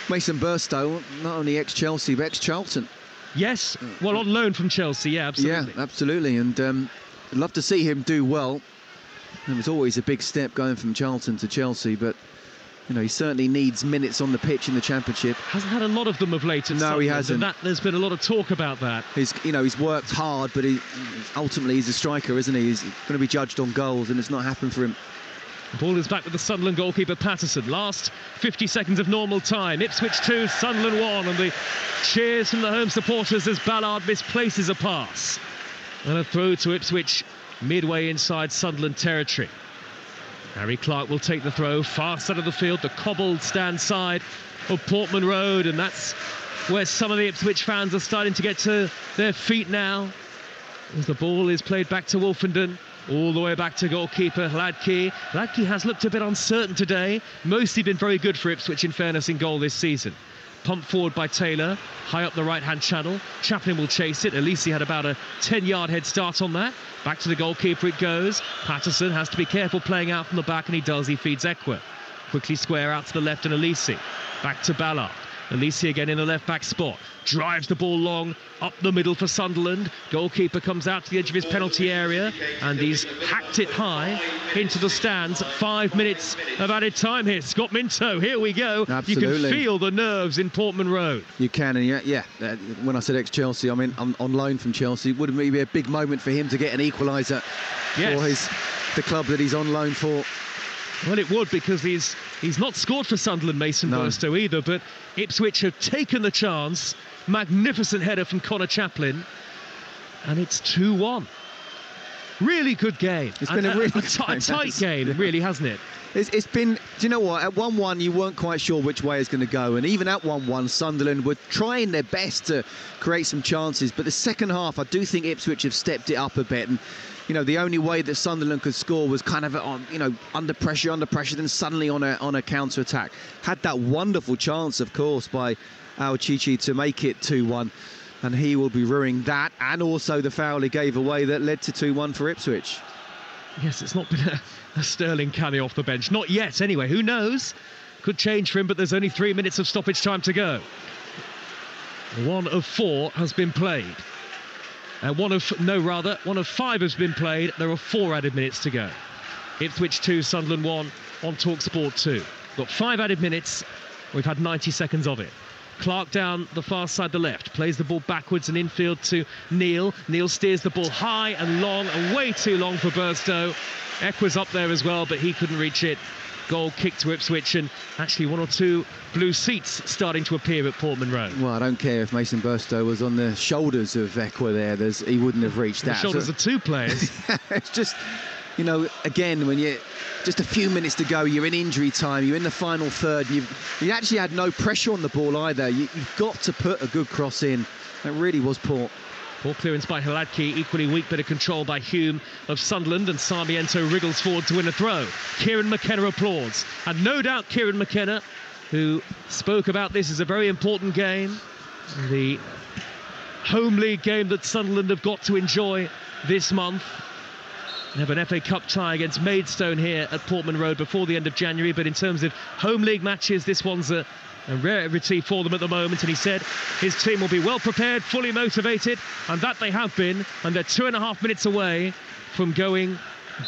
Mason Burstow, not only ex-Chelsea, but ex-Charlton. Yes, well, on loan from Chelsea, yeah, absolutely. Yeah, absolutely, and I'd love to see him do well. It was always a big step going from Charlton to Chelsea, but you know, he certainly needs minutes on the pitch in the Championship. Hasn't had a lot of them of late at Sunderland, he hasn't. And there's been a lot of talk about that. He's worked hard, but ultimately he's a striker, isn't he? He's going to be judged on goals, and it's not happened for him. The ball is back with the Sunderland goalkeeper Patterson. Last 50 seconds of normal time. Ipswich 2, Sunderland 1, and the cheers from the home supporters as Ballard misplaces a pass. And a throw to Ipswich midway inside Sunderland territory. Harry Clark will take the throw, far side of the field, the cobbled stand side of Portman Road, and that's where some of the Ipswich fans are starting to get to their feet now, as the ball is played back to Wolfenden, all the way back to goalkeeper Hladky. Hladky has looked a bit uncertain today, mostly been very good for Ipswich, in fairness, in goal this season. Pumped forward by Taylor, high up the right-hand channel. Chaplin will chase it. Elise had about a 10-yard head start on that. Back to the goalkeeper it goes. Patterson has to be careful playing out from the back, and he does. He feeds Ekwa. Quickly square out to the left, and Elise. Back to Ballard. Elise again in the left-back spot. Drives the ball long, up the middle for Sunderland. Goalkeeper comes out to the edge of his penalty area, and he's hacked it high into the stands. 5 minutes of added time here. Scott Minto, here we go. Absolutely. You can feel the nerves in Portman Road. You can, and yeah. When I said ex-Chelsea, I mean on loan from Chelsea. Wouldn't it be a big moment for him to get an equaliser for the club that he's on loan for? Well, it would, because he's not scored for Sunderland, Mason Burstow, either, but Ipswich have taken the chance. Magnificent header from Connor Chaplin, and it's 2-1. Really good game. It's been a really tight game, really, hasn't it? It's been, do you know what, at 1-1 you weren't quite sure which way it's going to go, and even at 1-1 Sunderland were trying their best to create some chances, but the second half I do think Ipswich have stepped it up a bit, and you know, the only way that Sunderland could score was kind of on, you know, under pressure, then suddenly on a counter-attack. Had that wonderful chance, of course, by Al-Chichi to make it 2-1, and he will be ruining that, and also the foul he gave away that led to 2-1 for Ipswich. Yes, it's not been a sterling cameo off the bench. Not yet, anyway. Who knows? Could change for him, but there's only 3 minutes of stoppage time to go. 1 of 4 has been played. One of 5 has been played. There are 4 added minutes to go. Ipswich 2, Sunderland 1 on Talksport 2. Got 5 added minutes. We've had 90 seconds of it. Clark down the far side, the left, plays the ball backwards and infield to Neil. Neil steers the ball high and long, and way too long for Burstow. Eck was up there as well, but he couldn't reach it. Goal kick to Ipswich, and actually one or two blue seats starting to appear at Portman Road. Well, I don't care if Mason Burstow was on the shoulders of Eckwa there. He wouldn't have reached that. The shoulders of two players. It's just, you know, again, when you're just a few minutes to go, you're in injury time, you're in the final third, and you actually had no pressure on the ball either. You've got to put a good cross in. It really was poor. Poor clearance by Hladky, equally weak bit of control by Hume of Sunderland, and Sarmiento wriggles forward to win a throw. Kieran McKenna applauds, and no doubt Kieran McKenna, who spoke about this as a very important game, the home league game that Sunderland have got to enjoy this month. They have an FA Cup tie against Maidstone here at Portman Road before the end of January, but in terms of home league matches, this one's a rarity for them at the moment, and he said his team will be well prepared, fully motivated, and that they have been, and they're 2.5 minutes away from going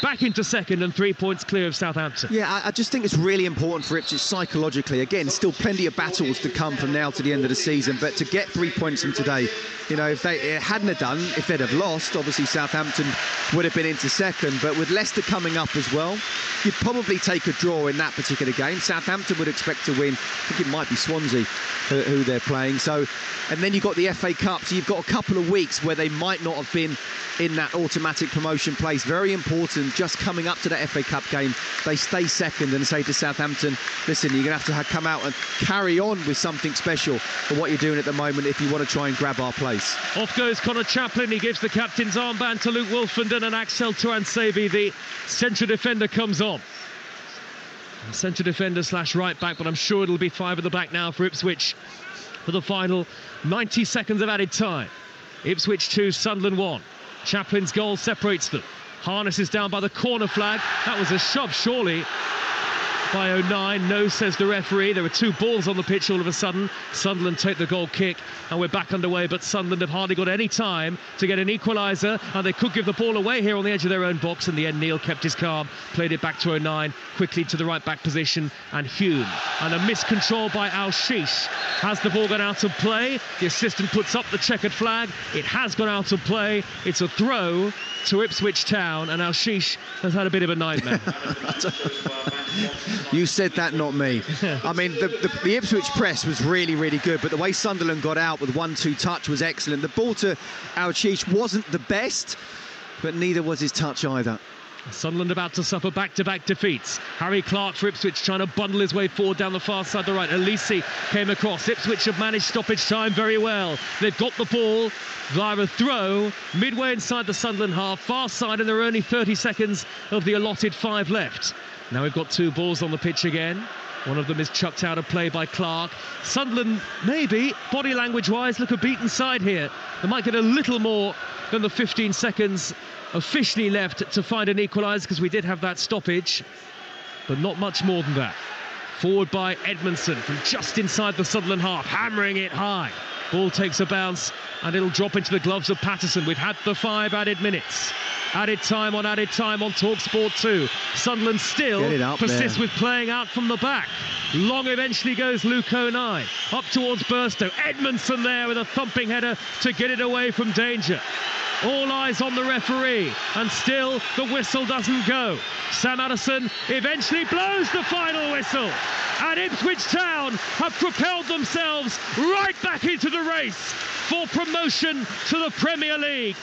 back into second and 3 points clear of Southampton. Yeah, I just think it's really important for Ipswich psychologically. Again, still plenty of battles to come from now to the end of the season, but to get 3 points from today, you know, if they hadn't have done, if they'd have lost, obviously Southampton would have been into second, but with Leicester coming up as well, you'd probably take a draw in that particular game. Southampton would expect to win. I think it might be Swansea who they're playing. So, and then you've got the FA Cup, so you've got a couple of weeks where they might not have been in that automatic promotion place. Very important, just coming up to that FA Cup game, they stay second and say to Southampton, listen, you're going to have to come out and carry on with something special for what you're doing at the moment if you want to try and grab our place. Off goes Connor Chaplin, he gives the captain's armband to Luke Wolfenden, and Axel Tuansebi, the central defender, comes on. Centre defender / right back, but I'm sure it'll be 5 at the back now for Ipswich for the final 90 seconds of added time. Ipswich 2, Sunderland 1. Chaplin's goal separates them. Harness is down by the corner flag. That was a shove, surely, by O'Nien. No, says the referee. There were 2 balls on the pitch all of a sudden. Sunderland take the goal kick, and we're back underway, but Sunderland have hardly got any time to get an equaliser, and they could give the ball away here on the edge of their own box. In the end, Neil kept his calm, played it back to O'Nien, quickly to the right back position, and Hume. And a miscontrol by Al-Shish. Has the ball gone out of play? The assistant puts up the checkered flag. It has gone out of play. It's a throw to Ipswich Town, and Al-Shish has had a bit of a nightmare. You said that, not me. I mean, the Ipswich press was really, really good, but the way Sunderland got out with 1-2 touch was excellent. The ball to Al-Shish wasn't the best, but neither was his touch either. Sunderland about to suffer back-to-back defeats. Harry Clark for Ipswich trying to bundle his way forward down the far side, the right. Elisi came across. Ipswich have managed stoppage time very well. They've got the ball via a throw midway inside the Sunderland half, far side, and there are only 30 seconds of the allotted 5 left. Now we've got 2 balls on the pitch again. One of them is chucked out of play by Clark. Sunderland, maybe, body language-wise, look a beaten side here. They might get a little more than the 15 seconds officially left to find an equaliser, because we did have that stoppage, but not much more than that. Forward by Edmondson from just inside the Sunderland half, hammering it high. Ball takes a bounce, and it'll drop into the gloves of Patterson. We've had the 5 added minutes. Added time on Talksport 2. Sunderland still persists with playing out from the back. Long eventually goes Luke O'Nien. Up towards Burstow. Edmondson there with a thumping header to get it away from danger. All eyes on the referee, and still the whistle doesn't go. Sam Addison eventually blows the final whistle, and Ipswich Town have propelled themselves right back into the race for promotion to the Premier League.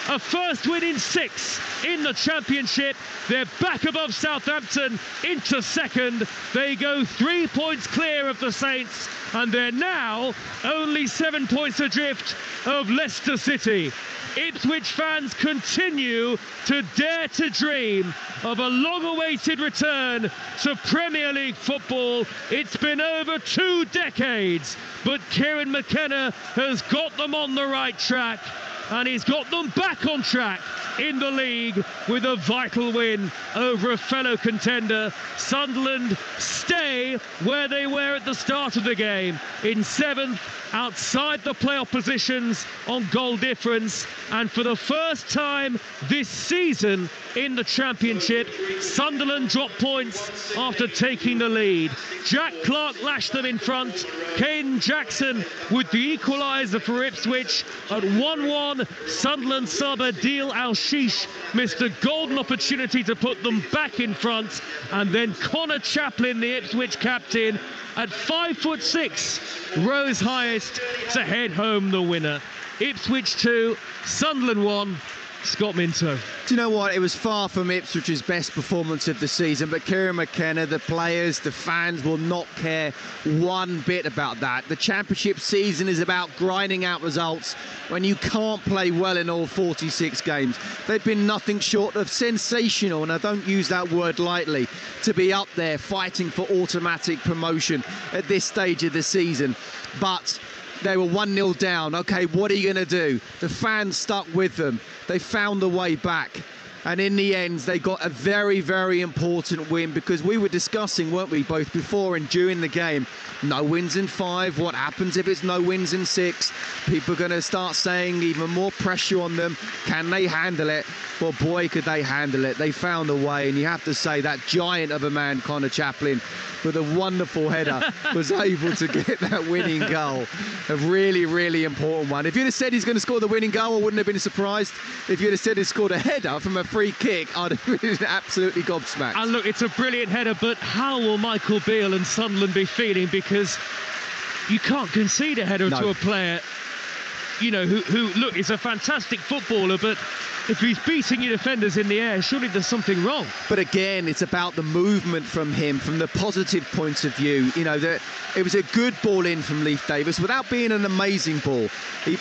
A first win in 6 in the Championship. They're back above Southampton into second. They go 3 points clear of the Saints, and they're now only 7 points adrift of Leicester City. Ipswich fans continue to dare to dream of a long-awaited return to Premier League football. It's been over 2 decades, but Kieran McKenna has got them on the right track, and he's got them back on track in the league with a vital win over a fellow contender. Sunderland stay where they were at the start of the game, in 7th, outside the playoff positions on goal difference, and for the first time this season, in the Championship. Sunderland dropped points after taking the lead. Jack Clark lashed them in front. Kane Jackson with the equaliser for Ipswich at 1-1. Sunderland sub Adil Al-Shish missed a golden opportunity to put them back in front, and then Connor Chaplin, the Ipswich captain, at 5'6", rose highest to head home the winner. Ipswich 2, Sunderland 1. Scott Minto. Do you know what? It was far from Ipswich's best performance of the season, but Kieran McKenna, the players, the fans will not care one bit about that. The Championship season is about grinding out results when you can't play well in all 46 games. They've been nothing short of sensational, and I don't use that word lightly, to be up there fighting for automatic promotion at this stage of the season. But they were 1-0 down. OK, what are you going to do? The fans stuck with them. They found the way back. And in the end, they got a very, very important win, because we were discussing, weren't we, both before and during the game, no wins in 5. What happens if it's no wins in 6? People are going to start saying even more pressure on them. Can they handle it? Well, boy, could they handle it. They found a way, and you have to say that giant of a man, Connor Chaplin, with a wonderful header, was able to get that winning goal. A really, really important one. If you'd have said he's going to score the winning goal, I wouldn't have been surprised. If you'd have said he scored a header from a free kick, I'd have been absolutely gobsmacked. And look, it's a brilliant header, but how will Michael Beale and Sunderland be feeling? Because you can't concede a header to a player, you know, who look, is a fantastic footballer, but if he's beating your defenders in the air, surely there's something wrong. But again, it's about the movement from him, from the positive point of view. You know, it was a good ball in from Leif Davis without being an amazing ball.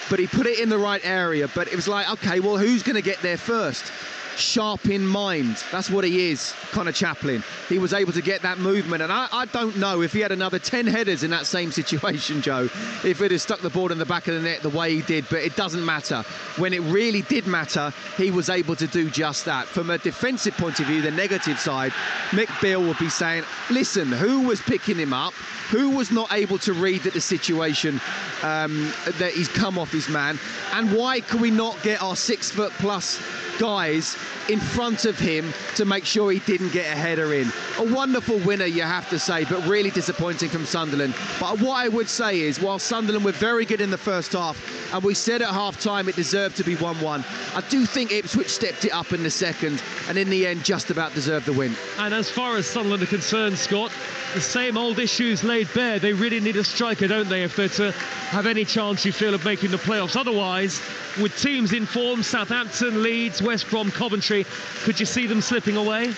But he put it in the right area. But it was like, OK, well, who's going to get there first? Sharp in mind. That's what he is, Connor Chaplin. He was able to get that movement, and I don't know if he had another 10 headers in that same situation, Joe, if he'd have stuck the ball in the back of the net the way he did. But it doesn't matter. When it really did matter, he was able to do just that. From a defensive point of view, the negative side, Mick Beale would be saying, listen, who was picking him up? Who was not able to read the situation that he's come off his man? And why could we not get our 6-foot-plus guys in front of him to make sure he didn't get a header in? A wonderful winner, you have to say, but really disappointing from Sunderland. But what I would say is, while Sunderland were very good in the first half, and we said at half-time it deserved to be 1-1, I do think Ipswich stepped it up in the second, and in the end just about deserved the win. And as far as Sunderland are concerned, Scott, the same old issues laid bare. They really need a striker, don't they, if they're to have any chance, you feel, of making the playoffs. Otherwise, with teams in form, Southampton, Leeds, West Brom, Coventry, could you see them slipping away?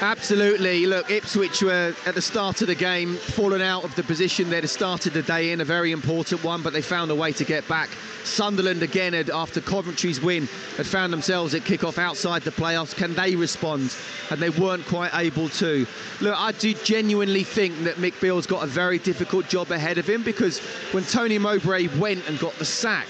Absolutely. Look, Ipswich were at the start of the game fallen out of the position they'd started the day in, a very important one, but they found a way to get back. Sunderland again, after Coventry's win, had found themselves at kick-off outside the playoffs. Can they respond? And they weren't quite able to. Look, I do genuinely think that Mick Beale's got a very difficult job ahead of him, because when Tony Mowbray went and got the sack,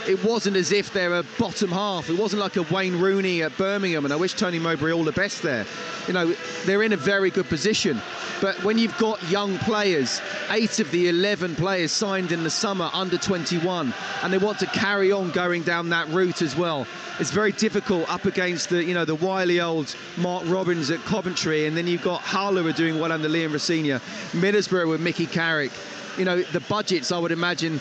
it wasn't as if they're a bottom half. It wasn't like a Wayne Rooney at Birmingham, and I wish Tony Mowbray all the best there. You know, they're in a very good position. But when you've got young players, 8 of the 11 players signed in the summer under 21, and they want to carry on going down that route as well, it's very difficult up against the, you know, the wily old Mark Robbins at Coventry, and then you've got Hull who are doing well under Liam Rossini, Middlesbrough with Mickey Carrick. You know, the budgets, I would imagine,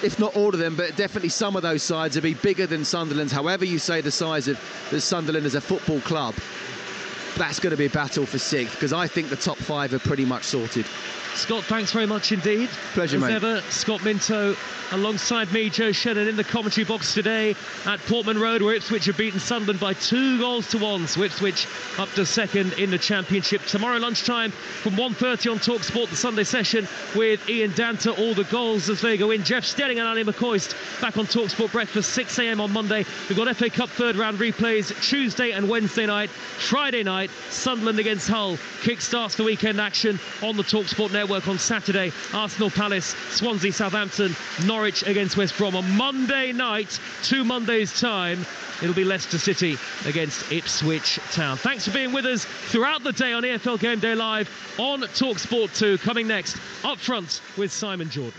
if not all of them, but definitely some of those sides will be bigger than Sunderland's. However you say the size of the Sunderland as a football club, that's going to be a battle for 6th, because I think the top 5 are pretty much sorted. Scott, thanks very much indeed. Pleasure, mate. As ever, Scott Minto alongside me, Joe Shannon, in the commentary box today at Portman Road, where Ipswich have beaten Sunderland by 2-1. So Ipswich up to 2nd in the Championship. Tomorrow lunchtime from 1:30 on Talksport, the Sunday session with Ian Danter. All the goals as they go in. Jeff Stelling and Ali McCoist back on Talksport Breakfast, 6 a.m. on Monday. We've got FA Cup third round replays Tuesday and Wednesday night. Friday night, Sunderland against Hull kick-starts the weekend action on the Talksport network on Saturday. Arsenal Palace, Swansea Southampton, Norwich against West Brom. On Monday night, 2 Mondays' time, it'll be Leicester City against Ipswich Town. Thanks for being with us throughout the day on EFL Game Day Live on Talksport 2. Coming next, Up Front with Simon Jordan.